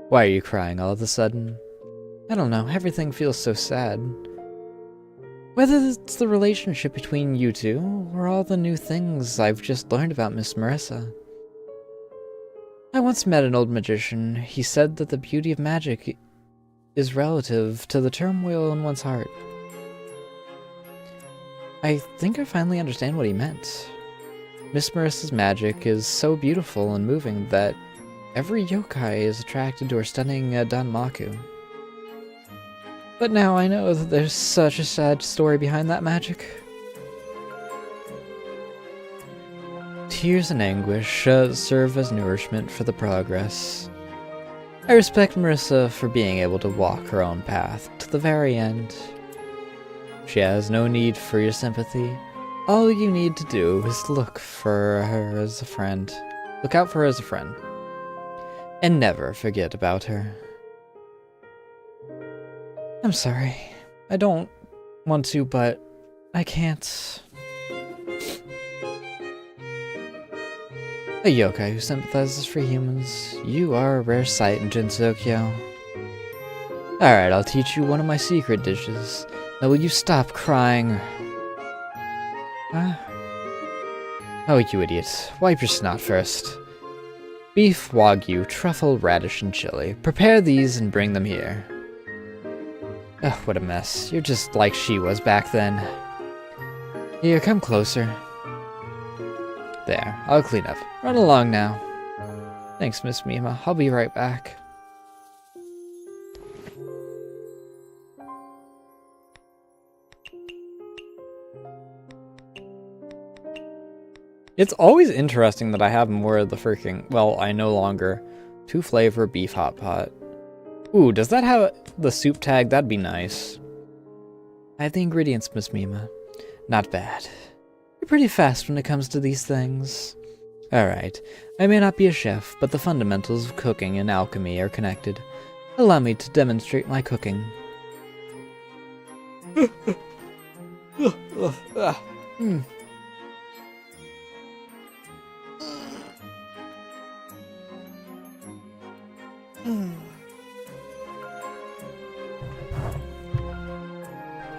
Why are you crying all of a sudden? I don't know, everything feels so sad. Whether it's the relationship between you two, or all the new things I've just learned about Miss Marissa. I once met an old magician. He said that the beauty of magic is relative to the turmoil in one's heart. I think I finally understand what he meant. Miss Marissa's magic is so beautiful and moving that every yokai is attracted to her stunning danmaku. But now I know that there's such a sad story behind that magic. Tears and anguish serve as nourishment for the progress. I respect Marissa for being able to walk her own path to the very end. She has no need for your sympathy. All you need to do is look for her as a friend. Look out for her as a friend. And never forget about her. I'm sorry. I don't want to, but I can't. A yokai who sympathizes for humans. You are a rare sight in Jinsokyo. Alright, I'll teach you one of my secret dishes. Now will you stop crying? Oh, you idiot. Wipe your snot first. Beef, wagyu, truffle, radish, and chili. Prepare these and bring them here. Oh, what a mess. You're just like she was back then. Here, come closer. There, I'll clean up. Run along now. Thanks, Miss Mima. I'll be right back. It's always interesting that I have more of the freaking, well, I no longer, 2-flavor beef hot pot. Ooh, does that have the soup tag? That'd be nice. I have the ingredients, Miss Mima. Not bad. You're pretty fast when it comes to these things. Alright, I may not be a chef, but the fundamentals of cooking and alchemy are connected. Allow me to demonstrate my cooking.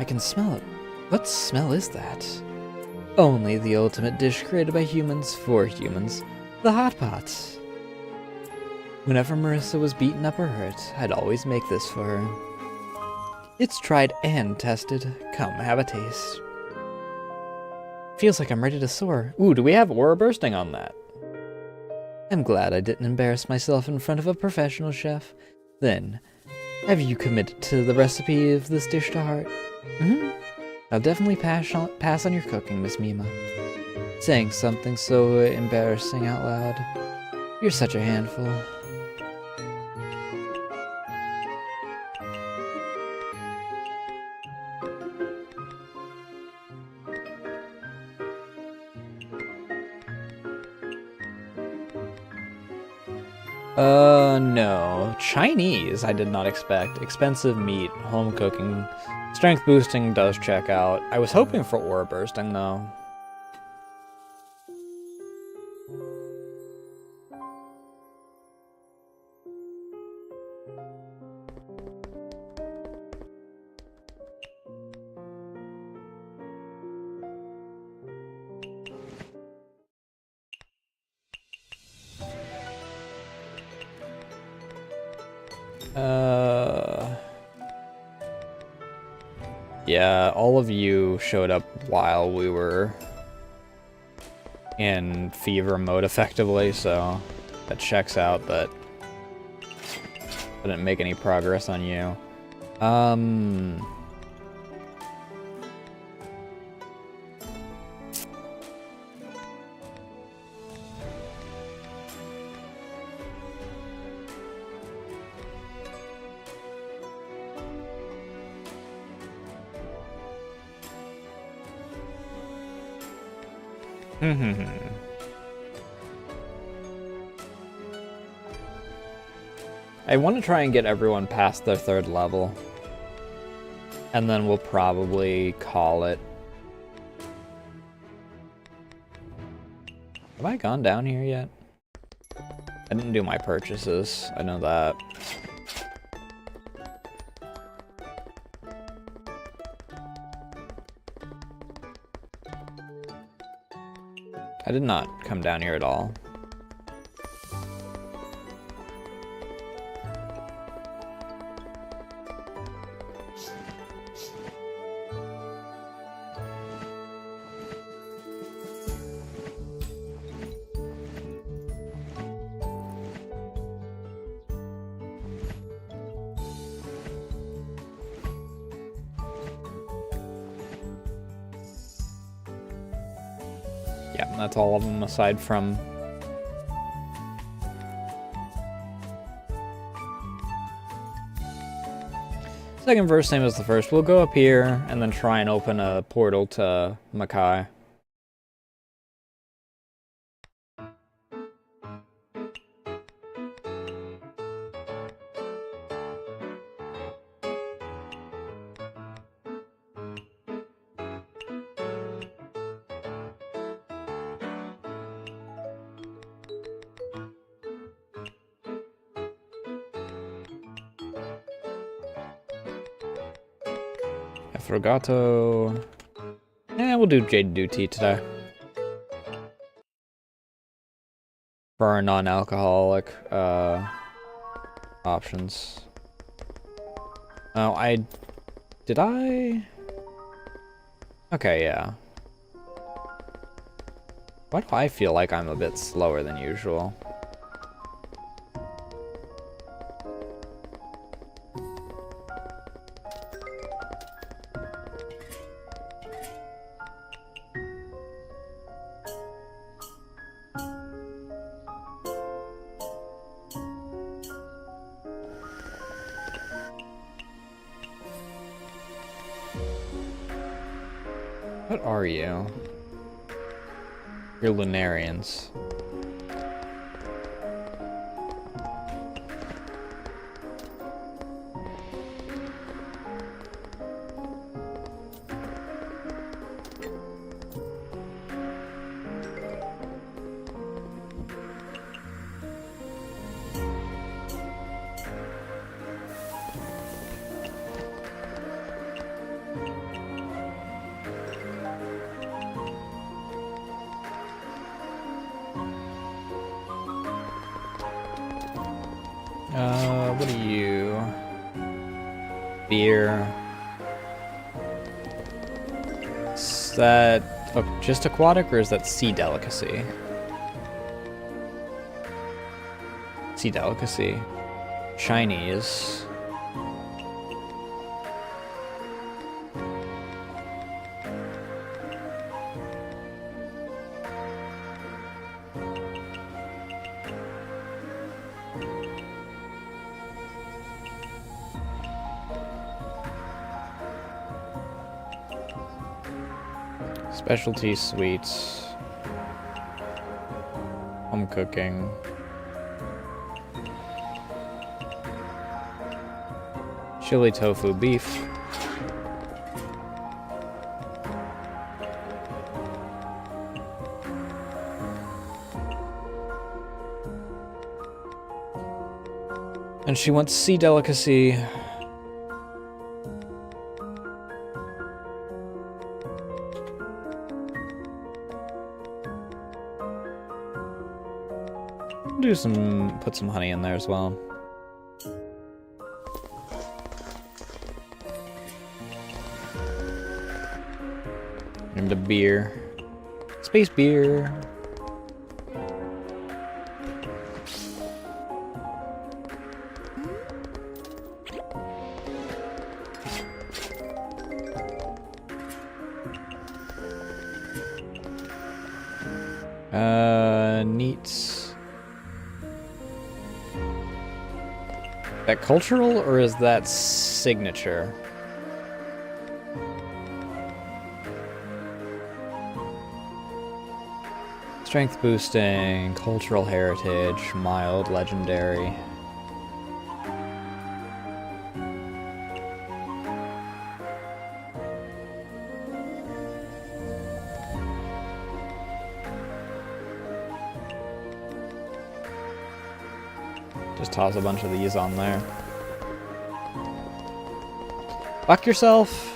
I can smell it. What smell is that? Only the ultimate dish created by humans for humans. The hot pot. Whenever Marissa was beaten up or hurt, I'd always make this for her. It's tried and tested. Come, have a taste. Feels like I'm ready to soar. Ooh, do we have aura bursting on that? I'm glad I didn't embarrass myself in front of a professional chef. Then, have you committed to the recipe of this dish to heart? I'll definitely pass on your cooking, Miss Mima. Saying something so embarrassing out loud. You're such a handful. No. Chinese, I did not expect. Expensive meat, home cooking. Strength boosting does check out. I was hoping for aura bursting, though. Yeah, all of you showed up while we were in fever mode effectively, so that checks out, but I didn't make any progress on you. I want to try and get everyone past their 3rd level. And then we'll probably call it. Have I gone down here yet? I didn't do my purchases. I know that. I did not come down here at all. Yeah, that's all of them aside from... Second verse, same as the first. We'll go up here and then try and open a portal to Makai. Affogato. We'll do Jade Duty today. For our non-alcoholic options. Oh, did I? Okay, yeah. Why do I feel like I'm a bit slower than usual? What are you? You're Lunarians. What are you? Beer. Is that just aquatic or is that sea delicacy? Sea delicacy. Chinese. Specialty sweets. Home cooking. Chili tofu beef. And she wants sea delicacy. Put some honey in there as well. And a beer. Space beer. Neat. That cultural or is that signature? Strength boosting, cultural heritage, mild, legendary. Just toss a bunch of these on there. Fuck yourself!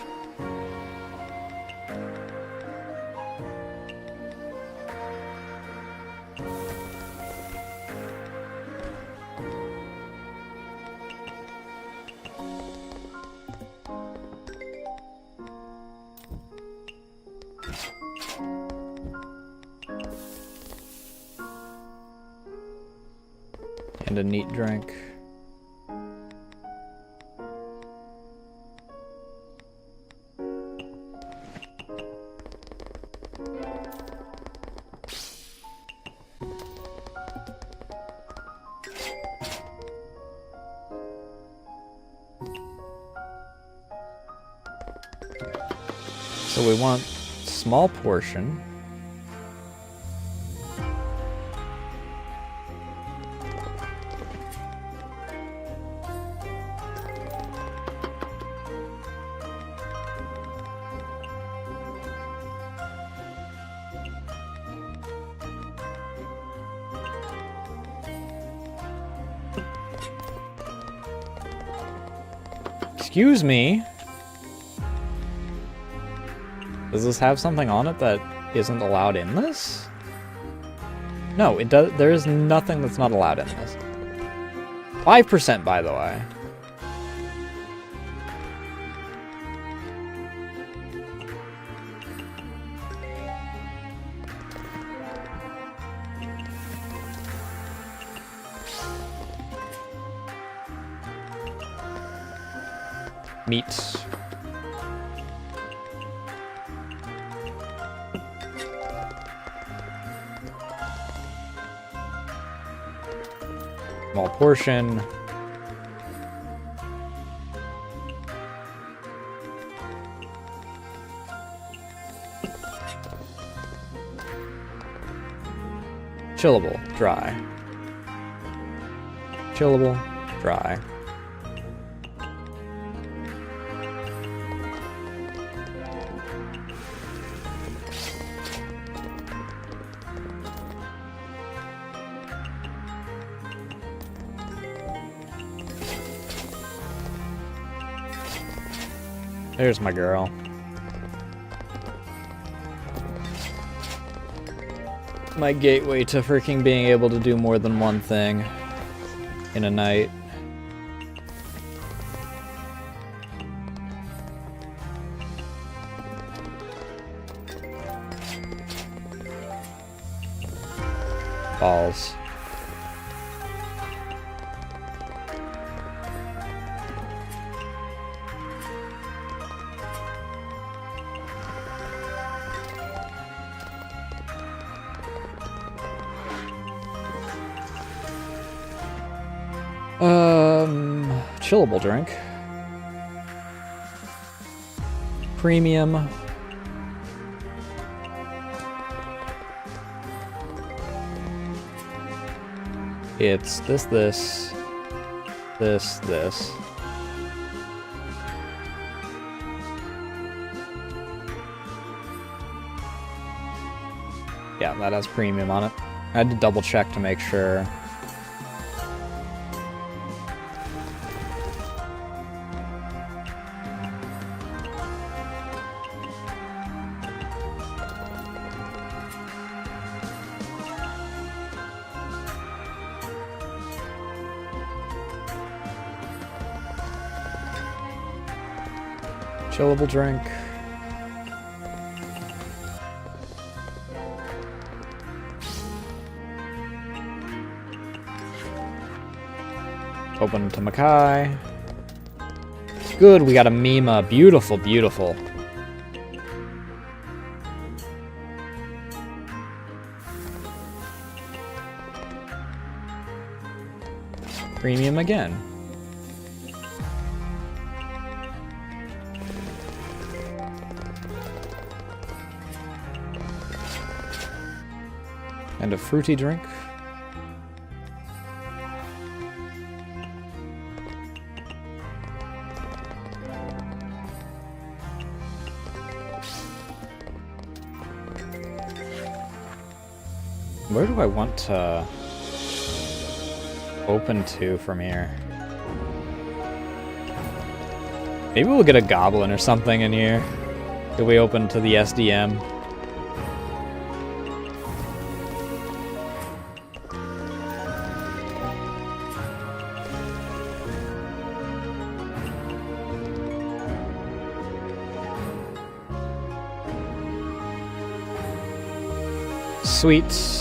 And a neat drink. So we want small portion. Excuse me. Does this have something on it that isn't allowed in this? No, it does. There is nothing that's not allowed in this. 5%, by the way. Meat. Small portion. Chillable, dry. Chillable, dry. There's my girl. My gateway to freaking being able to do more than one thing in a night. Balls. Chillable drink. Premium. It's this. Yeah, that has premium on it. I had to double check to make sure. Chillable drink. Open to Makai. Good, we got a Mima. Beautiful, beautiful. Premium again. And a fruity drink. Where do I want to open to from here? Maybe we'll get a goblin or something in here. If we open to the SDM. Sweet.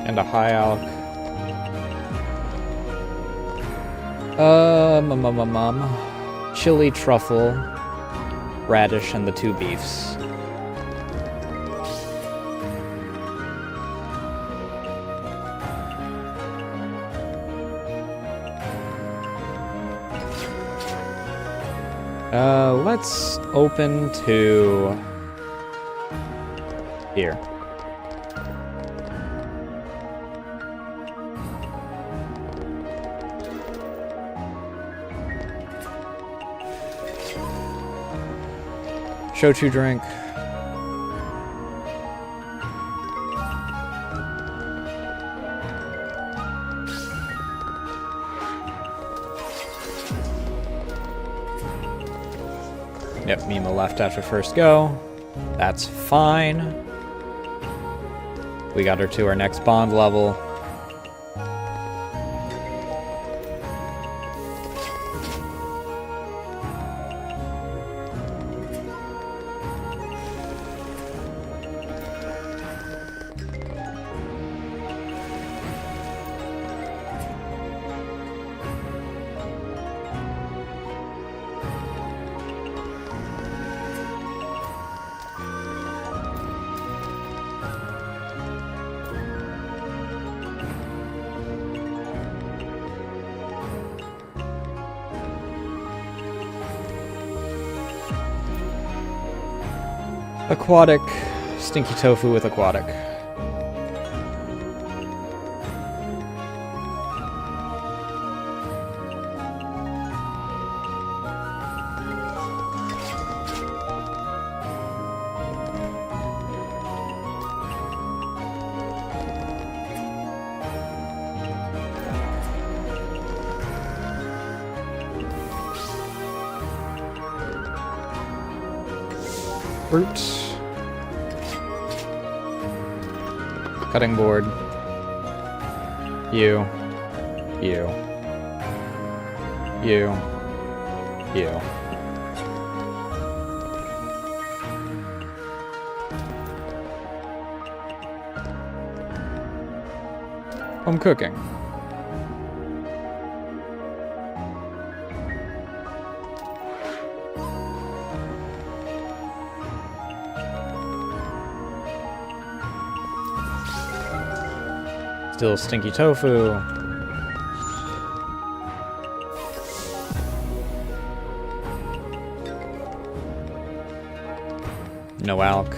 And a high alc. Chili truffle, radish, and the 2 beefs. Let's open to here. Shochu drink. Yep, Mima left after first go. That's fine. We got her to our next bond level. Aquatic. Stinky tofu with aquatic. Fruit. Cutting board. You. You. You. You. Home cooking. Still stinky tofu. No alk.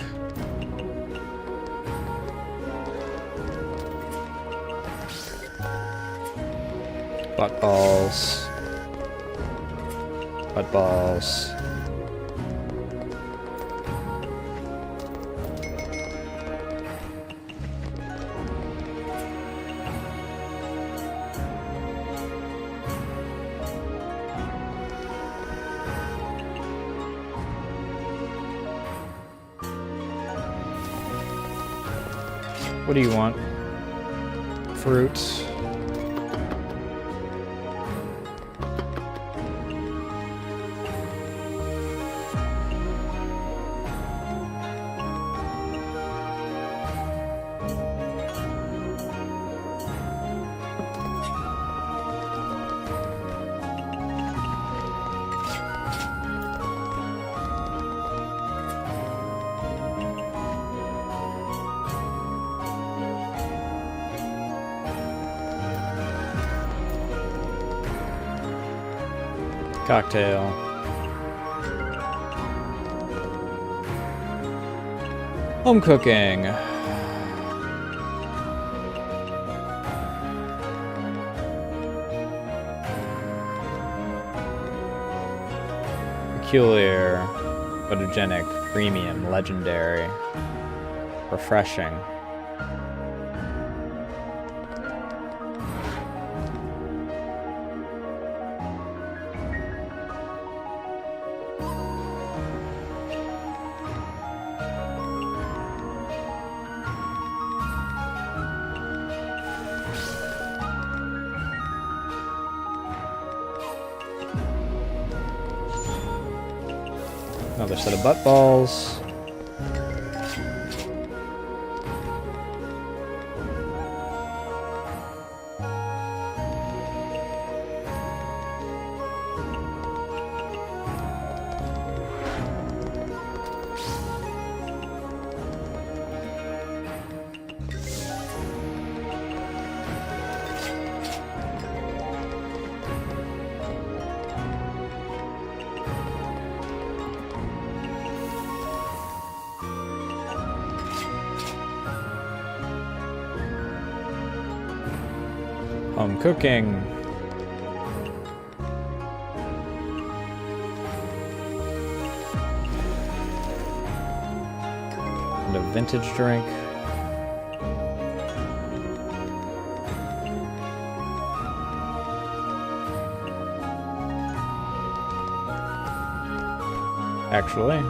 Butt balls. Butt balls. What do you want? Fruit. Cocktail. Home cooking. Peculiar, photogenic, premium, legendary, refreshing. Another set of butt balls. Home cooking. And a vintage drink. Actually,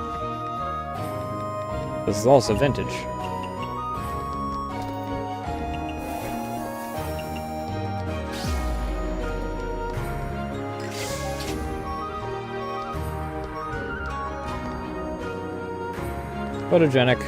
this is also vintage. Photogenic.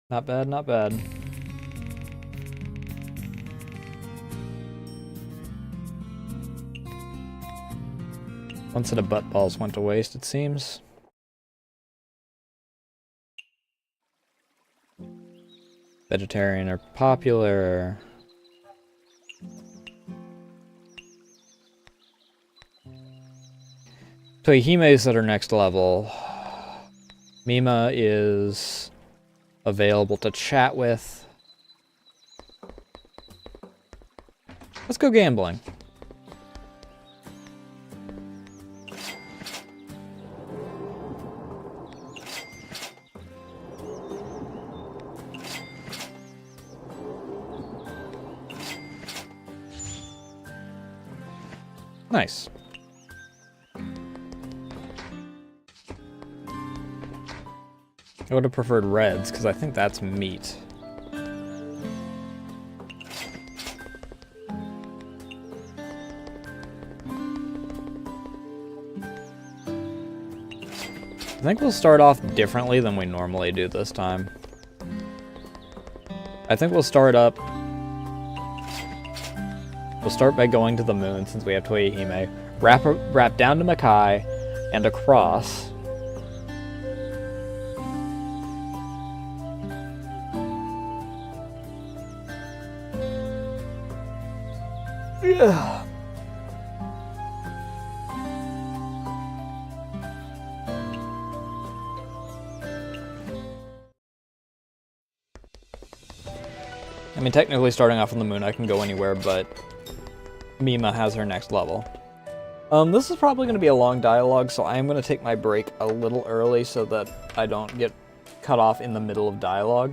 Not bad, not bad. One set of butt balls went to waste, it seems. Vegetarian are popular. Toihime's at her next level. Mima is available to chat with. Let's go gambling. Nice. I would have preferred reds, because I think that's meat. I think we'll start off differently than we normally do this time. I think we'll start up... We'll start by going to the moon, since we have Toihime. Wrap down to Makai, and across. Yeah. I mean, technically starting off on the moon, I can go anywhere, but Mima has her next level. This is probably going to be a long dialogue, so I am going to take my break a little early so that I don't get cut off in the middle of dialogue.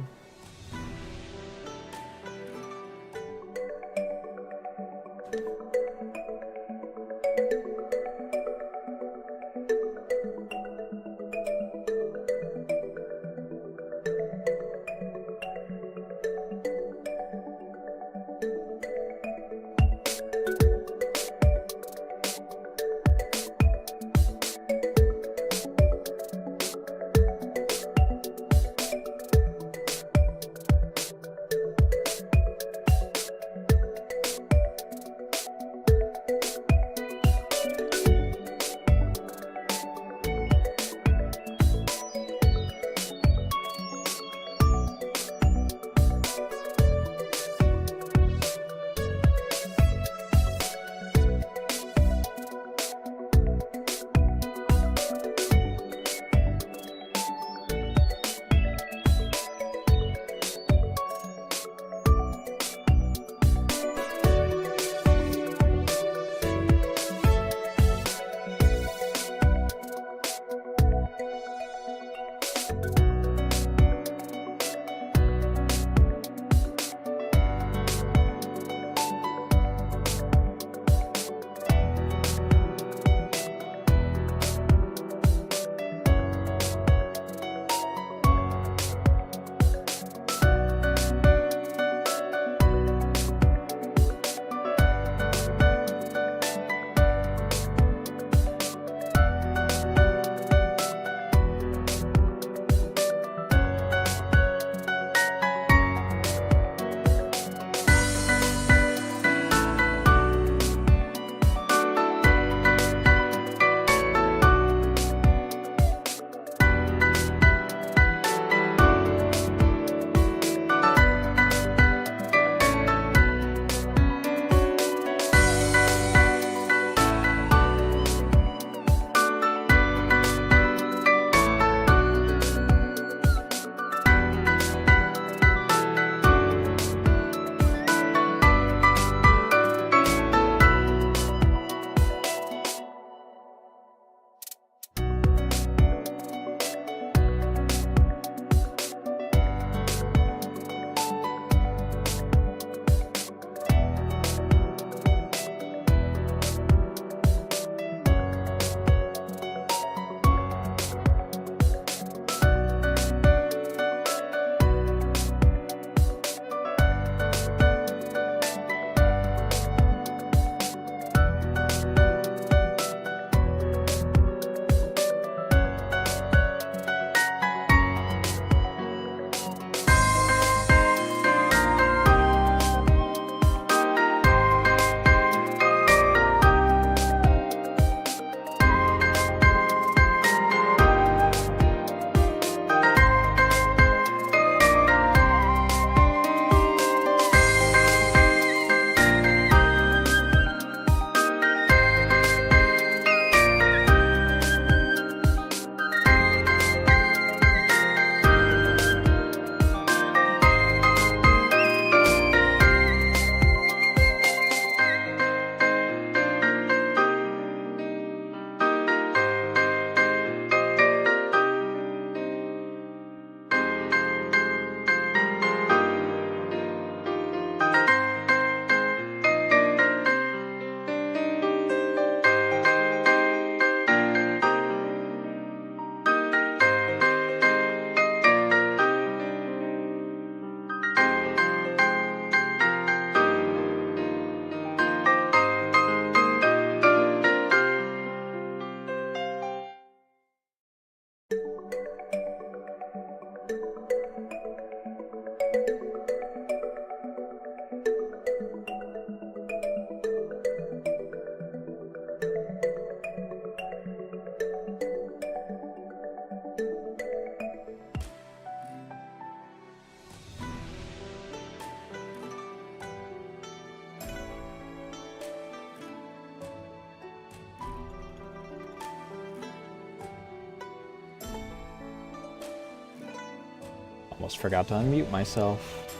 Almost forgot to unmute myself.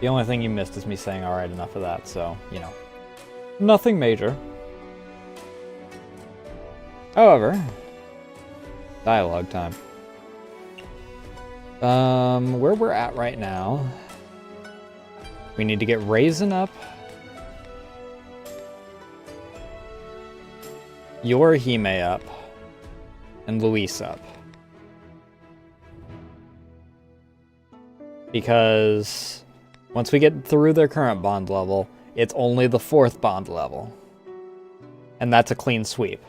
The only thing you missed is me saying, alright, enough of that, so, you know. Nothing major. However, dialogue time. Where we're at right now, we need to get Raisin up, Yorihime up, and Luis up. Because once we get through their current bond level, it's only the 4th bond level. And that's a clean sweep.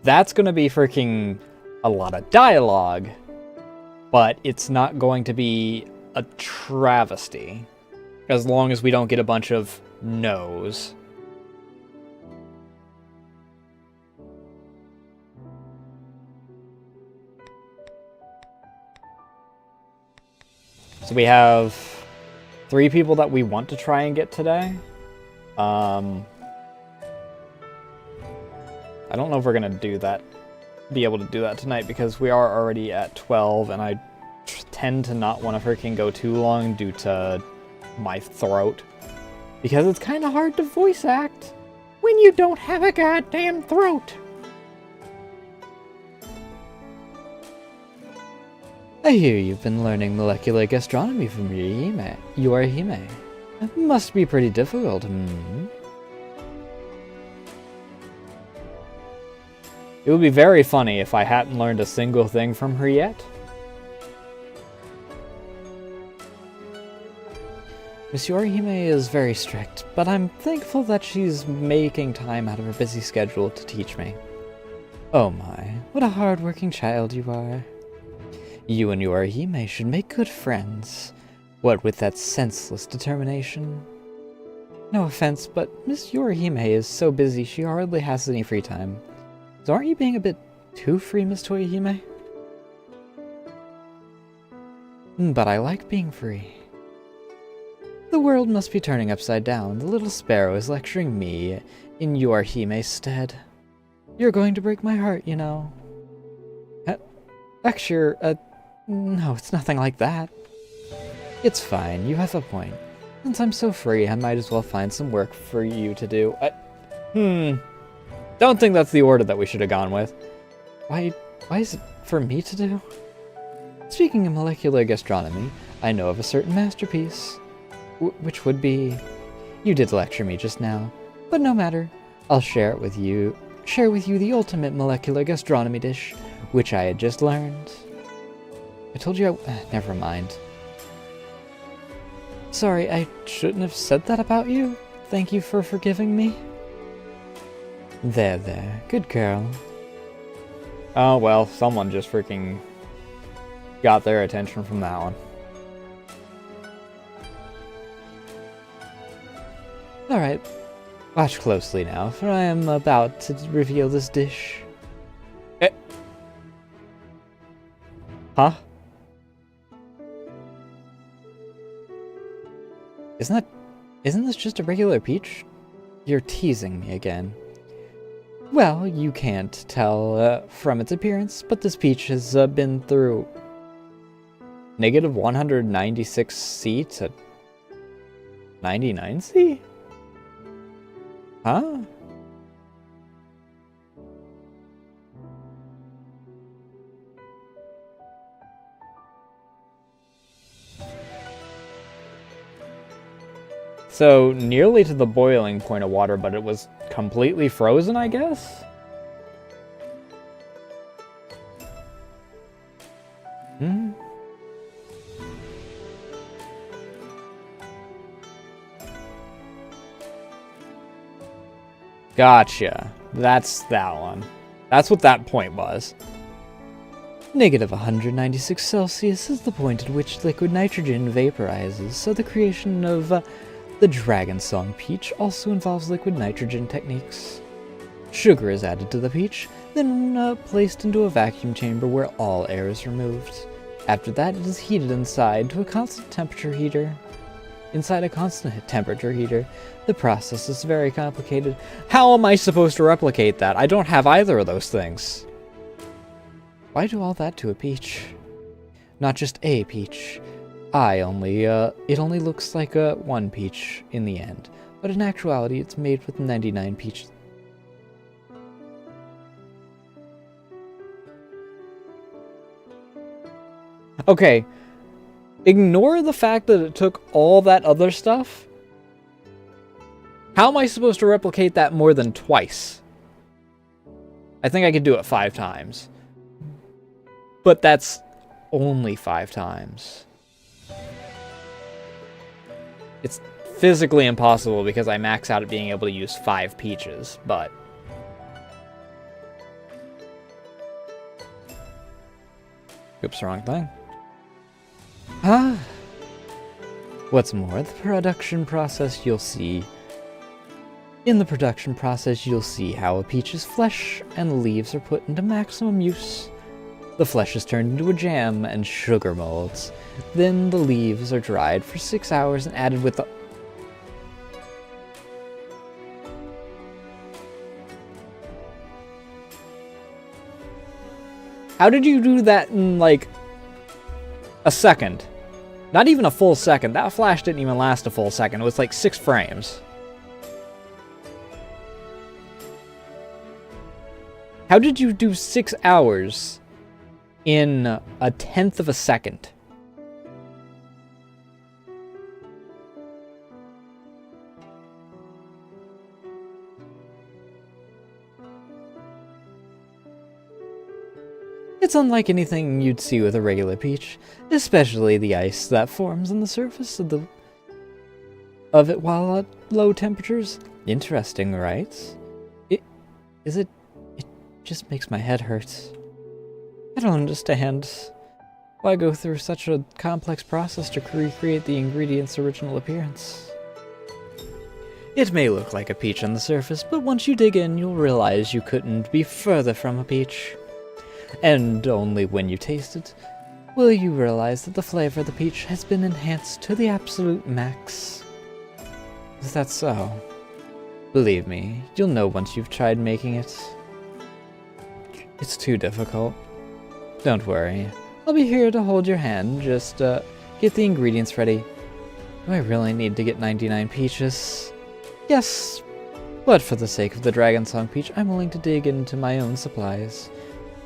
That's going to be freaking a lot of dialogue, but it's not going to be a travesty as long as we don't get a bunch of no's. So we have 3 people that we want to try and get today. I don't know if we're going to be able to do that tonight because we are already at 12 and I tend to not want to freaking go too long due to my throat. Because it's kind of hard to voice act when you don't have a goddamn throat. I hear you've been learning molecular gastronomy from Yorihime. It must be pretty difficult, It would be very funny if I hadn't learned a single thing from her yet. Miss Yorihime is very strict, but I'm thankful that she's making time out of her busy schedule to teach me. Oh my, what a hard-working child you are. You and Yorihime should make good friends. What with that senseless determination? No offense, but Miss Yorihime is so busy she hardly has any free time. So aren't you being a bit too free, Miss Toyohime? But I like being free. The world must be turning upside down. The little sparrow is lecturing me in Yorihime's stead. You're going to break my heart, you know. Lecture, no, it's nothing like that. It's fine, you have a point. Since I'm so free, I might as well find some work for you to do. Don't think that's the order that we should have gone with. Why is it for me to do? Speaking of molecular gastronomy, I know of a certain masterpiece. Which would be... You did lecture me just now, but no matter. I'll share with you the ultimate molecular gastronomy dish, which I had just learned. I told you never mind. Sorry, I shouldn't have said that about you. Thank you for forgiving me. There. Good girl. Oh, well, someone just freaking got their attention from that one. Alright, watch closely now, for I am about to reveal this dish. Huh? Isn't this just a regular peach? You're teasing me again. Well, you can't tell from its appearance, but this peach has been through negative 196C to 99C? Huh? So, nearly to the boiling point of water, but it was completely frozen, I guess? Gotcha. That's that one. That's what that point was. Negative 196 Celsius is the point at which liquid nitrogen vaporizes, so the creation of the Dragon Song peach also involves liquid nitrogen techniques. Sugar is added to the peach, then placed into a vacuum chamber where all air is removed. After that, it is heated inside to a constant temperature heater. Inside a constant temperature heater, the process is very complicated. How am I supposed to replicate that? I don't have either of those things. Why do all that to a peach? Not just a peach. It only looks like one peach in the end, but in actuality it's made with 99 peaches. Okay, ignore the fact that it took all that other stuff. How am I supposed to replicate that more than twice? I think I could do it 5 times. But that's only 5 times. It's physically impossible because I max out at being able to use 5 peaches, but... Oops, wrong thing. Ah. What's more, the production process you'll see... In the production process, you'll see how a peach's flesh and leaves are put into maximum use. The flesh is turned into a jam and sugar molds. Then the leaves are dried for 6 hours and added with the... How did you do that in, like, a second? Not even a full second. That flash didn't even last a full second. It was like 6 frames. How did you do 6 hours in a 1/10 of a second? It's unlike anything you'd see with a regular peach, especially the ice that forms on the surface of it while at low temperatures. Interesting, right? It just makes my head hurt. I don't understand why go through such a complex process to recreate the ingredient's original appearance. It may look like a peach on the surface, but once you dig in, you'll realize you couldn't be further from a peach. And only when you taste it will you realize that the flavor of the peach has been enhanced to the absolute max. Is that so? Believe me, you'll know once you've tried making it. It's too difficult. Don't worry. I'll be here to hold your hand. Just, get the ingredients ready. Do I really need to get 99 peaches? Yes, but for the sake of the Dragon Song peach, I'm willing to dig into my own supplies.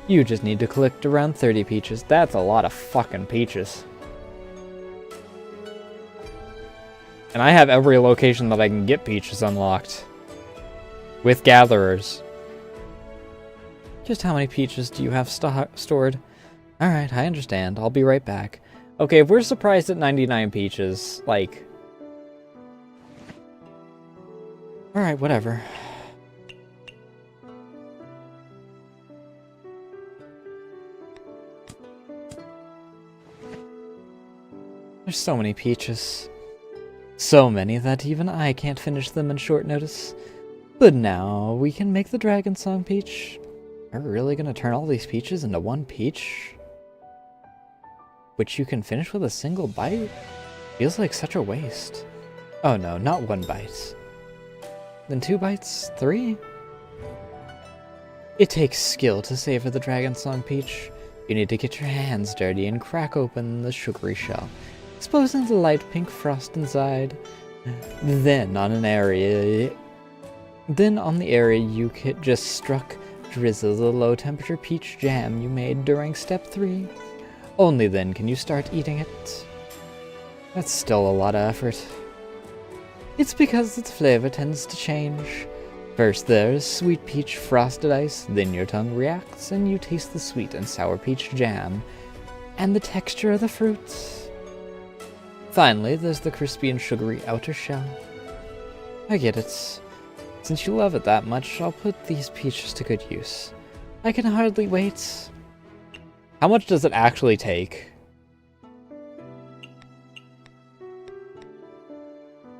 You just need to collect around 30 peaches. That's a lot of fucking peaches. And I have every location that I can get peaches unlocked. With gatherers. Just how many peaches do you have stored? Alright, I understand. I'll be right back. Okay, if we're surprised at 99 peaches, like... Alright, whatever. There's so many peaches. So many that even I can't finish them in short notice. But now we can make the Dragon Song peach. Are we really gonna turn all these peaches into one peach? Which you can finish with a single bite? Feels like such a waste. Oh no, not 1 bite. Then 2 bites? 3? It takes skill to savor the Dragon Song peach. You need to get your hands dirty and crack open the sugary shell, exposing the light pink frost inside. Then on the area you just struck, drizzle the low temperature peach jam you made during step 3. Only then can you start eating it. That's still a lot of effort. It's because its flavor tends to change. First there's sweet peach frosted ice, then your tongue reacts and you taste the sweet and sour peach jam and the texture of the fruits. Finally, there's the crispy and sugary outer shell. I get it. Since you love it that much, I'll put these peaches to good use. I can hardly wait. How much does it actually take?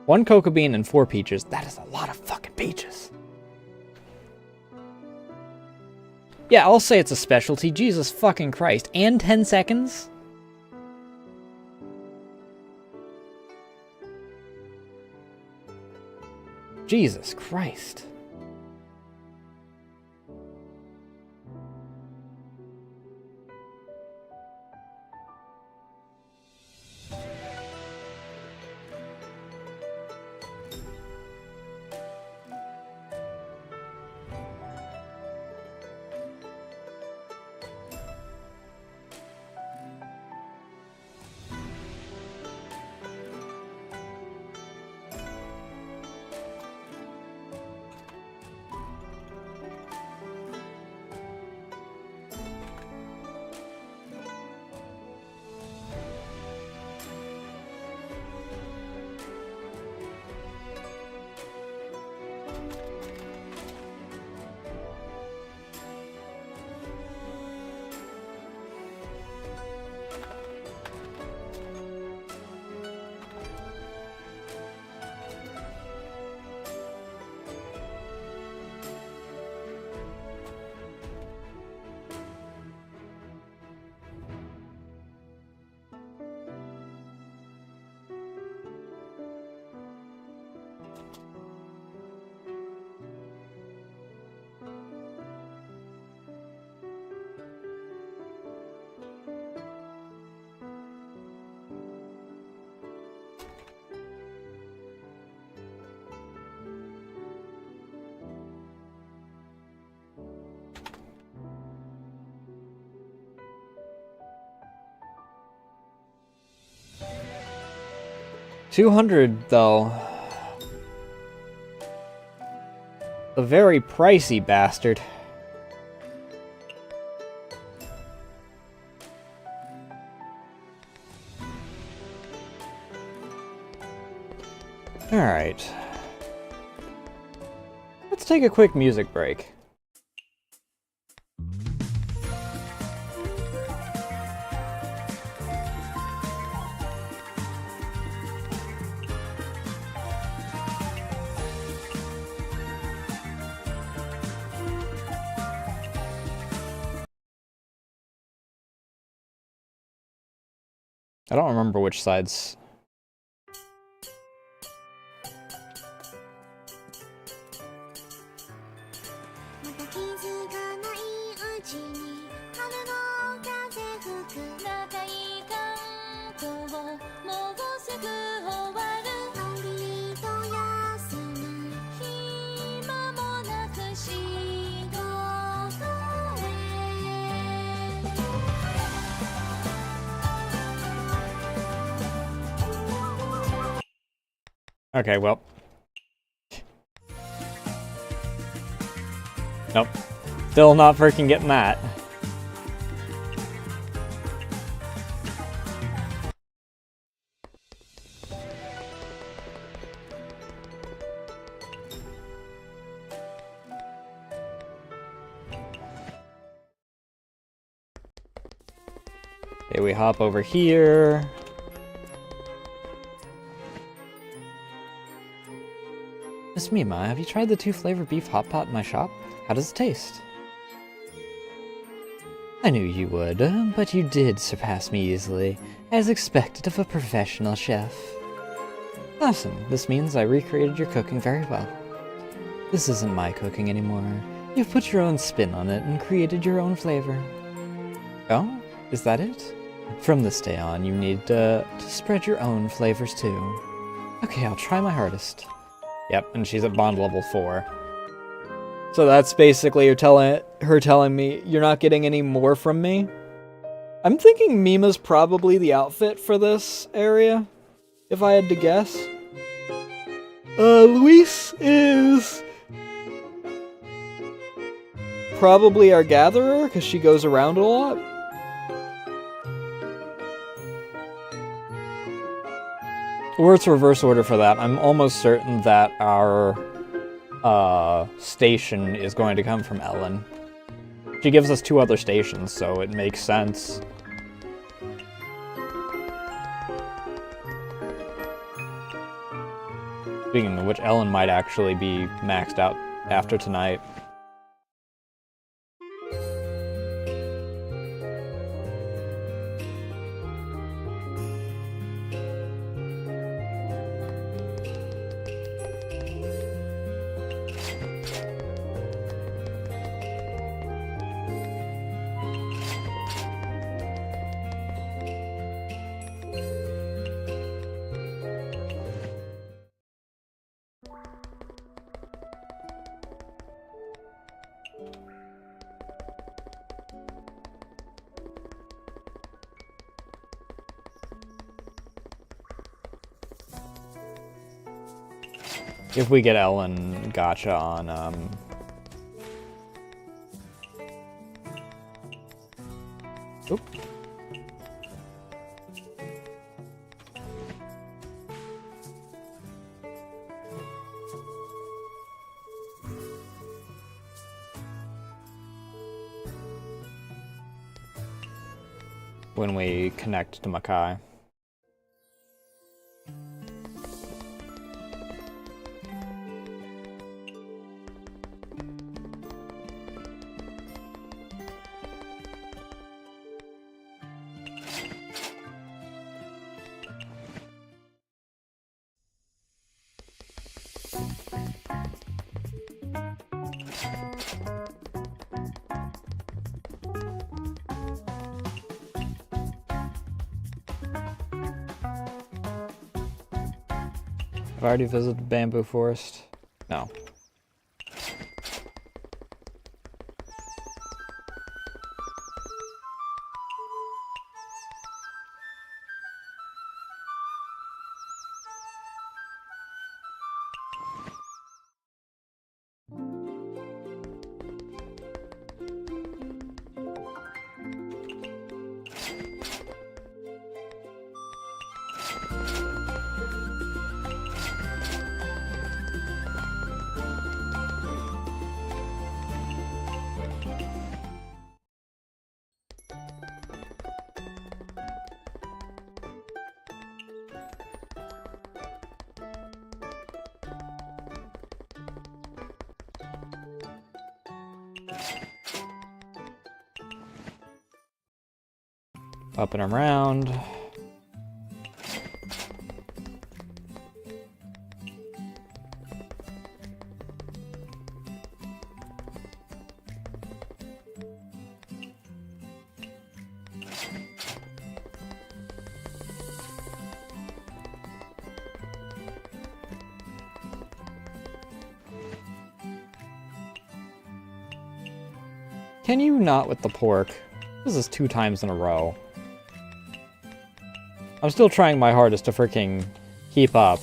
1 cocoa bean and 4 peaches. That is a lot of fucking peaches. Yeah, I'll say it's a specialty. Jesus fucking Christ. And 10 seconds? Jesus Christ. $200 though. A very pricey bastard. Alright. Let's take a quick music break. I don't remember which sides. Okay, well. Nope. Still not freaking getting that. Okay, we hop over here. Miss Mima, have you tried the 2-flavor beef hot pot in my shop? How does it taste? I knew you would, but you did surpass me easily, as expected of a professional chef. Awesome, this means I recreated your cooking very well. This isn't my cooking anymore. You've put your own spin on it and created your own flavor. Oh, is that it? From this day on, you need to spread your own flavors too. Okay, I'll try my hardest. Yep, and she's at bond level 4. So that's basically her telling me, you're not getting any more from me? I'm thinking Mima's probably the outfit for this area, if I had to guess. Luis is probably our gatherer, because she goes around a lot. Or it's reverse order for that. I'm almost certain that our station is going to come from Ellen. She gives us 2 other stations, so it makes sense. Speaking of which, Ellen might actually be maxed out after tonight. If we get Ellen gotcha on, Oop. When we connect to Makai. Have I already visited the bamboo forest? No. Up and around. Can you not with the pork? This is 2 times in a row. I'm still trying my hardest to freaking keep up.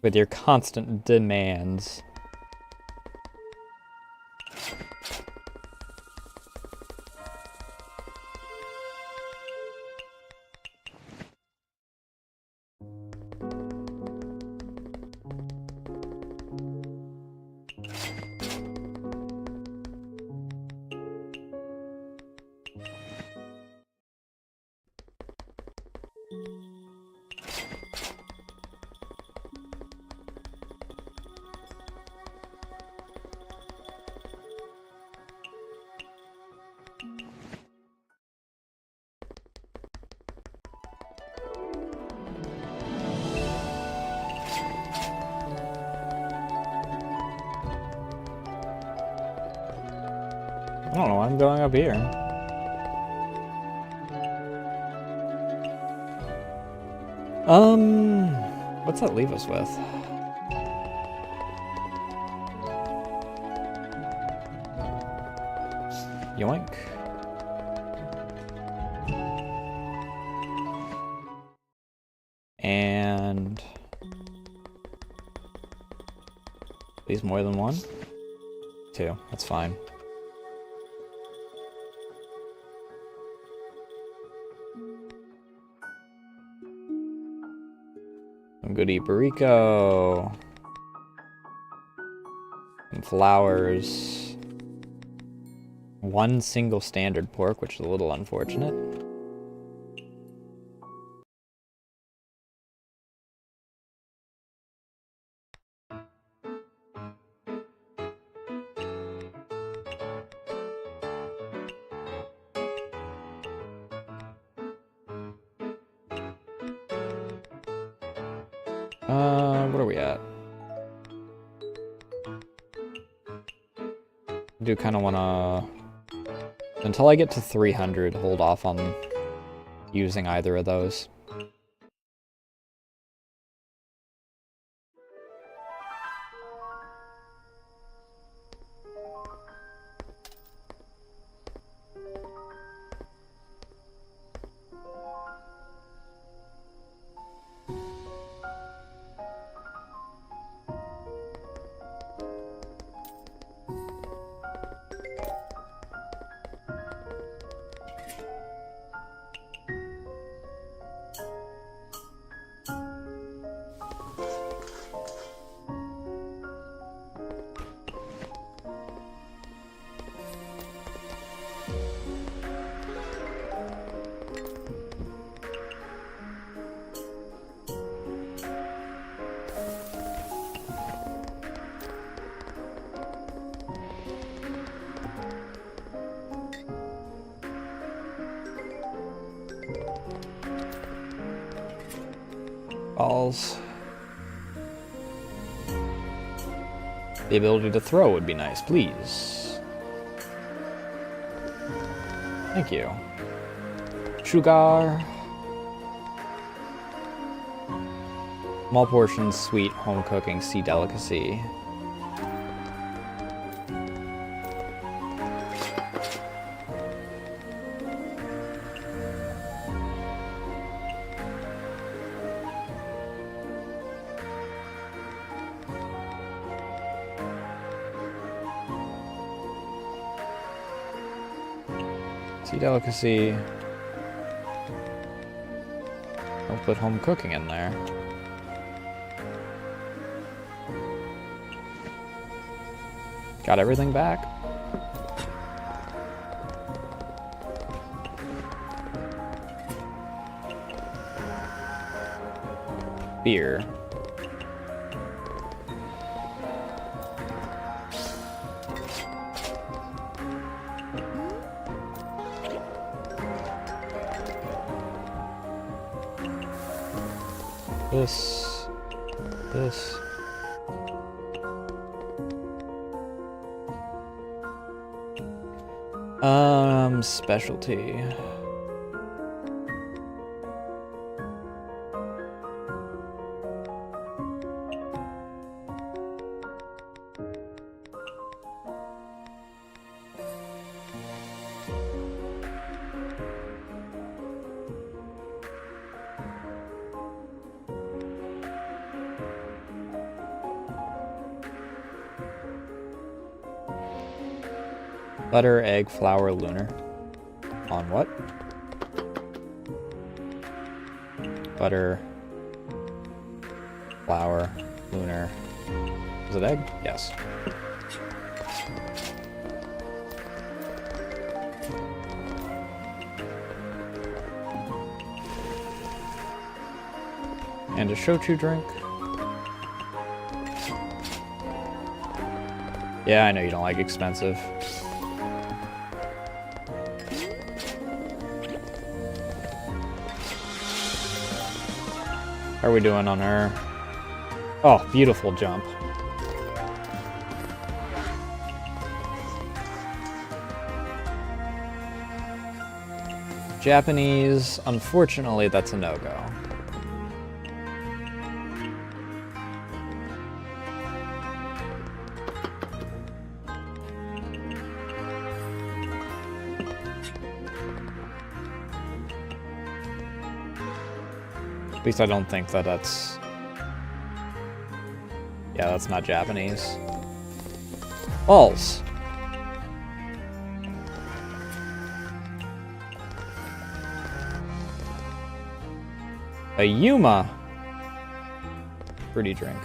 With your constant demands. I don't know why I'm going up here. What's that leave us with? Yoink. And... Please more than 1? 2, that's fine. Some goody burrito. Some flowers. 1 single standard pork, which is a little unfortunate. What are we at? I do kind of want to, until I get to 300, hold off on using either of those. Balls. The ability to throw would be nice, please. Thank you. Sugar. Small portions, sweet, home cooking, sea delicacy. Sea delicacy. Don't put home cooking in there. Got everything back. Beer. This. Specialty. Butter, egg, flour, lunar. On what? Butter, flour, lunar. Is it egg? Yes. And a shochu drink. Yeah, I know you don't like expensive. How are we doing on her? Oh, beautiful jump. Japanese, unfortunately, that's a no-go. At least I don't think that that's... Yeah, that's not Japanese. Balls. A Yuma. Fruity drink.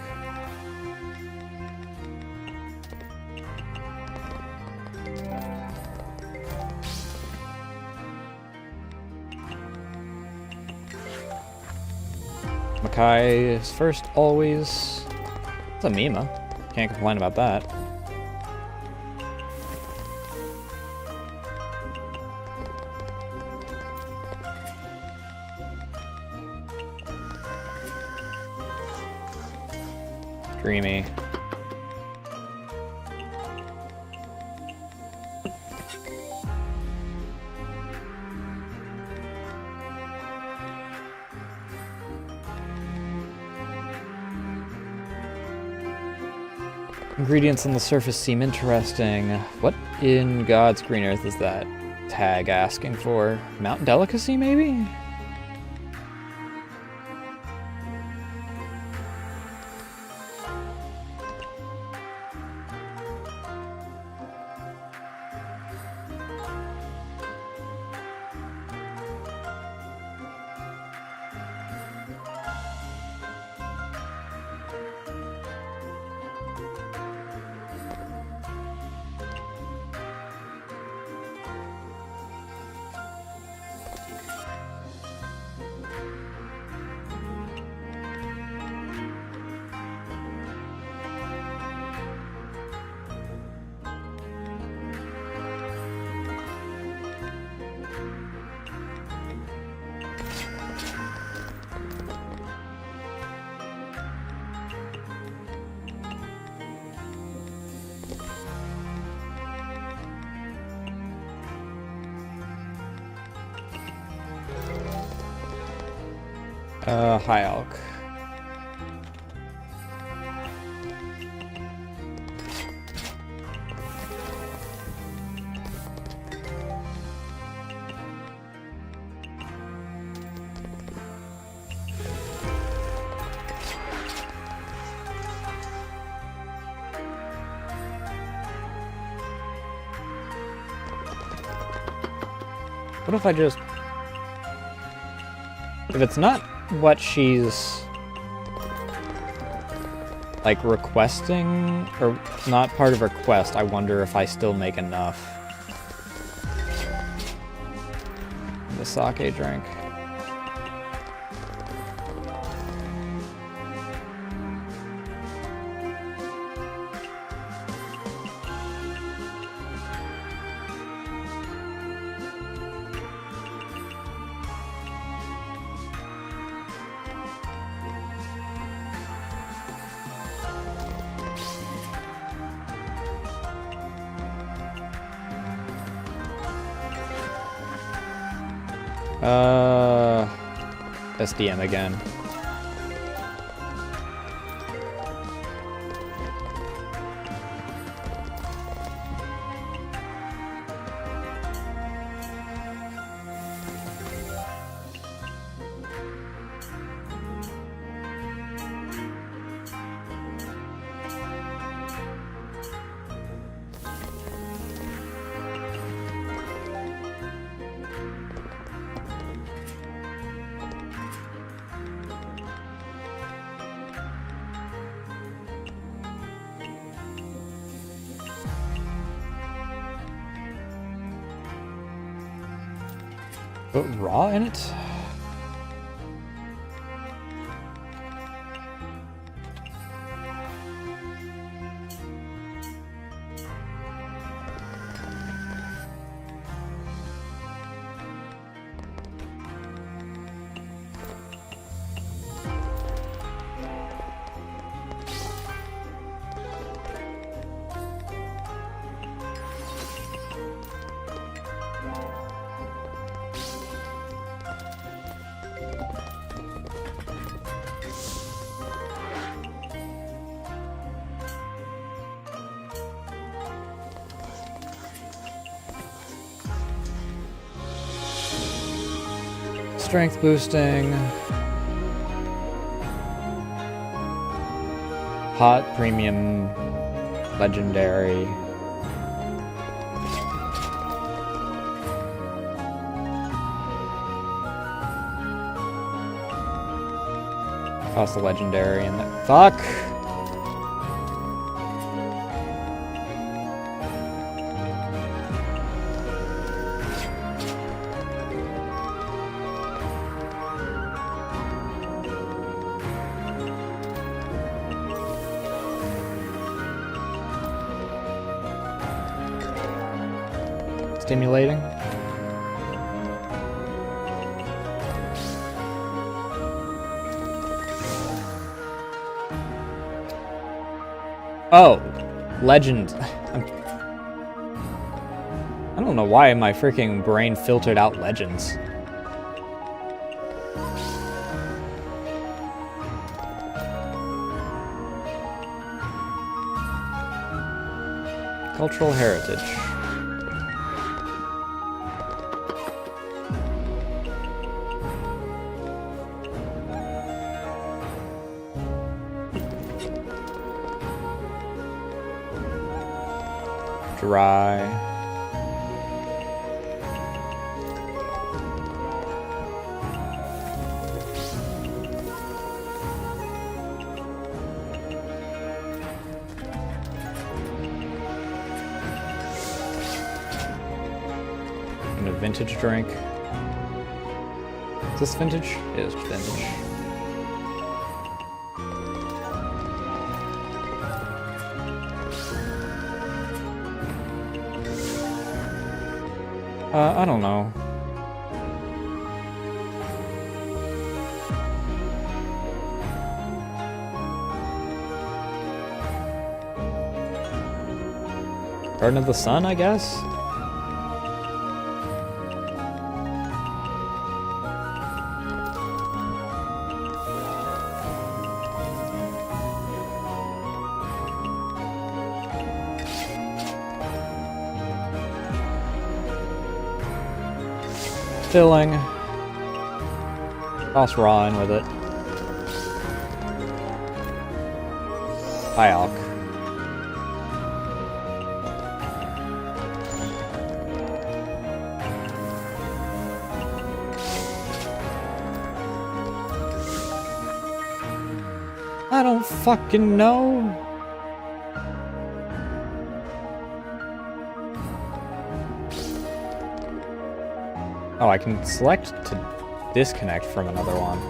Makai is first, always. It's a Mima. Can't complain about that. Dreamy. Ingredients on the surface seem interesting. What in God's green earth is that tag asking for? Mountain delicacy, maybe? High Elk. What if I just... If it's not what she's... like, requesting, or not part of her quest, I wonder if I still make enough. The sake drink. SDM again. Put raw in it? Strength boosting. Hot premium legendary. Toss the legendary in there. Fuck! Stimulating. Oh, legend. I don't know why my freaking brain filtered out legends. Cultural heritage. Dry. And a vintage drink. Is this vintage? It is vintage. I don't know. Garden of the Sun, I guess? Filling. Toss raw in with it. High alk. I don't fucking know. Oh, I can select to disconnect from another one.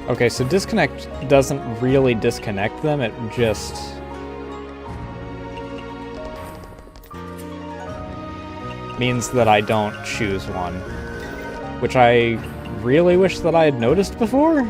Okay, so disconnect doesn't really disconnect them, it just... means that I don't choose one. Which I really wish that I had noticed before?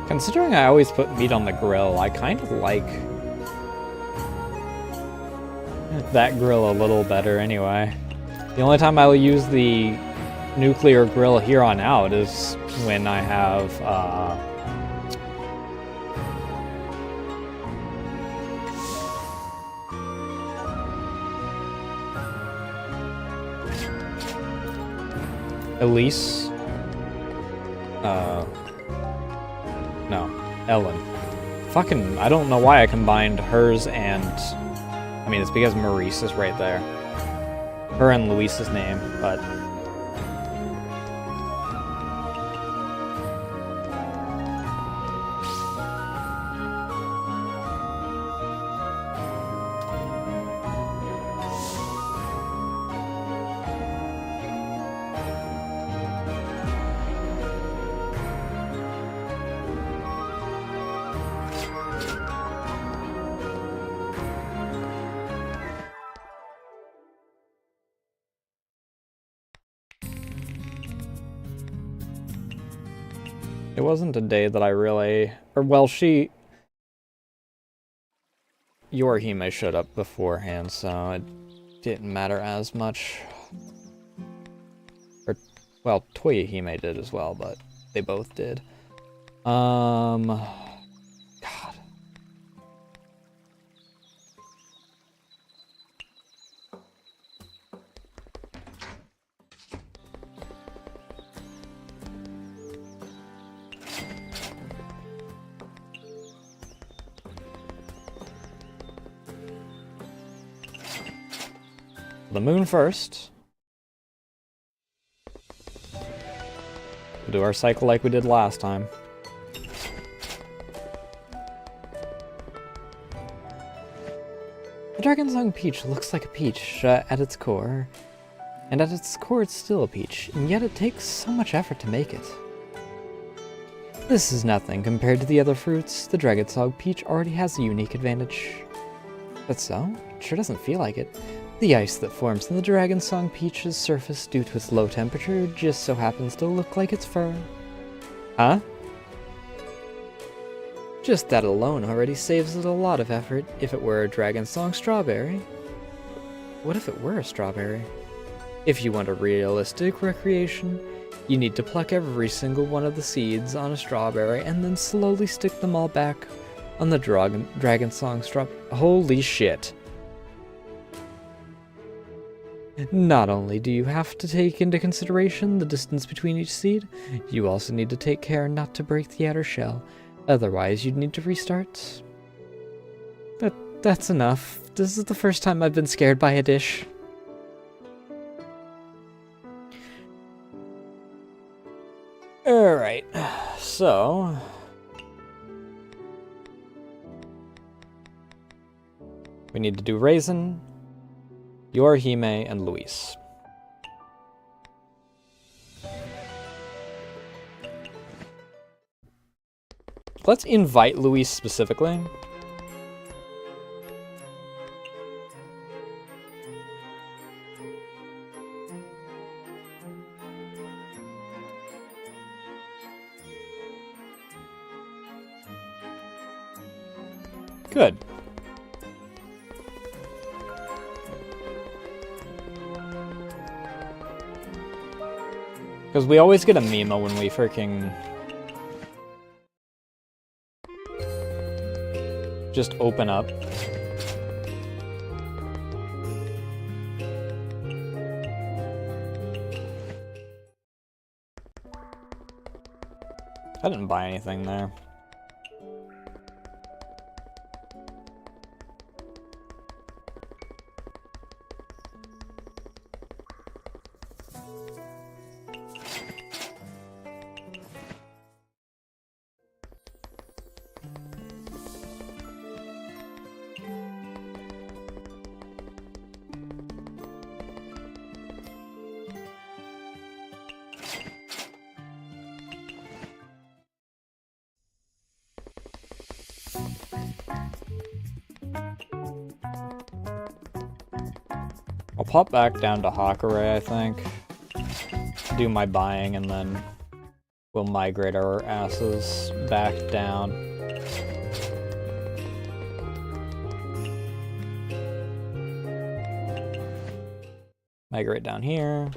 Considering I always put meat on the grill, I kind of like that grill a little better anyway. The only time I will use the nuclear grill here on out is when I have, Elise, no, Ellen. Fucking, I don't know why I combined hers and, I mean, it's because Maurice is right there. Her and Luis's name, but... It wasn't a day that I really... Or, well, Yorihime showed up beforehand, so it didn't matter as much. Or, well, Toyohime did as well, but they both did. God. The moon first. We'll do our cycle like we did last time. The Dragon Song Peach looks like a peach at its core. And at its core it's still a peach, and yet it takes so much effort to make it. This is nothing compared to the other fruits. The Dragon Song Peach already has a unique advantage. That's so? Sure doesn't feel like it. The ice that forms in the Dragon Song Peach's surface due to its low temperature just so happens to look like it's fur. Huh? Just that alone already saves it a lot of effort if it were a Dragon Song strawberry. What if it were a strawberry? If you want a realistic recreation, you need to pluck every single one of the seeds on a strawberry and then slowly stick them all back on the Dragon Song strawberry. Holy shit. Not only do you have to take into consideration the distance between each seed, you also need to take care not to break the outer shell. Otherwise, you'd need to restart. That's enough. This is the first time I've been scared by a dish. Alright, so... we need to do Raisin, Yorihime, and Luis. Let's invite Luis specifically. Good. Because we always get a Mima when we freaking just open up. I didn't buy anything there. I'll pop back down to Hakare, I think. Do my buying, and then we'll migrate our asses back down. Migrate down here.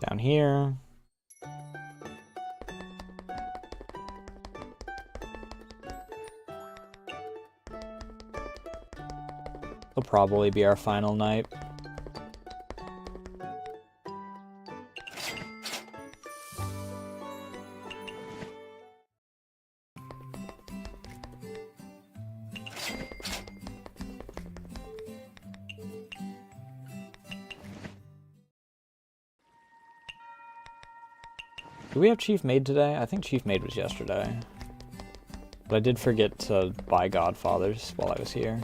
Down here. It'll probably be our final night. Do we have Chief Maid today? I think Chief Maid was yesterday. But I did forget to buy Godfathers while I was here.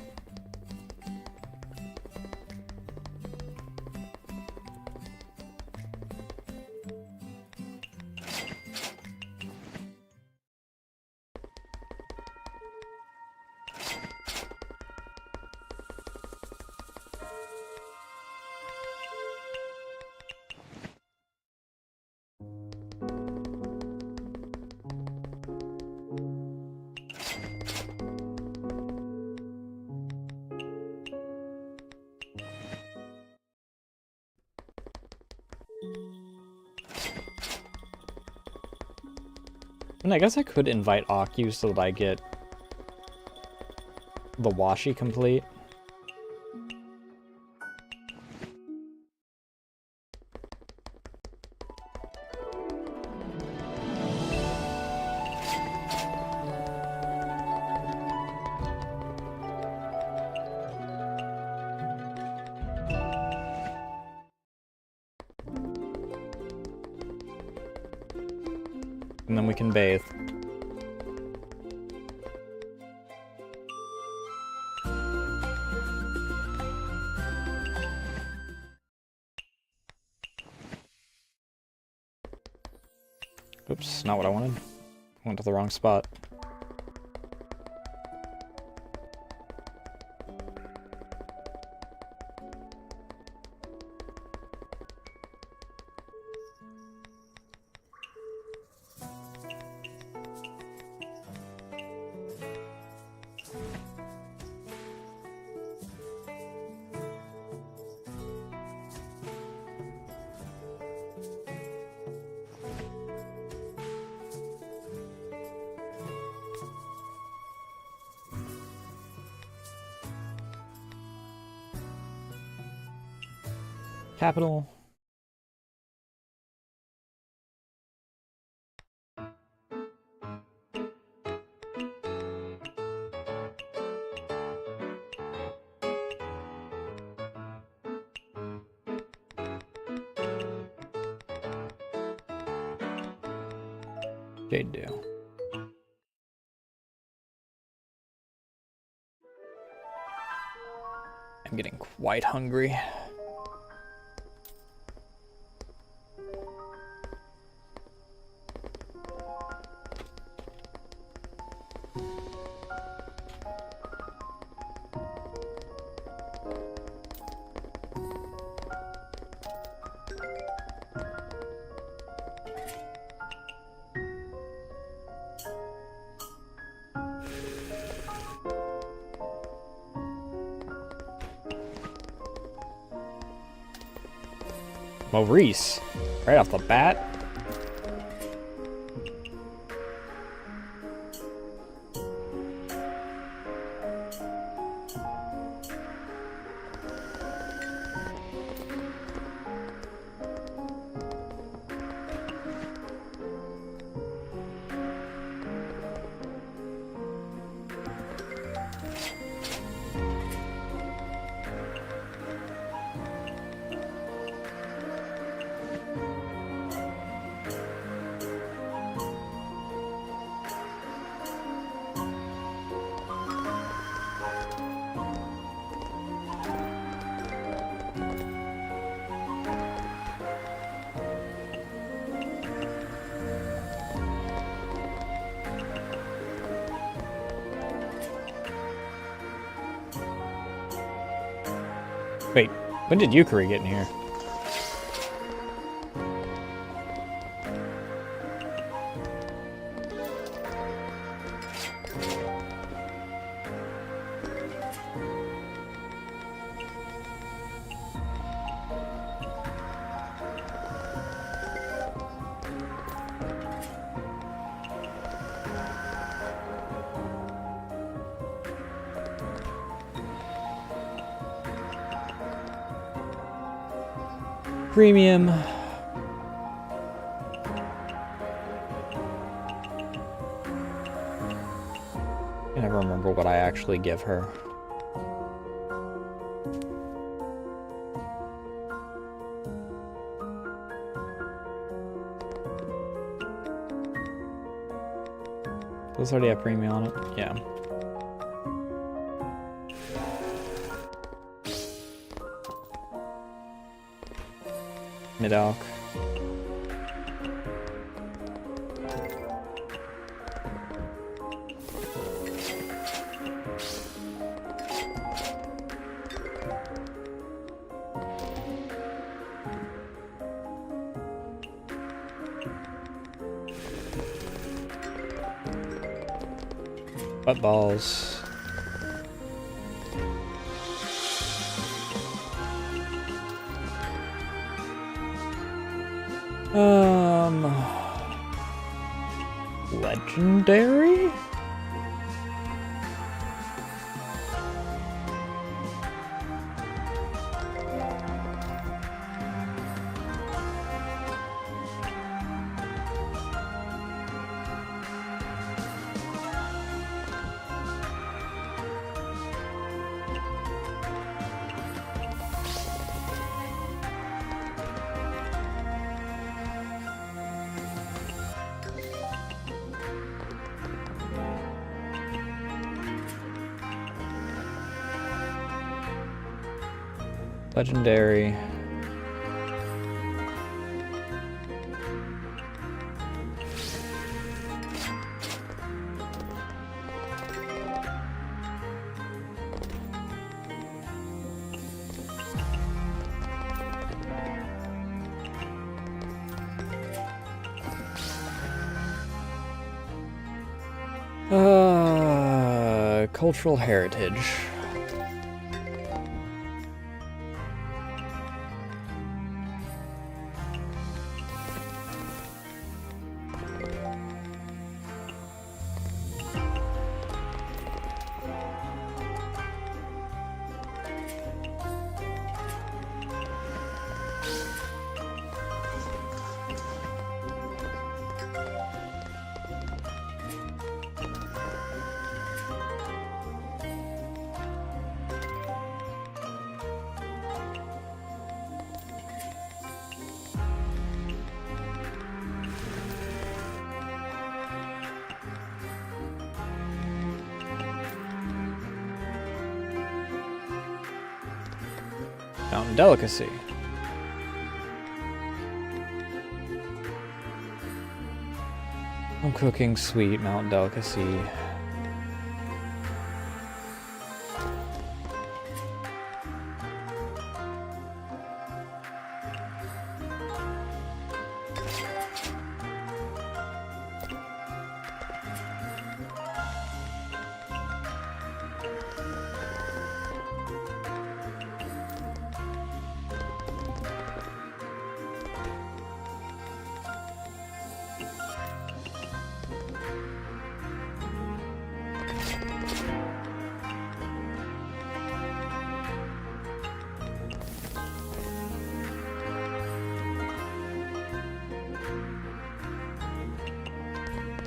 And I guess I could invite Aku so that I get the washi complete. And then we can bathe. Oops, not what I wanted. Went to the wrong spot. Capital. Jade Dew. I'm getting quite hungry. Maurice, right off the bat. Wait, when did Yukari get in here? Premium. I never remember what I actually give her. Does already have premium on it? Yeah. Mid-alc. Butt balls. Legendary? Legendary. Cultural heritage. Mountain delicacy. Home cooking, sweet, mountain delicacy.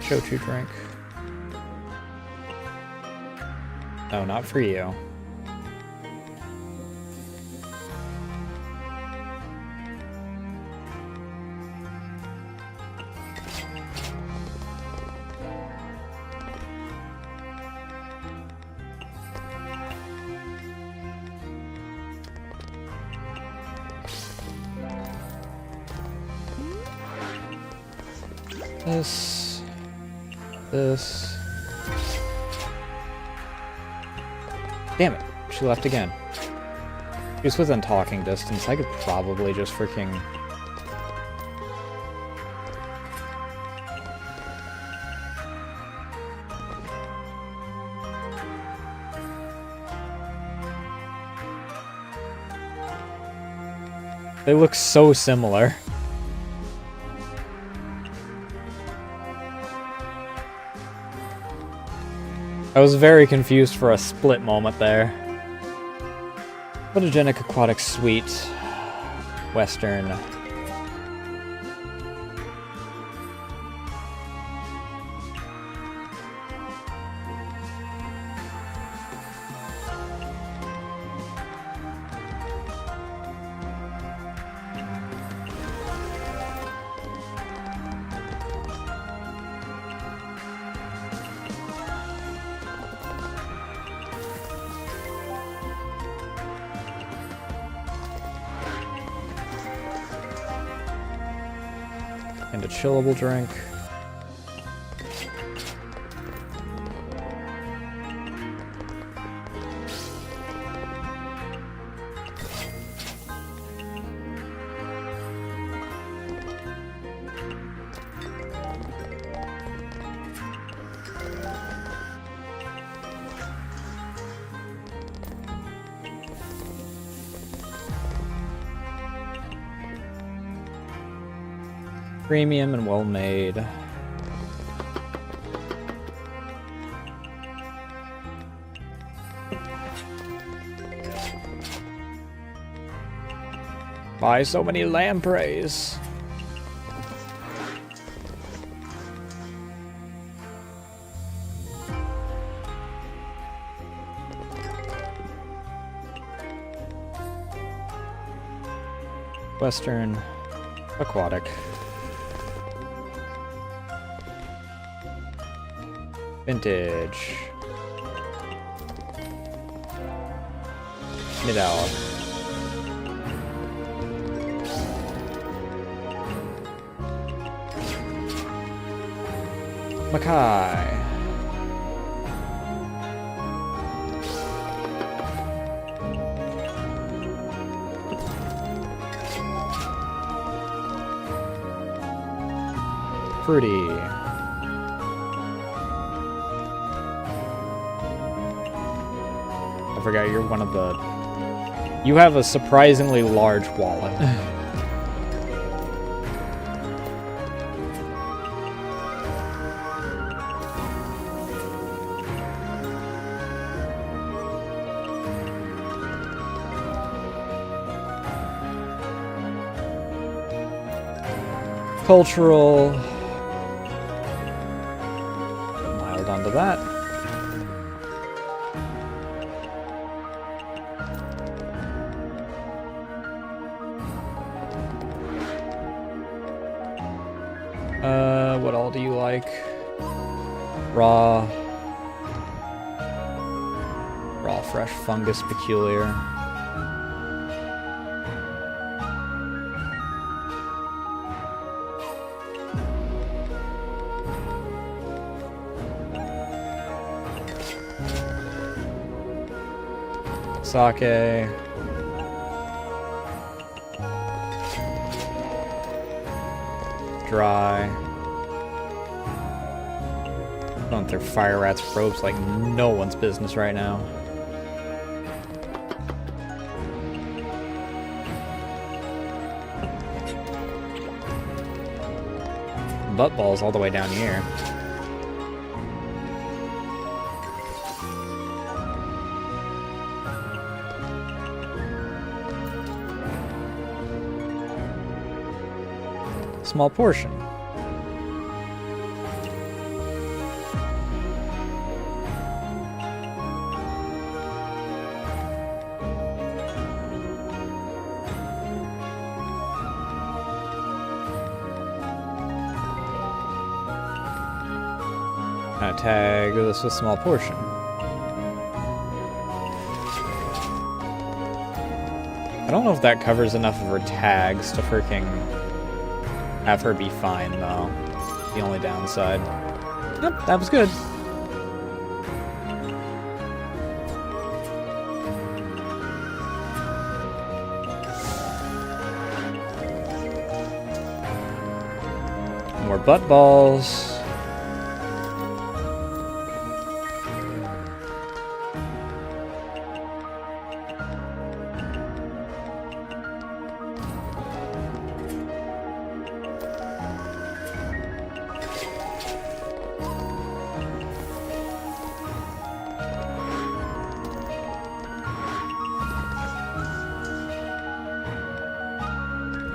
Shochu drink. No, not for you. This. Damn it, she left again. She was within talking distance. I could probably just freaking... They look so similar. I was very confused for a split moment there. Photogenic aquatic sweet. Western. And a chillable drink. Premium and well made. Buy so many lampreys. Western aquatic. Vintage. Mid-hour. Makai. Fruity. I forgot you're one of the... You have a surprisingly large wallet. Cultural. Mild onto that. What all do you like? Raw, fresh fungus, peculiar. Sake. Dry. Going through fire rats probes like no one's business right now. Butt balls all the way down here. Small portion. Tag this with small portion. I don't know if that covers enough of her tags to freaking have her be fine, though. The only downside. Yep, that was good. More butt balls.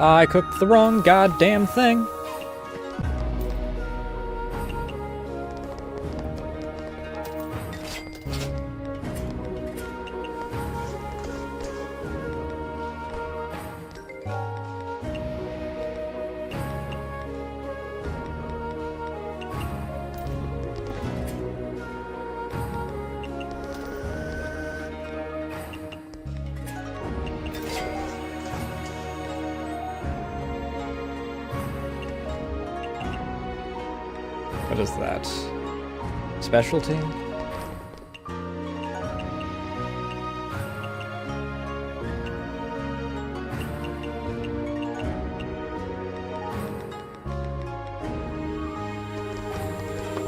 I cooked the wrong goddamn thing. What is that? Specialty?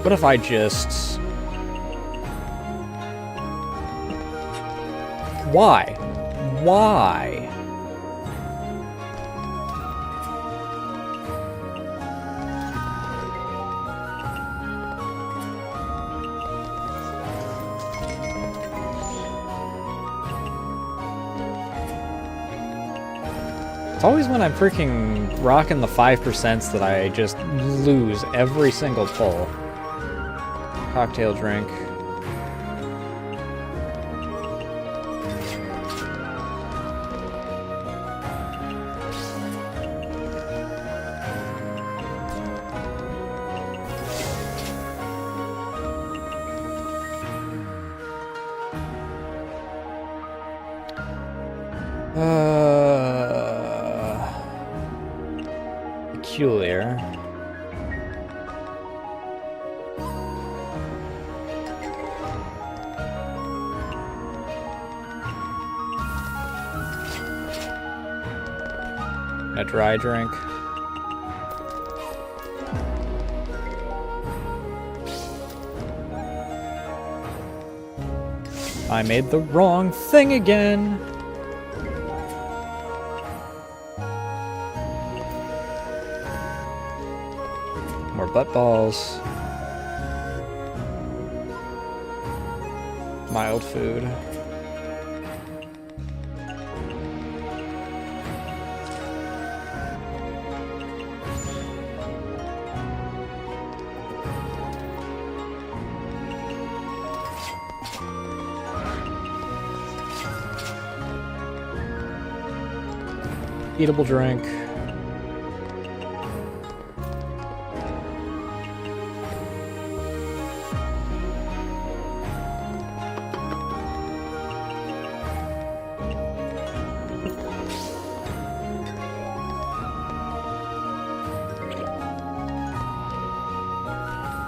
What if I just... Why? Why? It's always when I'm freaking rocking the 5% that I just lose every single pull. Cocktail drink. Peculiar. a dry drink. I made the wrong thing again. More butt balls. Mild food. Eatable drink.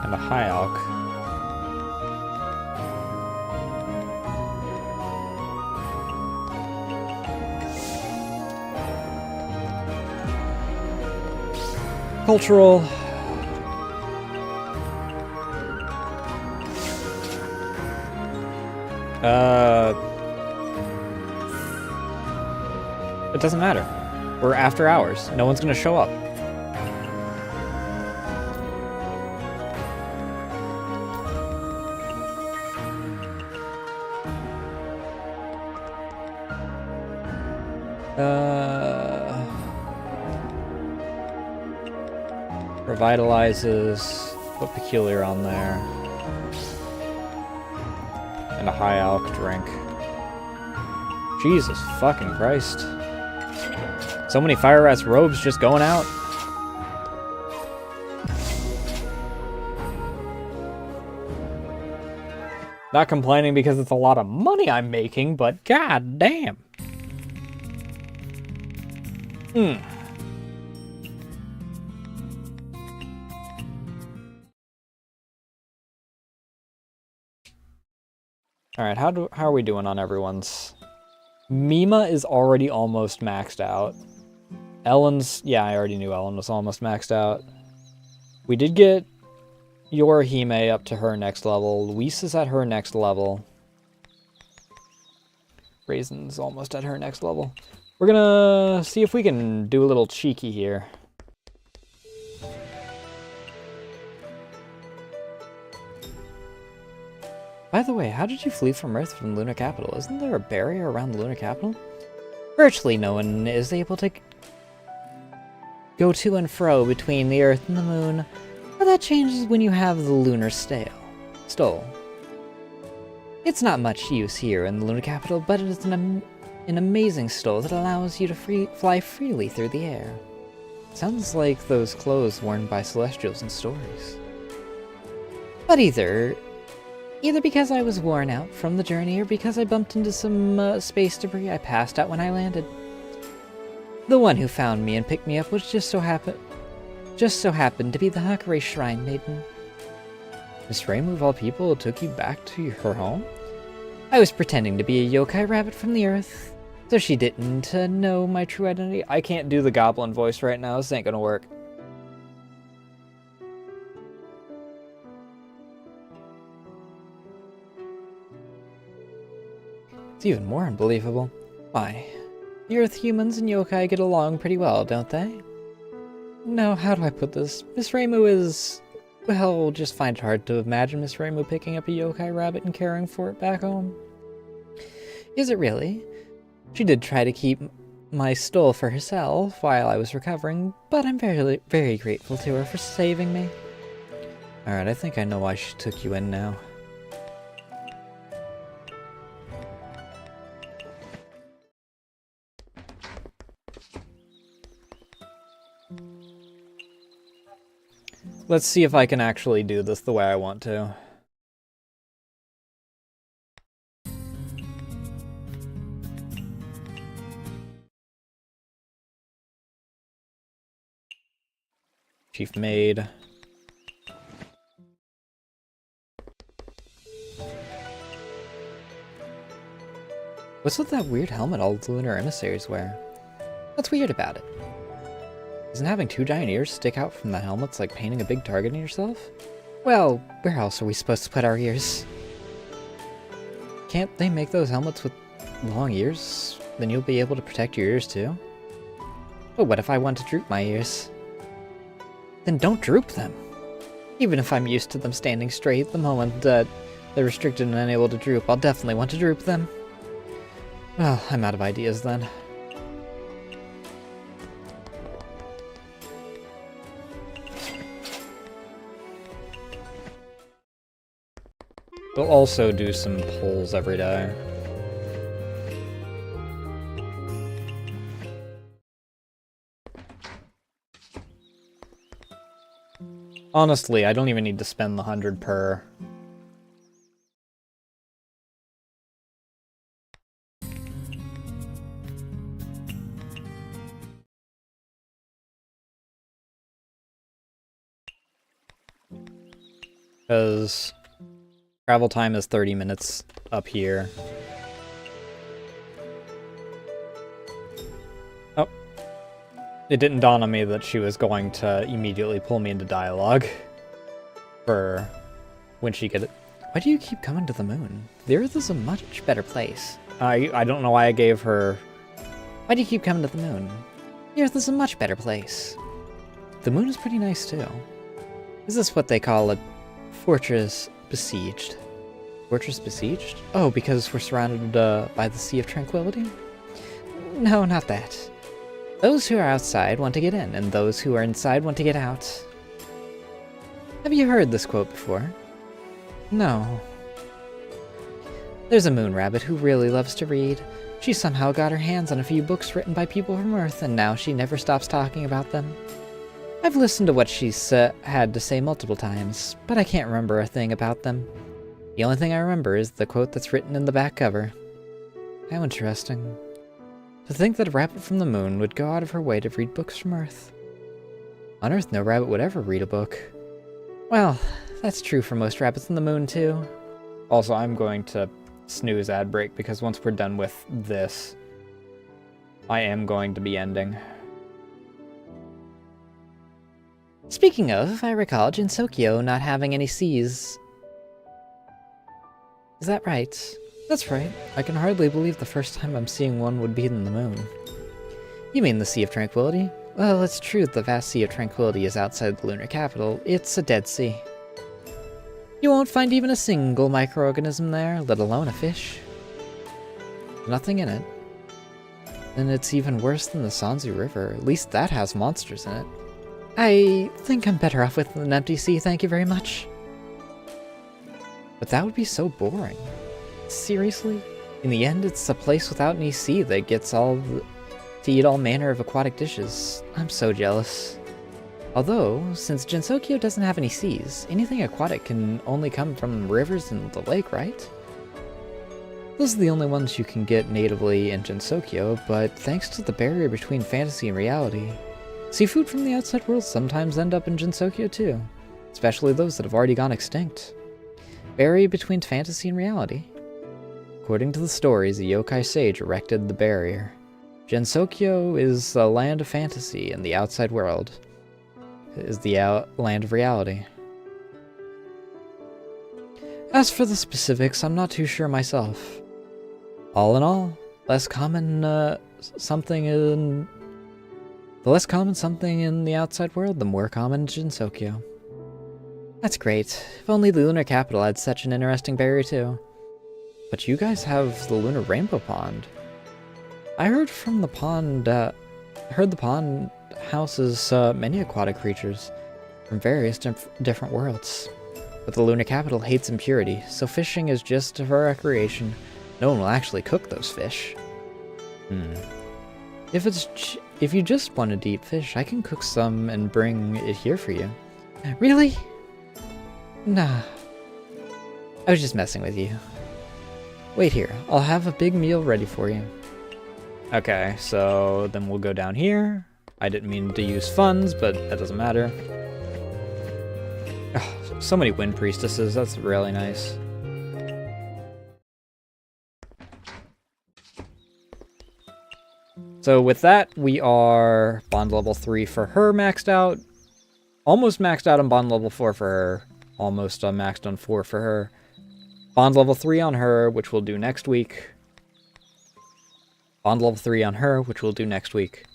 And a high alk. Cultural. It doesn't matter. We're after hours. No one's gonna show up. Revitalizes. Put peculiar on there. And a high alk drink. Jesus fucking Christ. So many fire rats robes just going out. Not complaining because it's a lot of money I'm making, but god damn. Alright, how are we doing on everyone's? Mima is already almost maxed out. Ellen's... yeah, I already knew Ellen was almost maxed out. We did get Yorihime up to her next level. Luis is at her next level. Raisin's almost at her next level. We're gonna see if we can do a little cheeky here. By the way, how did you flee from Earth from the Lunar Capital? Isn't there a barrier around the Lunar Capital? Virtually no one is able to go to and fro between the Earth and the Moon, but that changes when you have the Lunar Stole. It's not much use here in the Lunar Capital, but it is an amazing stole that allows you to fly freely through the air. Sounds like those clothes worn by Celestials in stories. But either because I was worn out from the journey or because I bumped into some space debris, I passed out when I landed. The one who found me and picked me up was just so happened to be the Hakare Shrine Maiden. Miss Reimu of all people took you back to her home? I was pretending to be a yokai rabbit from the earth, so she didn't know my true identity. I can't do the goblin voice right now, this ain't gonna work. It's even more unbelievable. Why? The Earth humans and yokai get along pretty well, don't they? No, how do I put this? Miss Reimu is... well, we'll just find it hard to imagine Miss Reimu picking up a yokai rabbit and caring for it back home. Is it really? She did try to keep my stole for herself while I was recovering, but I'm very, very grateful to her for saving me. Alright, I think I know why she took you in now. Let's see if I can actually do this the way I want to. Chief Maid. What's with that weird helmet all the lunar emissaries wear? What's weird about it? Isn't having 2 giant ears stick out from the helmets like painting a big target on yourself? Well, where else are we supposed to put our ears? Can't they make those helmets with long ears? Then you'll be able to protect your ears too? But what if I want to droop my ears? Then don't droop them. Even if I'm used to them standing straight, the moment that they're restricted and unable to droop, I'll definitely want to droop them. Well, I'm out of ideas then. We'll also do some polls every day. Honestly, I don't even need to spend the 100 per. Because travel time is 30 minutes up here. Oh. It didn't dawn on me that she was going to immediately pull me into dialogue. For when she gets it. Why do you keep coming to the moon? The Earth is a much better place. I don't know why I gave her... Why do you keep coming to the moon? The Earth is a much better place. The moon is pretty nice too. Is this what they call a fortress besieged? Fortress besieged? Oh, because we're surrounded by the Sea of Tranquility? No, not that. Those who are outside want to get in, and those who are inside want to get out. Have you heard this quote before? No. There's a moon rabbit who really loves to read. She somehow got her hands on a few books written by people from Earth, and now she never stops talking about them. I've listened to what she's had to say multiple times, but I can't remember a thing about them. The only thing I remember is the quote that's written in the back cover. How interesting. To think that a rabbit from the moon would go out of her way to read books from Earth. On Earth, no rabbit would ever read a book. Well, that's true for most rabbits on the moon, too. Also, I'm going to snooze ad break, because once we're done with this, I am going to be ending. Speaking of, I recall Jinsokyo not having any seas. Is that right? That's right. I can hardly believe the first time I'm seeing one would be in the moon. You mean the Sea of Tranquility? Well, it's true that the vast Sea of Tranquility is outside the lunar capital. It's a dead sea. You won't find even a single microorganism there, let alone a fish. Nothing in it. And it's even worse than the Sanzu River. At least that has monsters in it. I think I'm better off with an empty sea, thank you very much. But that would be so boring. Seriously? In the end, it's a place without any sea that gets to eat all manner of aquatic dishes. I'm so jealous. Although, since Jinsokyo doesn't have any seas, anything aquatic can only come from rivers and the lake, right? Those are the only ones you can get natively in Jinsokyo, but thanks to the barrier between fantasy and reality, seafood from the outside world sometimes end up in Jinsokyo too, especially those that have already gone extinct. Barrier between fantasy and reality. According to the stories, a yokai sage erected the barrier. Jinsokyo is the land of fantasy, and the outside world is the land of reality. As for the specifics, I'm not too sure myself. All in all, the less common something in the outside world, the more common in Jinsokyo. That's great. If only the lunar capital had such an interesting barrier too. But you guys have the lunar rainbow pond. I heard from the pond, the pond houses many aquatic creatures from various different worlds. But the lunar capital hates impurity, so fishing is just for recreation. No one will actually cook those fish. If you just wanted to eat fish, I can cook some and bring it here for you. Really? Nah. I was just messing with you. Wait here, I'll have a big meal ready for you. Okay, so then we'll go down here. I didn't mean to use funds, but that doesn't matter. Oh, so many wind priestesses, that's really nice. So with that, we are bond level 3 for her maxed out. Almost maxed out on bond level 4 for her. Almost maxed on 4 for her. Bond level 3 on her, which we'll do next week. Bond level 3 on her, which we'll do next week.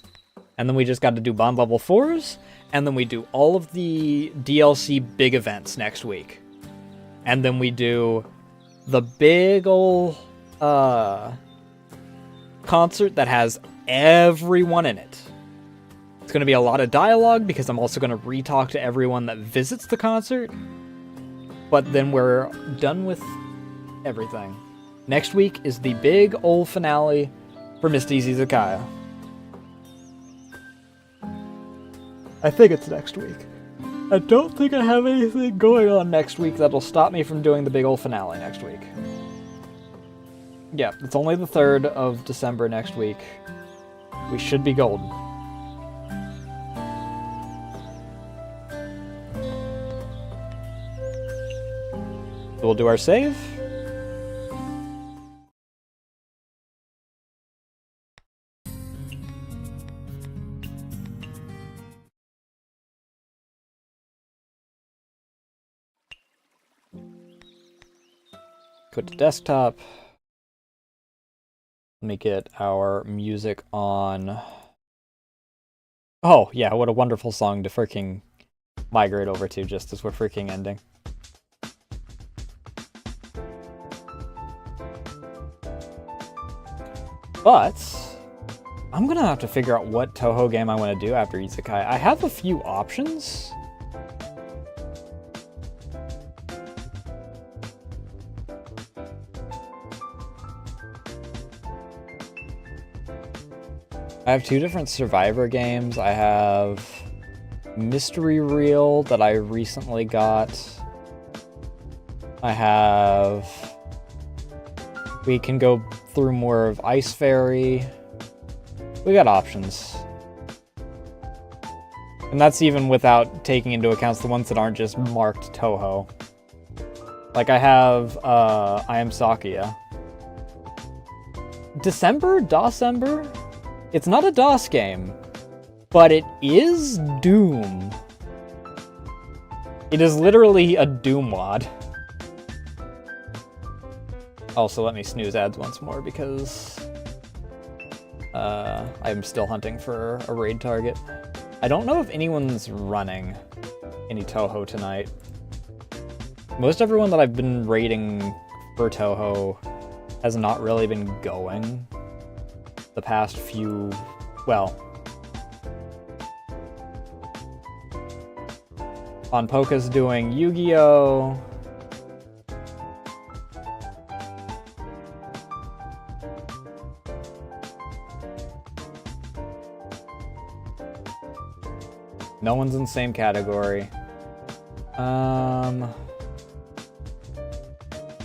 And then we just got to do bond level 4s, and then we do all of the DLC big events next week. And then we do the big ol' concert that has everyone in it. It's going to be a lot of dialogue because I'm also going to re-talk to everyone that visits the concert. But then we're done with everything. Next week is the big ol' finale for Misty's Izakaya. I think it's next week. I don't think I have anything going on next week that'll stop me from doing the big ol' finale next week. Yeah, it's only the 3rd of December next week. We should be golden. We'll do our save. Go to desktop. Let me get our music on. Oh, yeah, what a wonderful song to freaking migrate over to just as we're freaking ending. But I'm gonna have to figure out what Toho game I want to do after Isekai. I have a few options. I have 2 different Survivor games. I have Mystery Reel that I recently got. I have... We can go through more of Ice Fairy. We got options. And that's even without taking into account the ones that aren't just marked Toho. Like I have I Am Sakuya. December? It's not a DOS game, but it is Doom. It is literally a Doom wad. Also, let me snooze ads once more because I'm still hunting for a raid target. I don't know if anyone's running any Toho tonight. Most everyone that I've been raiding for Toho has not really been going the past few, well, Ponpoka's doing Yu-Gi-Oh! No one's in the same category.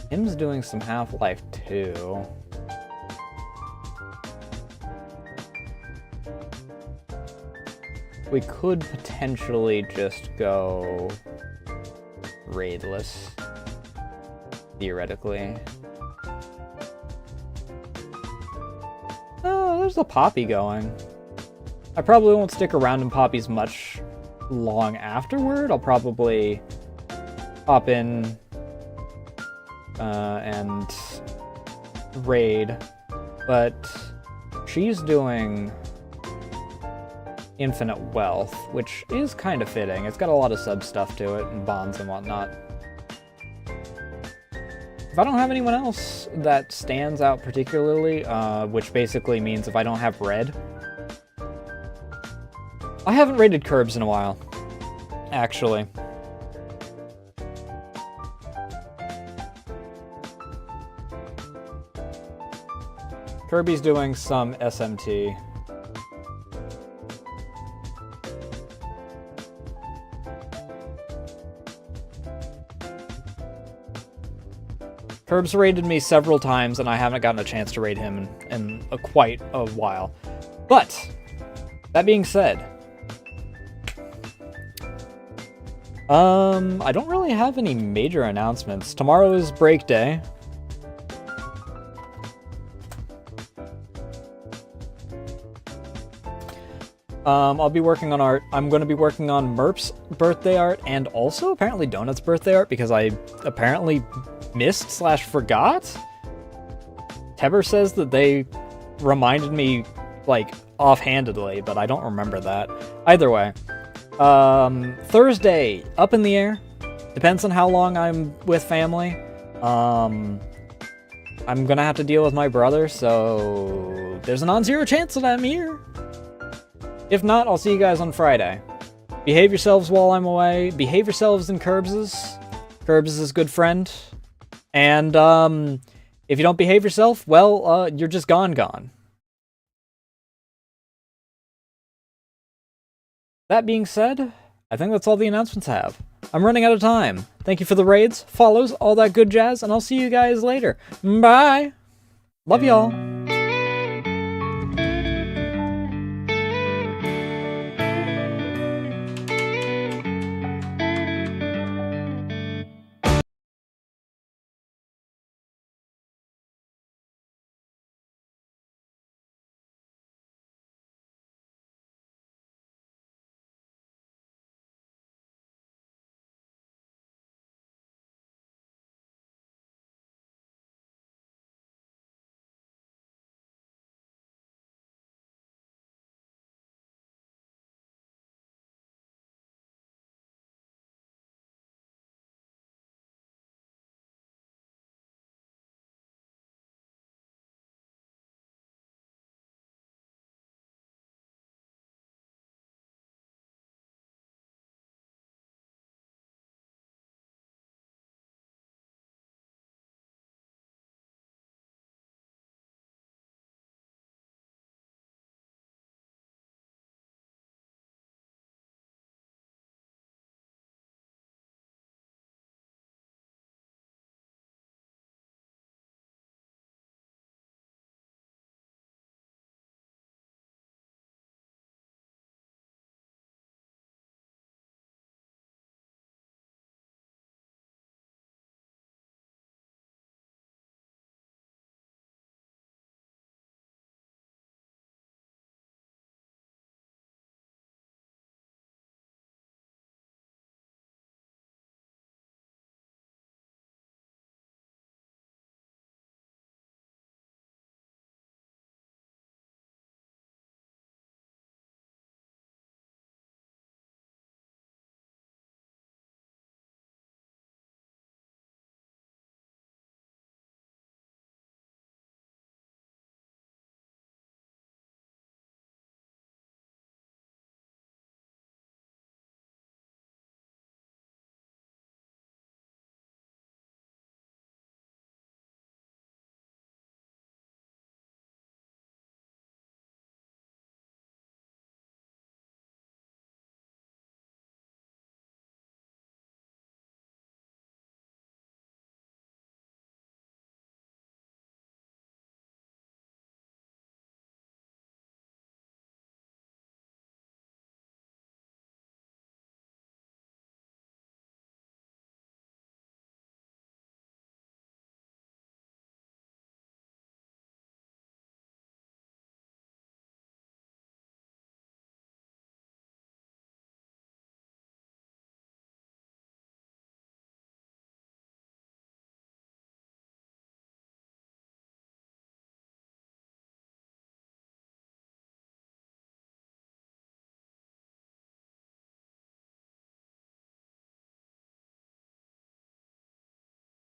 Him's doing some Half-Life 2. We could potentially just go raidless, theoretically. Oh, there's the Poppy going. I probably won't stick around in Poppy's much long afterward. I'll probably hop in and raid, but she's doing Infinite Wealth, which is kind of fitting. It's got a lot of sub stuff to it and bonds and whatnot. If I don't have anyone else that stands out particularly, which basically means if I don't have red. I haven't raided Curbs in a while, actually. Kirby's doing some SMT. Curbs raided me several times, and I haven't gotten a chance to raid him in quite a while. But, that being said, I don't really have any major announcements. Tomorrow is break day. I'll be working on art. I'm going to be working on Merp's birthday art and also apparently Donut's birthday art because I apparently missed/forgot. Teber says that they reminded me, like, offhandedly, but I don't remember that. Either way. Thursday, up in the air. Depends on how long I'm with family. I'm gonna have to deal with my brother, so there's a non-zero chance that I'm here. If not, I'll see you guys on Friday. Behave yourselves while I'm away. Behave yourselves in Curbs's. Curbs's good friend. And, if you don't behave yourself, well, you're just gone. That being said, I think that's all the announcements I have. I'm running out of time. Thank you for the raids, follows, all that good jazz, and I'll see you guys later. Bye! Love y'all.